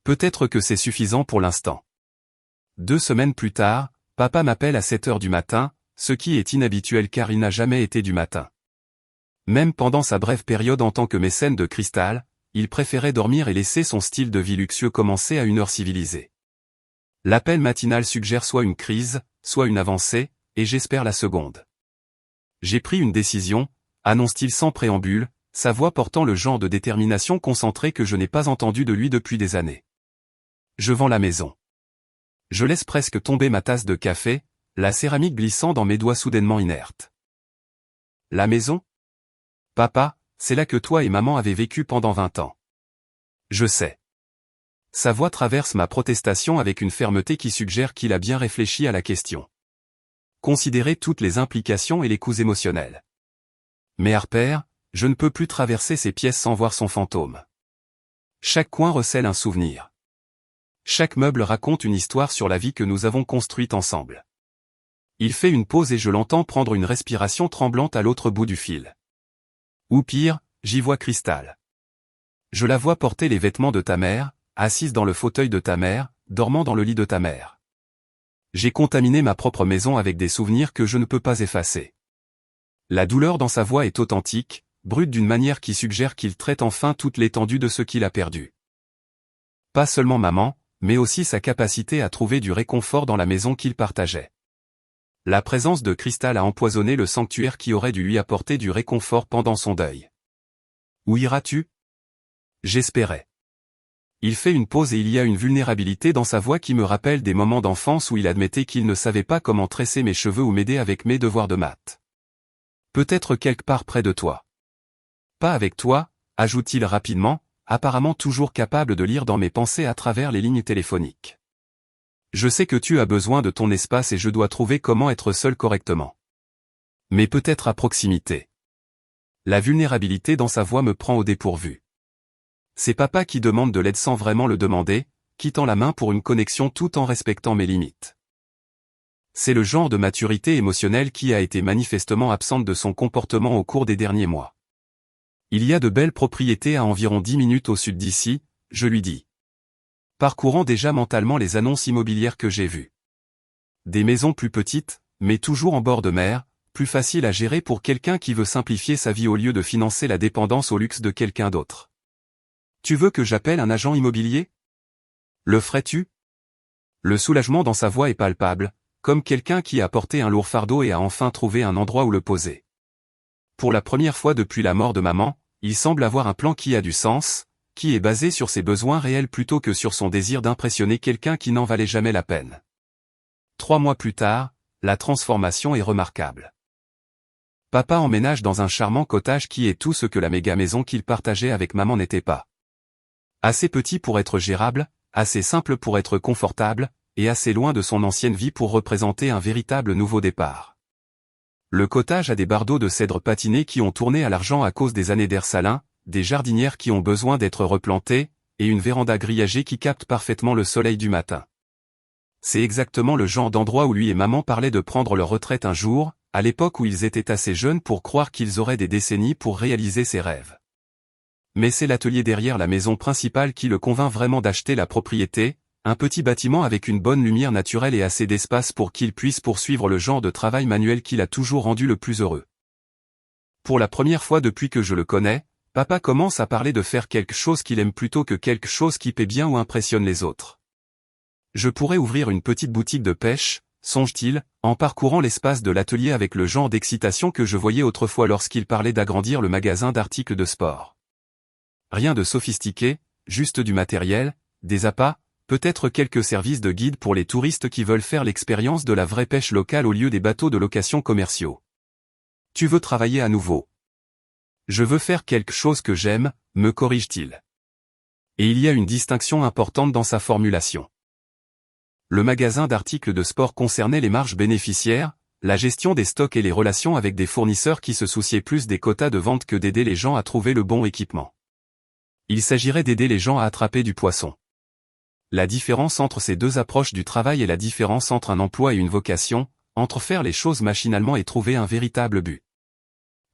Peut-être que c'est suffisant pour l'instant. 2 semaines plus tard, papa m'appelle à 7 heures du matin, ce qui est inhabituel car il n'a jamais été du matin. Même pendant sa brève période en tant que mécène de Crystal, il préférait dormir et laisser son style de vie luxueux commencer à une heure civilisée. L'appel matinal suggère soit une crise, soit une avancée, et j'espère la seconde. J'ai pris une décision, annonce-t-il sans préambule, sa voix portant le genre de détermination concentrée que je n'ai pas entendu de lui depuis des années. Je vends la maison. Je laisse presque tomber ma tasse de café, la céramique glissant dans mes doigts soudainement inertes. La maison? Papa, c'est là que toi et maman avez vécu pendant 20 ans. Je sais. Sa voix traverse ma protestation avec une fermeté qui suggère qu'il a bien réfléchi à la question. Considérez toutes les implications et les coûts émotionnels. Mais Harper, je ne peux plus traverser ces pièces sans voir son fantôme. Chaque coin recèle un souvenir. Chaque meuble raconte une histoire sur la vie que nous avons construite ensemble. Il fait une pause et je l'entends prendre une respiration tremblante à l'autre bout du fil. Ou pire, j'y vois Crystal. Je la vois porter les vêtements de ta mère, assise dans le fauteuil de ta mère, dormant dans le lit de ta mère. J'ai contaminé ma propre maison avec des souvenirs que je ne peux pas effacer. La douleur dans sa voix est authentique, brute d'une manière qui suggère qu'il traite enfin toute l'étendue de ce qu'il a perdu. Pas seulement maman, mais aussi sa capacité à trouver du réconfort dans la maison qu'il partageait. La présence de Crystal a empoisonné le sanctuaire qui aurait dû lui apporter du réconfort pendant son deuil. Où iras-tu? J'espérais. Il fait une pause et il y a une vulnérabilité dans sa voix qui me rappelle des moments d'enfance où il admettait qu'il ne savait pas comment tresser mes cheveux ou m'aider avec mes devoirs de maths. Peut-être quelque part près de toi. Pas avec toi, ajoute-t-il rapidement, apparemment toujours capable de lire dans mes pensées à travers les lignes téléphoniques. Je sais que tu as besoin de ton espace et je dois trouver comment être seul correctement. Mais peut-être à proximité. La vulnérabilité dans sa voix me prend au dépourvu. C'est papa qui demande de l'aide sans vraiment le demander, qui tend la main pour une connexion tout en respectant mes limites. C'est le genre de maturité émotionnelle qui a été manifestement absente de son comportement au cours des derniers mois. Il y a de belles propriétés à environ 10 minutes au sud d'ici, je lui dis. Parcourant déjà mentalement les annonces immobilières que j'ai vues. Des maisons plus petites, mais toujours en bord de mer, plus faciles à gérer pour quelqu'un qui veut simplifier sa vie au lieu de financer la dépendance au luxe de quelqu'un d'autre. Tu veux que j'appelle un agent immobilier? Le ferais-tu? Le soulagement dans sa voix est palpable, comme quelqu'un qui a porté un lourd fardeau et a enfin trouvé un endroit où le poser. Pour la première fois depuis la mort de maman, il semble avoir un plan qui a du sens, qui est basé sur ses besoins réels plutôt que sur son désir d'impressionner quelqu'un qui n'en valait jamais la peine. 3 mois plus tard, la transformation est remarquable. Papa emménage dans un charmant cottage qui est tout ce que la méga maison qu'il partageait avec maman n'était pas. Assez petit pour être gérable, assez simple pour être confortable, et assez loin de son ancienne vie pour représenter un véritable nouveau départ. Le cottage a des bardeaux de cèdre patiné qui ont tourné à l'argent à cause des années d'air salin, des jardinières qui ont besoin d'être replantées, et une véranda grillagée qui capte parfaitement le soleil du matin. C'est exactement le genre d'endroit où lui et maman parlaient de prendre leur retraite un jour, à l'époque où ils étaient assez jeunes pour croire qu'ils auraient des décennies pour réaliser ces rêves. Mais c'est l'atelier derrière la maison principale qui le convainc vraiment d'acheter la propriété, un petit bâtiment avec une bonne lumière naturelle et assez d'espace pour qu'il puisse poursuivre le genre de travail manuel qui l'a toujours rendu le plus heureux. Pour la première fois depuis que je le connais, papa commence à parler de faire quelque chose qu'il aime plutôt que quelque chose qui paie bien ou impressionne les autres. Je pourrais ouvrir une petite boutique de pêche, songe-t-il, en parcourant l'espace de l'atelier avec le genre d'excitation que je voyais autrefois lorsqu'il parlait d'agrandir le magasin d'articles de sport. Rien de sophistiqué, juste du matériel, des appâts, peut-être quelques services de guide pour les touristes qui veulent faire l'expérience de la vraie pêche locale au lieu des bateaux de location commerciaux. Tu veux travailler à nouveau? Je veux faire quelque chose que j'aime, me corrige-t-il. Et il y a une distinction importante dans sa formulation. Le magasin d'articles de sport concernait les marges bénéficiaires, la gestion des stocks et les relations avec des fournisseurs qui se souciaient plus des quotas de vente que d'aider les gens à trouver le bon équipement. Il s'agirait d'aider les gens à attraper du poisson. La différence entre ces deux approches du travail est la différence entre un emploi et une vocation, entre faire les choses machinalement et trouver un véritable but.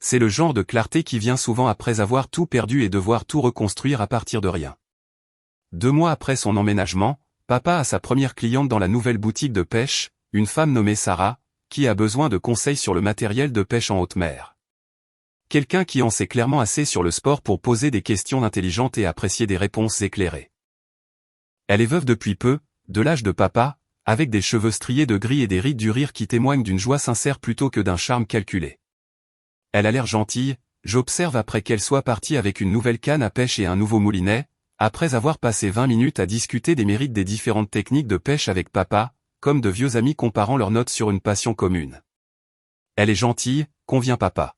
C'est le genre de clarté qui vient souvent après avoir tout perdu et devoir tout reconstruire à partir de rien. 2 mois après son emménagement, papa a sa première cliente dans la nouvelle boutique de pêche, une femme nommée Sarah, qui a besoin de conseils sur le matériel de pêche en haute mer. Quelqu'un qui en sait clairement assez sur le sport pour poser des questions intelligentes et apprécier des réponses éclairées. Elle est veuve depuis peu, de l'âge de papa, avec des cheveux striés de gris et des rides du rire qui témoignent d'une joie sincère plutôt que d'un charme calculé. Elle a l'air gentille, j'observe après qu'elle soit partie avec une nouvelle canne à pêche et un nouveau moulinet, après avoir passé 20 minutes à discuter des mérites des différentes techniques de pêche avec papa, comme de vieux amis comparant leurs notes sur une passion commune. Elle est gentille, convient papa.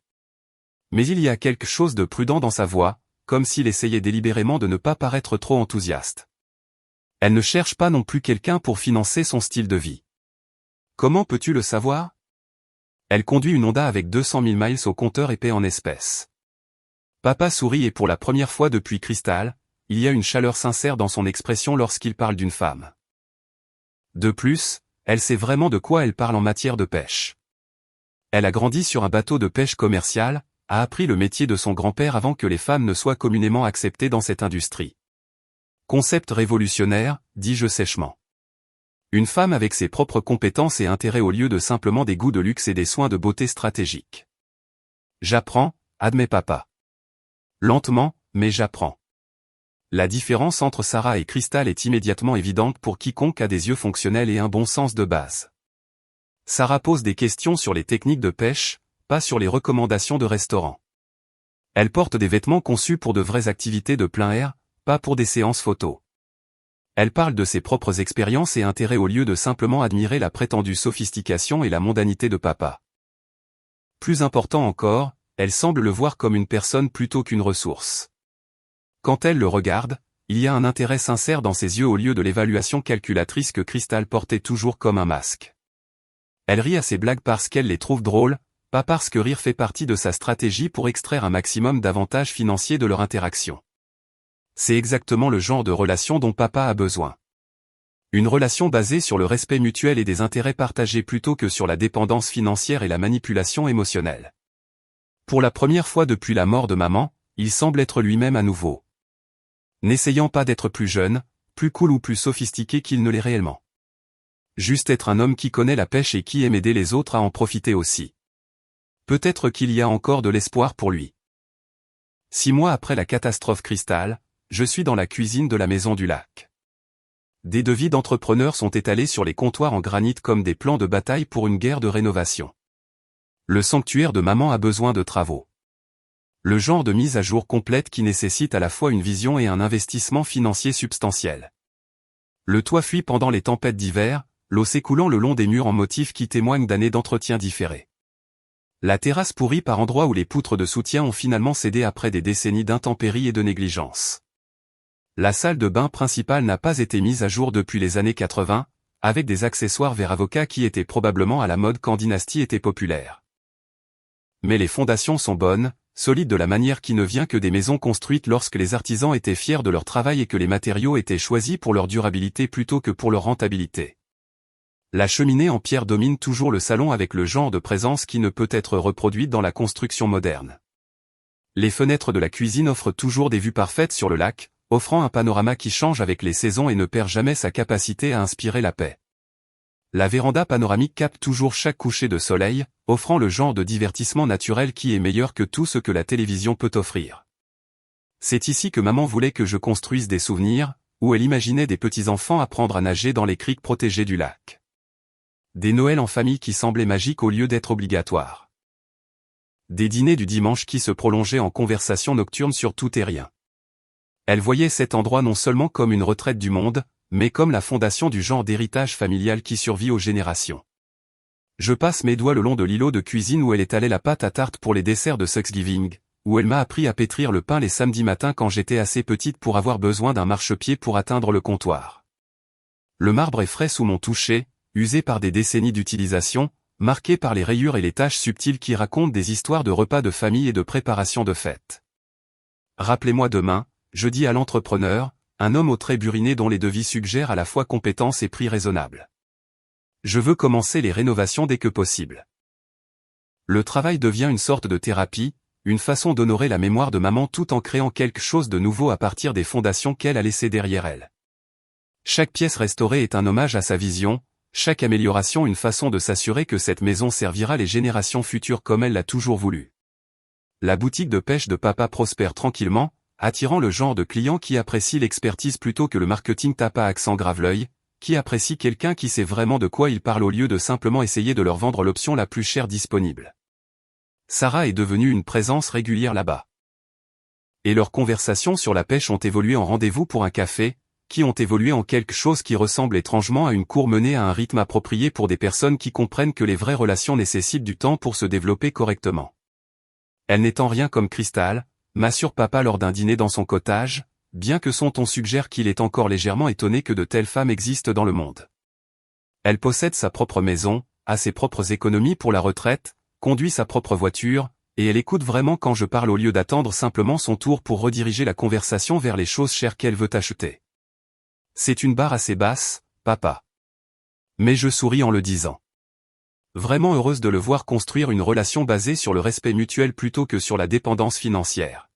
Mais il y a quelque chose de prudent dans sa voix, comme s'il essayait délibérément de ne pas paraître trop enthousiaste. Elle ne cherche pas non plus quelqu'un pour financer son style de vie. Comment peux-tu le savoir? Elle conduit une Honda avec 200 000 miles au compteur et paie en espèces. Papa sourit et pour la première fois depuis Crystal, il y a une chaleur sincère dans son expression lorsqu'il parle d'une femme. De plus, elle sait vraiment de quoi elle parle en matière de pêche. Elle a grandi sur un bateau de pêche commercial, a appris le métier de son grand-père avant que les femmes ne soient communément acceptées dans cette industrie. Concept révolutionnaire, dis-je sèchement. Une femme avec ses propres compétences et intérêts au lieu de simplement des goûts de luxe et des soins de beauté stratégiques. J'apprends, admet papa. Lentement, mais j'apprends. La différence entre Sarah et Crystal est immédiatement évidente pour quiconque a des yeux fonctionnels et un bon sens de base. Sarah pose des questions sur les techniques de pêche, pas sur les recommandations de restaurants. Elle porte des vêtements conçus pour de vraies activités de plein air, pas pour des séances photos. Elle parle de ses propres expériences et intérêts au lieu de simplement admirer la prétendue sophistication et la mondanité de papa. Plus important encore, elle semble le voir comme une personne plutôt qu'une ressource. Quand elle le regarde, il y a un intérêt sincère dans ses yeux au lieu de l'évaluation calculatrice que Crystal portait toujours comme un masque. Elle rit à ses blagues parce qu'elle les trouve drôles, pas parce que rire fait partie de sa stratégie pour extraire un maximum d'avantages financiers de leur interaction. C'est exactement le genre de relation dont papa a besoin. Une relation basée sur le respect mutuel et des intérêts partagés plutôt que sur la dépendance financière et la manipulation émotionnelle. Pour la première fois depuis la mort de maman, il semble être lui-même à nouveau. N'essayant pas d'être plus jeune, plus cool ou plus sophistiqué qu'il ne l'est réellement. Juste être un homme qui connaît la pêche et qui aime aider les autres à en profiter aussi. Peut-être qu'il y a encore de l'espoir pour lui. 6 mois après la catastrophe Cristal, je suis dans la cuisine de la Maison du Lac. Des devis d'entrepreneurs sont étalés sur les comptoirs en granit comme des plans de bataille pour une guerre de rénovation. Le sanctuaire de maman a besoin de travaux. Le genre de mise à jour complète qui nécessite à la fois une vision et un investissement financier substantiel. Le toit fuit pendant les tempêtes d'hiver, l'eau s'écoulant le long des murs en motifs qui témoignent d'années d'entretien différés. La terrasse pourrit par endroits où les poutres de soutien ont finalement cédé après des décennies d'intempéries et de négligence. La salle de bain principale n'a pas été mise à jour depuis les années 80, avec des accessoires vers avocat qui étaient probablement à la mode quand Dynasty était populaire. Mais les fondations sont bonnes, solides de la manière qui ne vient que des maisons construites lorsque les artisans étaient fiers de leur travail et que les matériaux étaient choisis pour leur durabilité plutôt que pour leur rentabilité. La cheminée en pierre domine toujours le salon avec le genre de présence qui ne peut être reproduite dans la construction moderne. Les fenêtres de la cuisine offrent toujours des vues parfaites sur le lac, offrant un panorama qui change avec les saisons et ne perd jamais sa capacité à inspirer la paix. La véranda panoramique capte toujours chaque coucher de soleil, offrant le genre de divertissement naturel qui est meilleur que tout ce que la télévision peut offrir. C'est ici que maman voulait que je construise des souvenirs, où elle imaginait des petits-enfants apprendre à nager dans les criques protégées du lac. Des Noëls en famille qui semblaient magiques au lieu d'être obligatoires. Des dîners du dimanche qui se prolongeaient en conversations nocturnes sur tout et rien. Elle voyait cet endroit non seulement comme une retraite du monde, mais comme la fondation du genre d'héritage familial qui survit aux générations. Je passe mes doigts le long de l'îlot de cuisine où elle étalait la pâte à tarte pour les desserts de Thanksgiving, où elle m'a appris à pétrir le pain les samedis matins quand j'étais assez petite pour avoir besoin d'un marchepied pour atteindre le comptoir. Le marbre est frais sous mon toucher, usé par des décennies d'utilisation, marqué par les rayures et les taches subtiles qui racontent des histoires de repas de famille et de préparation de fêtes. Rappelez-moi demain, je dis à l'entrepreneur, un homme aux traits burinés dont les devis suggèrent à la fois compétence et prix raisonnable. Je veux commencer les rénovations dès que possible. Le travail devient une sorte de thérapie, une façon d'honorer la mémoire de maman tout en créant quelque chose de nouveau à partir des fondations qu'elle a laissées derrière elle. Chaque pièce restaurée est un hommage à sa vision, chaque amélioration une façon de s'assurer que cette maison servira les générations futures comme elle l'a toujours voulu. La boutique de pêche de papa prospère tranquillement, attirant le genre de client qui apprécie l'expertise plutôt que le marketing tape à accent grave-l'œil, qui apprécie quelqu'un qui sait vraiment de quoi il parle au lieu de simplement essayer de leur vendre l'option la plus chère disponible. Sarah est devenue une présence régulière là-bas. Et leurs conversations sur la pêche ont évolué en rendez-vous pour un café, qui ont évolué en quelque chose qui ressemble étrangement à une cour menée à un rythme approprié pour des personnes qui comprennent que les vraies relations nécessitent du temps pour se développer correctement. Elle n'étant rien comme Cristal, m'assure papa lors d'un dîner dans son cottage, bien que son ton suggère qu'il est encore légèrement étonné que de telles femmes existent dans le monde. Elle possède sa propre maison, a ses propres économies pour la retraite, conduit sa propre voiture, et elle écoute vraiment quand je parle au lieu d'attendre simplement son tour pour rediriger la conversation vers les choses chères qu'elle veut acheter. C'est une barre assez basse, papa. Mais je souris en le disant. Vraiment heureuse de le voir construire une relation basée sur le respect mutuel plutôt que sur la dépendance financière.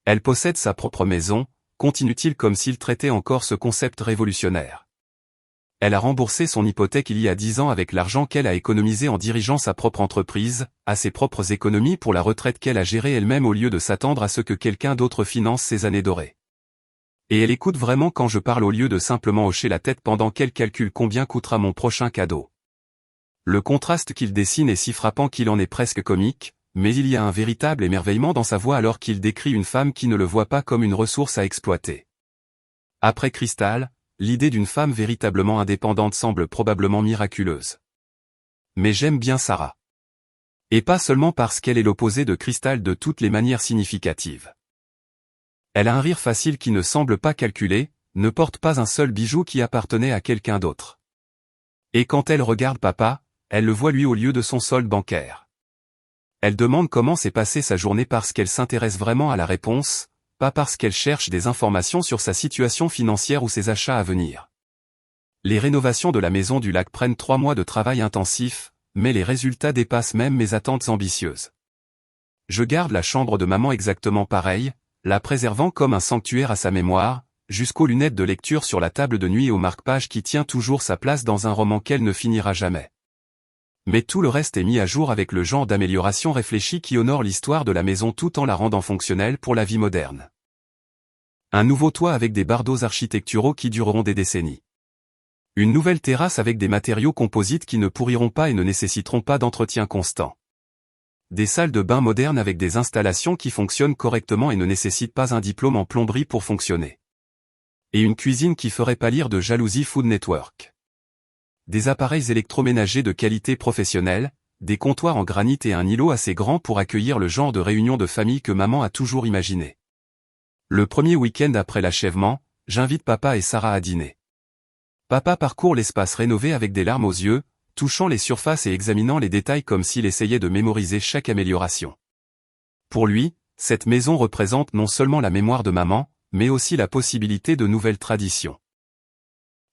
Elle possède sa propre maison, continue-t-il comme s'il traitait encore ce concept révolutionnaire. Elle a remboursé son hypothèque il y a 10 ans avec l'argent qu'elle a économisé en dirigeant sa propre entreprise, à ses propres économies pour la retraite qu'elle a gérée elle-même au lieu de s'attendre à ce que quelqu'un d'autre finance ses années dorées. Et elle écoute vraiment quand je parle au lieu de simplement hocher la tête pendant qu'elle calcule combien coûtera mon prochain cadeau. Le contraste qu'il dessine est si frappant qu'il en est presque comique, mais il y a un véritable émerveillement dans sa voix alors qu'il décrit une femme qui ne le voit pas comme une ressource à exploiter. Après Cristal, l'idée d'une femme véritablement indépendante semble probablement miraculeuse. Mais j'aime bien Sarah. Et pas seulement parce qu'elle est l'opposé de Cristal de toutes les manières significatives. Elle a un rire facile qui ne semble pas calculé, ne porte pas un seul bijou qui appartenait à quelqu'un d'autre. Et quand elle regarde papa, elle le voit lui au lieu de son solde bancaire. Elle demande comment s'est passée sa journée parce qu'elle s'intéresse vraiment à la réponse, pas parce qu'elle cherche des informations sur sa situation financière ou ses achats à venir. Les rénovations de la maison du lac prennent 3 mois de travail intensif, mais les résultats dépassent même mes attentes ambitieuses. Je garde la chambre de maman exactement pareille, la préservant comme un sanctuaire à sa mémoire, jusqu'aux lunettes de lecture sur la table de nuit et au marque-page qui tient toujours sa place dans un roman qu'elle ne finira jamais. Mais tout le reste est mis à jour avec le genre d'amélioration réfléchie qui honore l'histoire de la maison tout en la rendant fonctionnelle pour la vie moderne. Un nouveau toit avec des bardeaux architecturaux qui dureront des décennies. Une nouvelle terrasse avec des matériaux composites qui ne pourriront pas et ne nécessiteront pas d'entretien constant. Des salles de bain modernes avec des installations qui fonctionnent correctement et ne nécessitent pas un diplôme en plomberie pour fonctionner. Et une cuisine qui ferait pâlir de jalousie Food Network. Des appareils électroménagers de qualité professionnelle, des comptoirs en granit et un îlot assez grand pour accueillir le genre de réunion de famille que maman a toujours imaginé. Le premier week-end après l'achèvement, j'invite papa et Sarah à dîner. Papa parcourt l'espace rénové avec des larmes aux yeux, touchant les surfaces et examinant les détails comme s'il essayait de mémoriser chaque amélioration. Pour lui, cette maison représente non seulement la mémoire de maman, mais aussi la possibilité de nouvelles traditions.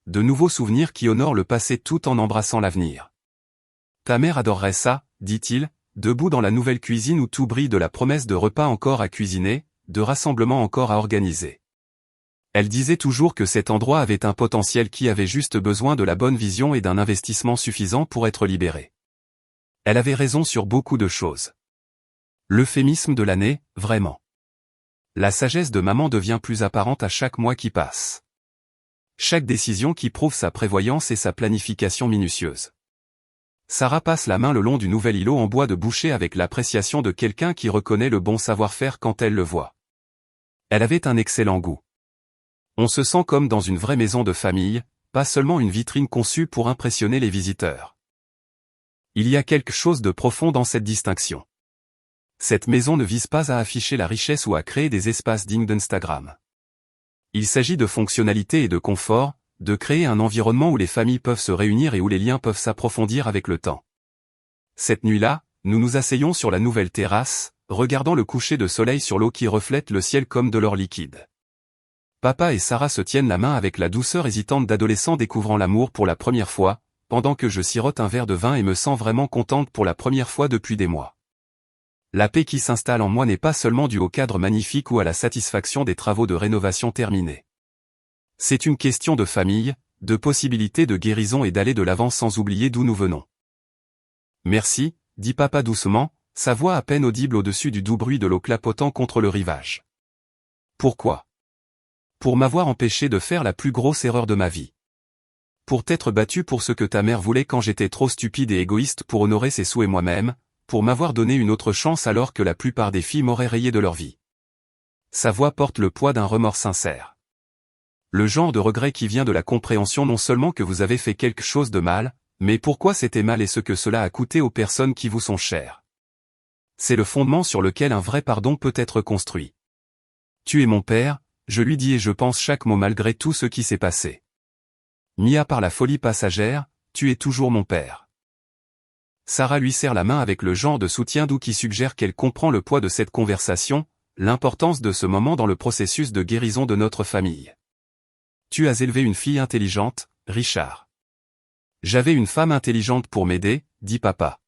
De nouveaux souvenirs qui honorent le passé tout en embrassant l'avenir. Ta mère adorerait ça, dit-il, debout dans la nouvelle cuisine où tout brille de la promesse de repas encore à cuisiner, de rassemblements encore à organiser. Elle disait toujours que cet endroit avait un potentiel qui avait juste besoin de la bonne vision et d'un investissement suffisant pour être libéré. Elle avait raison sur beaucoup de choses. L'euphémisme de l'année, vraiment. La sagesse de maman devient plus apparente à chaque mois qui passe. Chaque décision qui prouve sa prévoyance et sa planification minutieuse. Sarah passe la main le long du nouvel îlot en bois de boucher avec l'appréciation de quelqu'un qui reconnaît le bon savoir-faire quand elle le voit. Elle avait un excellent goût. On se sent comme dans une vraie maison de famille, pas seulement une vitrine conçue pour impressionner les visiteurs. Il y a quelque chose de profond dans cette distinction. Cette maison ne vise pas à afficher la richesse ou à créer des espaces dignes d'Instagram. Il s'agit de fonctionnalité et de confort, de créer un environnement où les familles peuvent se réunir et où les liens peuvent s'approfondir avec le temps. Cette nuit-là, nous nous asseyons sur la nouvelle terrasse, regardant le coucher de soleil sur l'eau qui reflète le ciel comme de l'or liquide. Papa et Sarah se tiennent la main avec la douceur hésitante d'adolescents découvrant l'amour pour la première fois, pendant que je sirote un verre de vin et me sens vraiment contente pour la première fois depuis des mois. La paix qui s'installe en moi n'est pas seulement due au cadre magnifique ou à la satisfaction des travaux de rénovation terminés. C'est une question de famille, de possibilité de guérison et d'aller de l'avant sans oublier d'où nous venons. Merci, dit papa doucement, sa voix à peine audible au-dessus du doux bruit de l'eau clapotant contre le rivage. Pourquoi ? Pour m'avoir empêché de faire la plus grosse erreur de ma vie. Pour t'être battu pour ce que ta mère voulait quand j'étais trop stupide et égoïste pour honorer ses souhaits moi-même, pour m'avoir donné une autre chance alors que la plupart des filles m'auraient rayé de leur vie. Sa voix porte le poids d'un remords sincère. Le genre de regret qui vient de la compréhension non seulement que vous avez fait quelque chose de mal, mais pourquoi c'était mal et ce que cela a coûté aux personnes qui vous sont chères. C'est le fondement sur lequel un vrai pardon peut être construit. Tu es mon père, je lui dis et je pense chaque mot malgré tout ce qui s'est passé. Mis à part la folie passagère, tu es toujours mon père. Sarah lui serre la main avec le genre de soutien doux qui suggère qu'elle comprend le poids de cette conversation, l'importance de ce moment dans le processus de guérison de notre famille. Tu as élevé une fille intelligente, Richard. J'avais une femme intelligente pour m'aider, dit papa.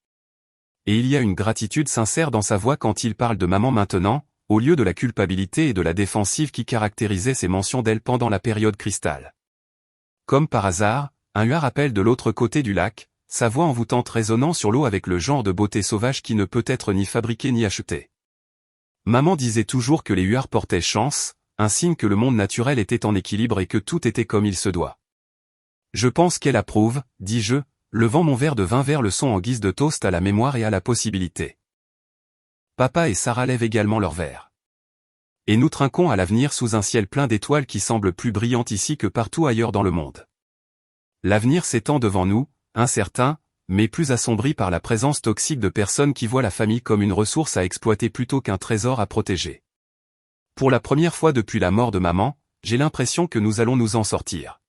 Et il y a une gratitude sincère dans sa voix quand il parle de maman maintenant, au lieu de la culpabilité et de la défensive qui caractérisaient ses mentions d'elle pendant la période cristal. Comme par hasard, un huard appelle de l'autre côté du lac, sa voix envoûtante résonnant sur l'eau avec le genre de beauté sauvage qui ne peut être ni fabriqué ni acheté. Maman disait toujours que les huards portaient chance, un signe que le monde naturel était en équilibre et que tout était comme il se doit. Je pense qu'elle approuve, dis-je, levant mon verre de vin vers le son en guise de toast à la mémoire et à la possibilité. Papa et Sarah lèvent également leur verre. Et nous trinquons à l'avenir sous un ciel plein d'étoiles qui semble plus brillant ici que partout ailleurs dans le monde. L'avenir s'étend devant nous, incertain, mais plus assombri par la présence toxique de personnes qui voient la famille comme une ressource à exploiter plutôt qu'un trésor à protéger. Pour la première fois depuis la mort de maman, j'ai l'impression que nous allons nous en sortir.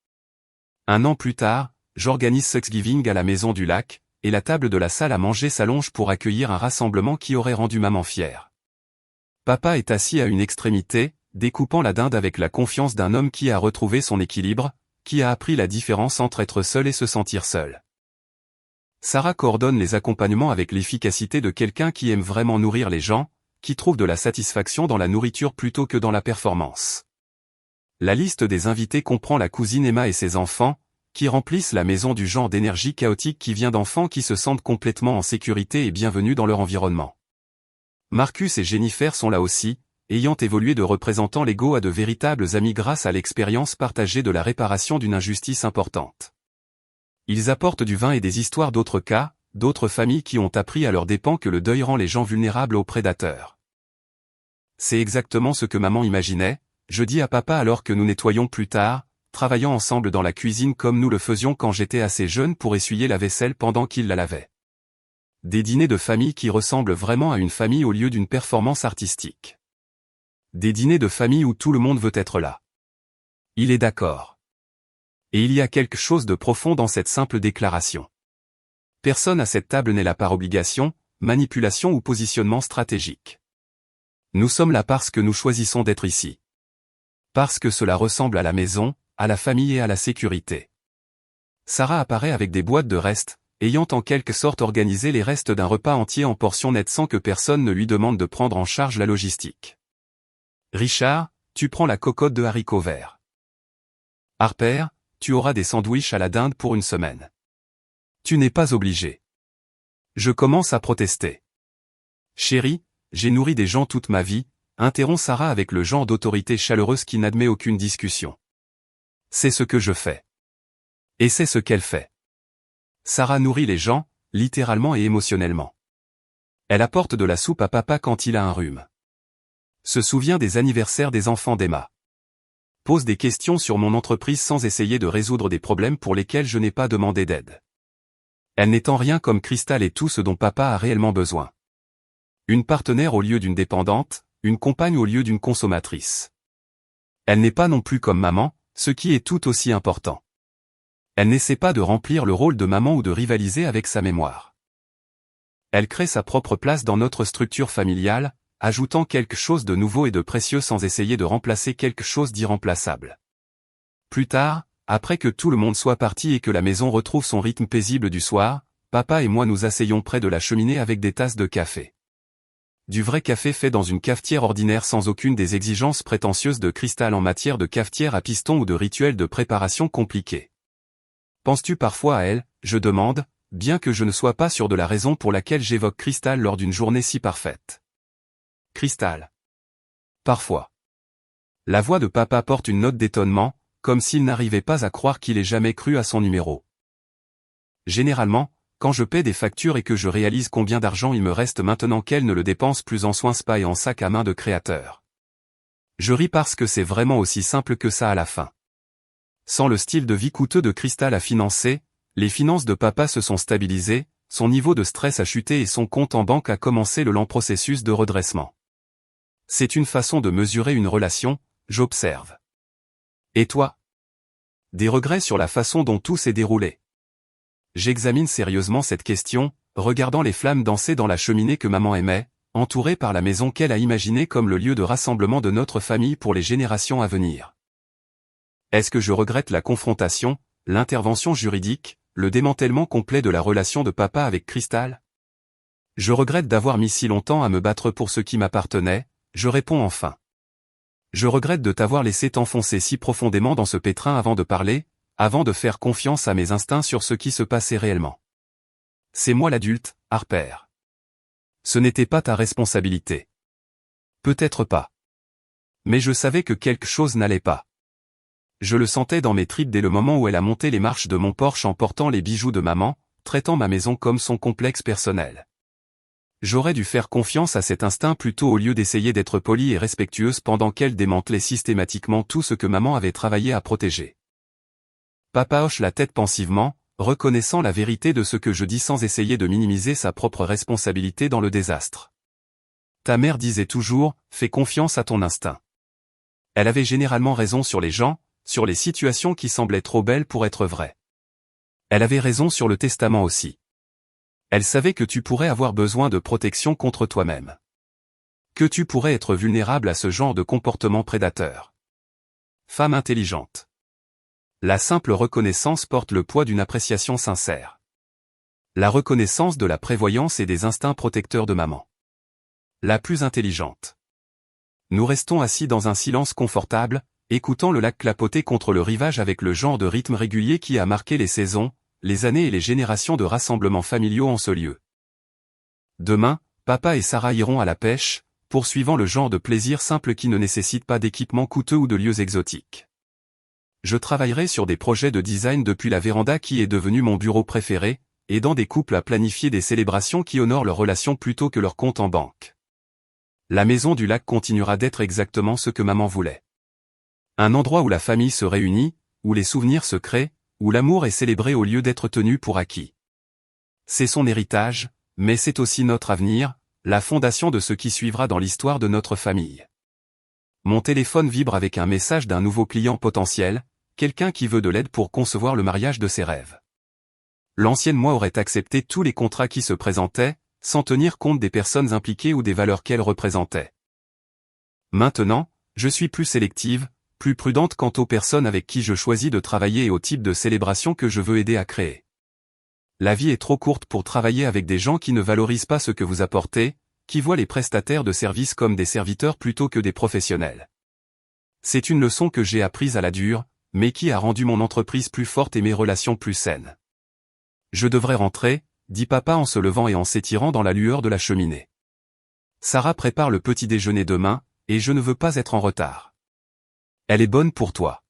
1 an plus tard, j'organise Thanksgiving à la maison du lac, et la table de la salle à manger s'allonge pour accueillir un rassemblement qui aurait rendu maman fière. Papa est assis à une extrémité, découpant la dinde avec la confiance d'un homme qui a retrouvé son équilibre, qui a appris la différence entre être seul et se sentir seul. Sarah coordonne les accompagnements avec l'efficacité de quelqu'un qui aime vraiment nourrir les gens, qui trouve de la satisfaction dans la nourriture plutôt que dans la performance. La liste des invités comprend la cousine Emma et ses enfants, qui remplissent la maison du genre d'énergie chaotique qui vient d'enfants qui se sentent complètement en sécurité et bienvenus dans leur environnement. Marcus et Jennifer sont là aussi, ayant évolué de représentants légaux à de véritables amis grâce à l'expérience partagée de la réparation d'une injustice importante. Ils apportent du vin et des histoires d'autres cas, d'autres familles qui ont appris à leurs dépens que le deuil rend les gens vulnérables aux prédateurs. C'est exactement ce que maman imaginait, je dis à papa alors que nous nettoyons plus tard, travaillant ensemble dans la cuisine comme nous le faisions quand j'étais assez jeune pour essuyer la vaisselle pendant qu'il la lavait. Des dîners de famille qui ressemblent vraiment à une famille au lieu d'une performance artistique. Des dîners de famille où tout le monde veut être là. Il est d'accord. Et il y a quelque chose de profond dans cette simple déclaration. Personne à cette table n'est là par obligation, manipulation ou positionnement stratégique. Nous sommes là parce que nous choisissons d'être ici. Parce que cela ressemble à la maison, à la famille et à la sécurité. Sarah apparaît avec des boîtes de restes, ayant en quelque sorte organisé les restes d'un repas entier en portions nettes sans que personne ne lui demande de prendre en charge la logistique. Richard, tu prends la cocotte de haricots verts. Harper, tu auras des sandwichs à la dinde pour une semaine. Tu n'es pas obligé. Je commence à protester. Chérie, j'ai nourri des gens toute ma vie, interrompt Sarah avec le genre d'autorité chaleureuse qui n'admet aucune discussion. C'est ce que je fais. Et c'est ce qu'elle fait. Sarah nourrit les gens, littéralement et émotionnellement. Elle apporte de la soupe à papa quand il a un rhume. Se souvient des anniversaires des enfants d'Emma. Pose des questions sur mon entreprise sans essayer de résoudre des problèmes pour lesquels je n'ai pas demandé d'aide. Elle n'est en rien comme Crystal et tout ce dont papa a réellement besoin. Une partenaire au lieu d'une dépendante, une compagne au lieu d'une consommatrice. Elle n'est pas non plus comme maman, ce qui est tout aussi important. Elle n'essaie pas de remplir le rôle de maman ou de rivaliser avec sa mémoire. Elle crée sa propre place dans notre structure familiale, ajoutant quelque chose de nouveau et de précieux sans essayer de remplacer quelque chose d'irremplaçable. Plus tard, après que tout le monde soit parti et que la maison retrouve son rythme paisible du soir, papa et moi nous asseyons près de la cheminée avec des tasses de café. Du vrai café fait dans une cafetière ordinaire sans aucune des exigences prétentieuses de Crystal en matière de cafetière à piston ou de rituels de préparation compliqués. Penses-tu parfois à elle, je demande, bien que je ne sois pas sûr de la raison pour laquelle j'évoque Crystal lors d'une journée si parfaite. Crystal. Parfois. La voix de papa porte une note d'étonnement, comme s'il n'arrivait pas à croire qu'il ait jamais cru à son numéro. Généralement, quand je paie des factures et que je réalise combien d'argent il me reste maintenant qu'elle ne le dépense plus en soins spa et en sac à main de créateur. Je ris parce que c'est vraiment aussi simple que ça à la fin. Sans le style de vie coûteux de Crystal à financer, les finances de papa se sont stabilisées, son niveau de stress a chuté et son compte en banque a commencé le lent processus de redressement. C'est une façon de mesurer une relation, j'observe. Et toi? Des regrets sur la façon dont tout s'est déroulé. J'examine sérieusement cette question, regardant les flammes danser dans la cheminée que maman aimait, entourée par la maison qu'elle a imaginée comme le lieu de rassemblement de notre famille pour les générations à venir. Est-ce que je regrette la confrontation, l'intervention juridique, le démantèlement complet de la relation de papa avec Crystal? Je regrette d'avoir mis si longtemps à me battre pour ce qui m'appartenait, je réponds enfin. Je regrette de t'avoir laissé t'enfoncer si profondément dans ce pétrin avant de parler, avant de faire confiance à mes instincts sur ce qui se passait réellement. C'est moi l'adulte, Harper. Ce n'était pas ta responsabilité. Peut-être pas. Mais je savais que quelque chose n'allait pas. Je le sentais dans mes tripes dès le moment où elle a monté les marches de mon Porsche en portant les bijoux de maman, traitant ma maison comme son complexe personnel. J'aurais dû faire confiance à cet instinct plutôt au lieu d'essayer d'être polie et respectueuse pendant qu'elle démantelait systématiquement tout ce que maman avait travaillé à protéger. Papa hoche la tête pensivement, reconnaissant la vérité de ce que je dis sans essayer de minimiser sa propre responsabilité dans le désastre. Ta mère disait toujours, fais confiance à ton instinct. Elle avait généralement raison sur les gens, sur les situations qui semblaient trop belles pour être vraies. Elle avait raison sur le testament aussi. Elle savait que tu pourrais avoir besoin de protection contre toi-même. Que tu pourrais être vulnérable à ce genre de comportement prédateur. Femme intelligente. La simple reconnaissance porte le poids d'une appréciation sincère. La reconnaissance de la prévoyance et des instincts protecteurs de maman. La plus intelligente. Nous restons assis dans un silence confortable, écoutant le lac clapoter contre le rivage avec le genre de rythme régulier qui a marqué les saisons, les années et les générations de rassemblements familiaux en ce lieu. Demain, papa et Sarah iront à la pêche, poursuivant le genre de plaisir simple qui ne nécessite pas d'équipements coûteux ou de lieux exotiques. Je travaillerai sur des projets de design depuis la véranda qui est devenue mon bureau préféré, aidant des couples à planifier des célébrations qui honorent leurs relations plutôt que leur compte en banque. La maison du lac continuera d'être exactement ce que maman voulait. Un endroit où la famille se réunit, où les souvenirs se créent, où l'amour est célébré au lieu d'être tenu pour acquis. C'est son héritage, mais c'est aussi notre avenir, la fondation de ce qui suivra dans l'histoire de notre famille. Mon téléphone vibre avec un message d'un nouveau client potentiel, quelqu'un qui veut de l'aide pour concevoir le mariage de ses rêves. L'ancienne moi aurait accepté tous les contrats qui se présentaient, sans tenir compte des personnes impliquées ou des valeurs qu'elles représentaient. Maintenant, je suis plus sélective, plus prudente quant aux personnes avec qui je choisis de travailler et au type de célébration que je veux aider à créer. La vie est trop courte pour travailler avec des gens qui ne valorisent pas ce que vous apportez, qui voient les prestataires de services comme des serviteurs plutôt que des professionnels. C'est une leçon que j'ai apprise à la dure, mais qui a rendu mon entreprise plus forte et mes relations plus saines. Je devrais rentrer, dit papa en se levant et en s'étirant dans la lueur de la cheminée. Sarah prépare le petit déjeuner demain, et je ne veux pas être en retard. Elle est bonne pour toi.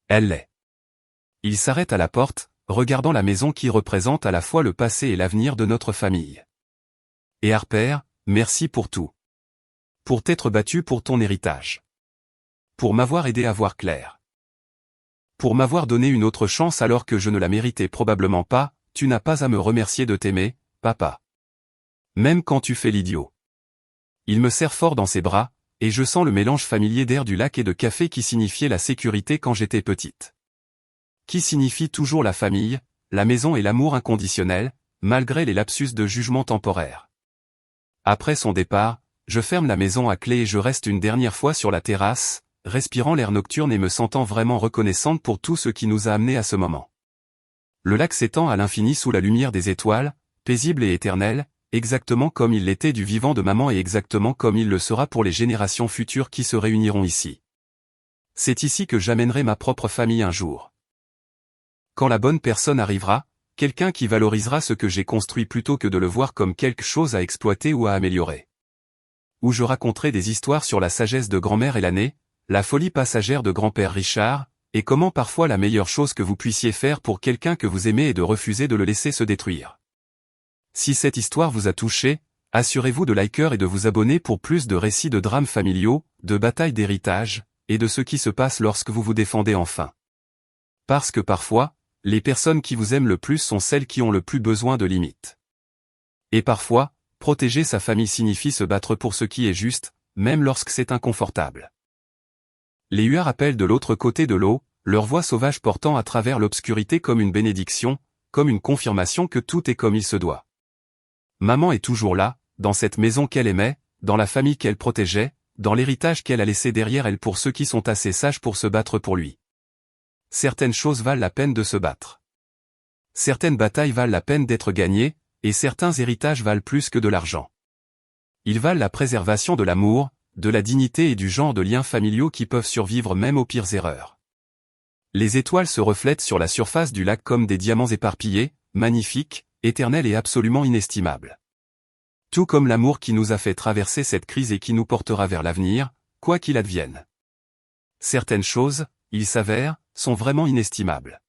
Elle l'est. Il s'arrête à la porte, regardant la maison qui représente à la fois le passé et l'avenir de notre famille. Et Harper, merci pour tout. Pour t'être battu pour ton héritage. Pour m'avoir aidé à voir clair. Pour m'avoir donné une autre chance alors que je ne la méritais probablement pas, tu n'as pas à me remercier de t'aimer, papa. Même quand tu fais l'idiot. Il me serre fort dans ses bras, et je sens le mélange familier d'air du lac et de café qui signifiait la sécurité quand j'étais petite. Qui signifie toujours la famille, la maison et l'amour inconditionnel, malgré les lapsus de jugement temporaire. Après son départ, je ferme la maison à clé et je reste une dernière fois sur la terrasse, respirant l'air nocturne et me sentant vraiment reconnaissante pour tout ce qui nous a amenés à ce moment. Le lac s'étend à l'infini sous la lumière des étoiles, paisible et éternel, exactement comme il l'était du vivant de maman et exactement comme il le sera pour les générations futures qui se réuniront ici. C'est ici que j'amènerai ma propre famille un jour. Quand la bonne personne arrivera, quelqu'un qui valorisera ce que j'ai construit plutôt que de le voir comme quelque chose à exploiter ou à améliorer. Où je raconterai des histoires sur la sagesse de grand-mère et l'année, la folie passagère de grand-père Richard, et comment parfois la meilleure chose que vous puissiez faire pour quelqu'un que vous aimez est de refuser de le laisser se détruire. Si cette histoire vous a touché, assurez-vous de liker et de vous abonner pour plus de récits de drames familiaux, de batailles d'héritage, et de ce qui se passe lorsque vous vous défendez enfin. Parce que parfois, les personnes qui vous aiment le plus sont celles qui ont le plus besoin de limites. Et parfois, protéger sa famille signifie se battre pour ce qui est juste, même lorsque c'est inconfortable. Les huards appellent de l'autre côté de l'eau, leur voix sauvage portant à travers l'obscurité comme une bénédiction, comme une confirmation que tout est comme il se doit. Maman est toujours là, dans cette maison qu'elle aimait, dans la famille qu'elle protégeait, dans l'héritage qu'elle a laissé derrière elle pour ceux qui sont assez sages pour se battre pour lui. Certaines choses valent la peine de se battre. Certaines batailles valent la peine d'être gagnées, et certains héritages valent plus que de l'argent. Ils valent la préservation de l'amour, de la dignité et du genre de liens familiaux qui peuvent survivre même aux pires erreurs. Les étoiles se reflètent sur la surface du lac comme des diamants éparpillés, magnifiques, éternels et absolument inestimables. Tout comme l'amour qui nous a fait traverser cette crise et qui nous portera vers l'avenir, quoi qu'il advienne. Certaines choses, il s'avère, sont vraiment inestimables.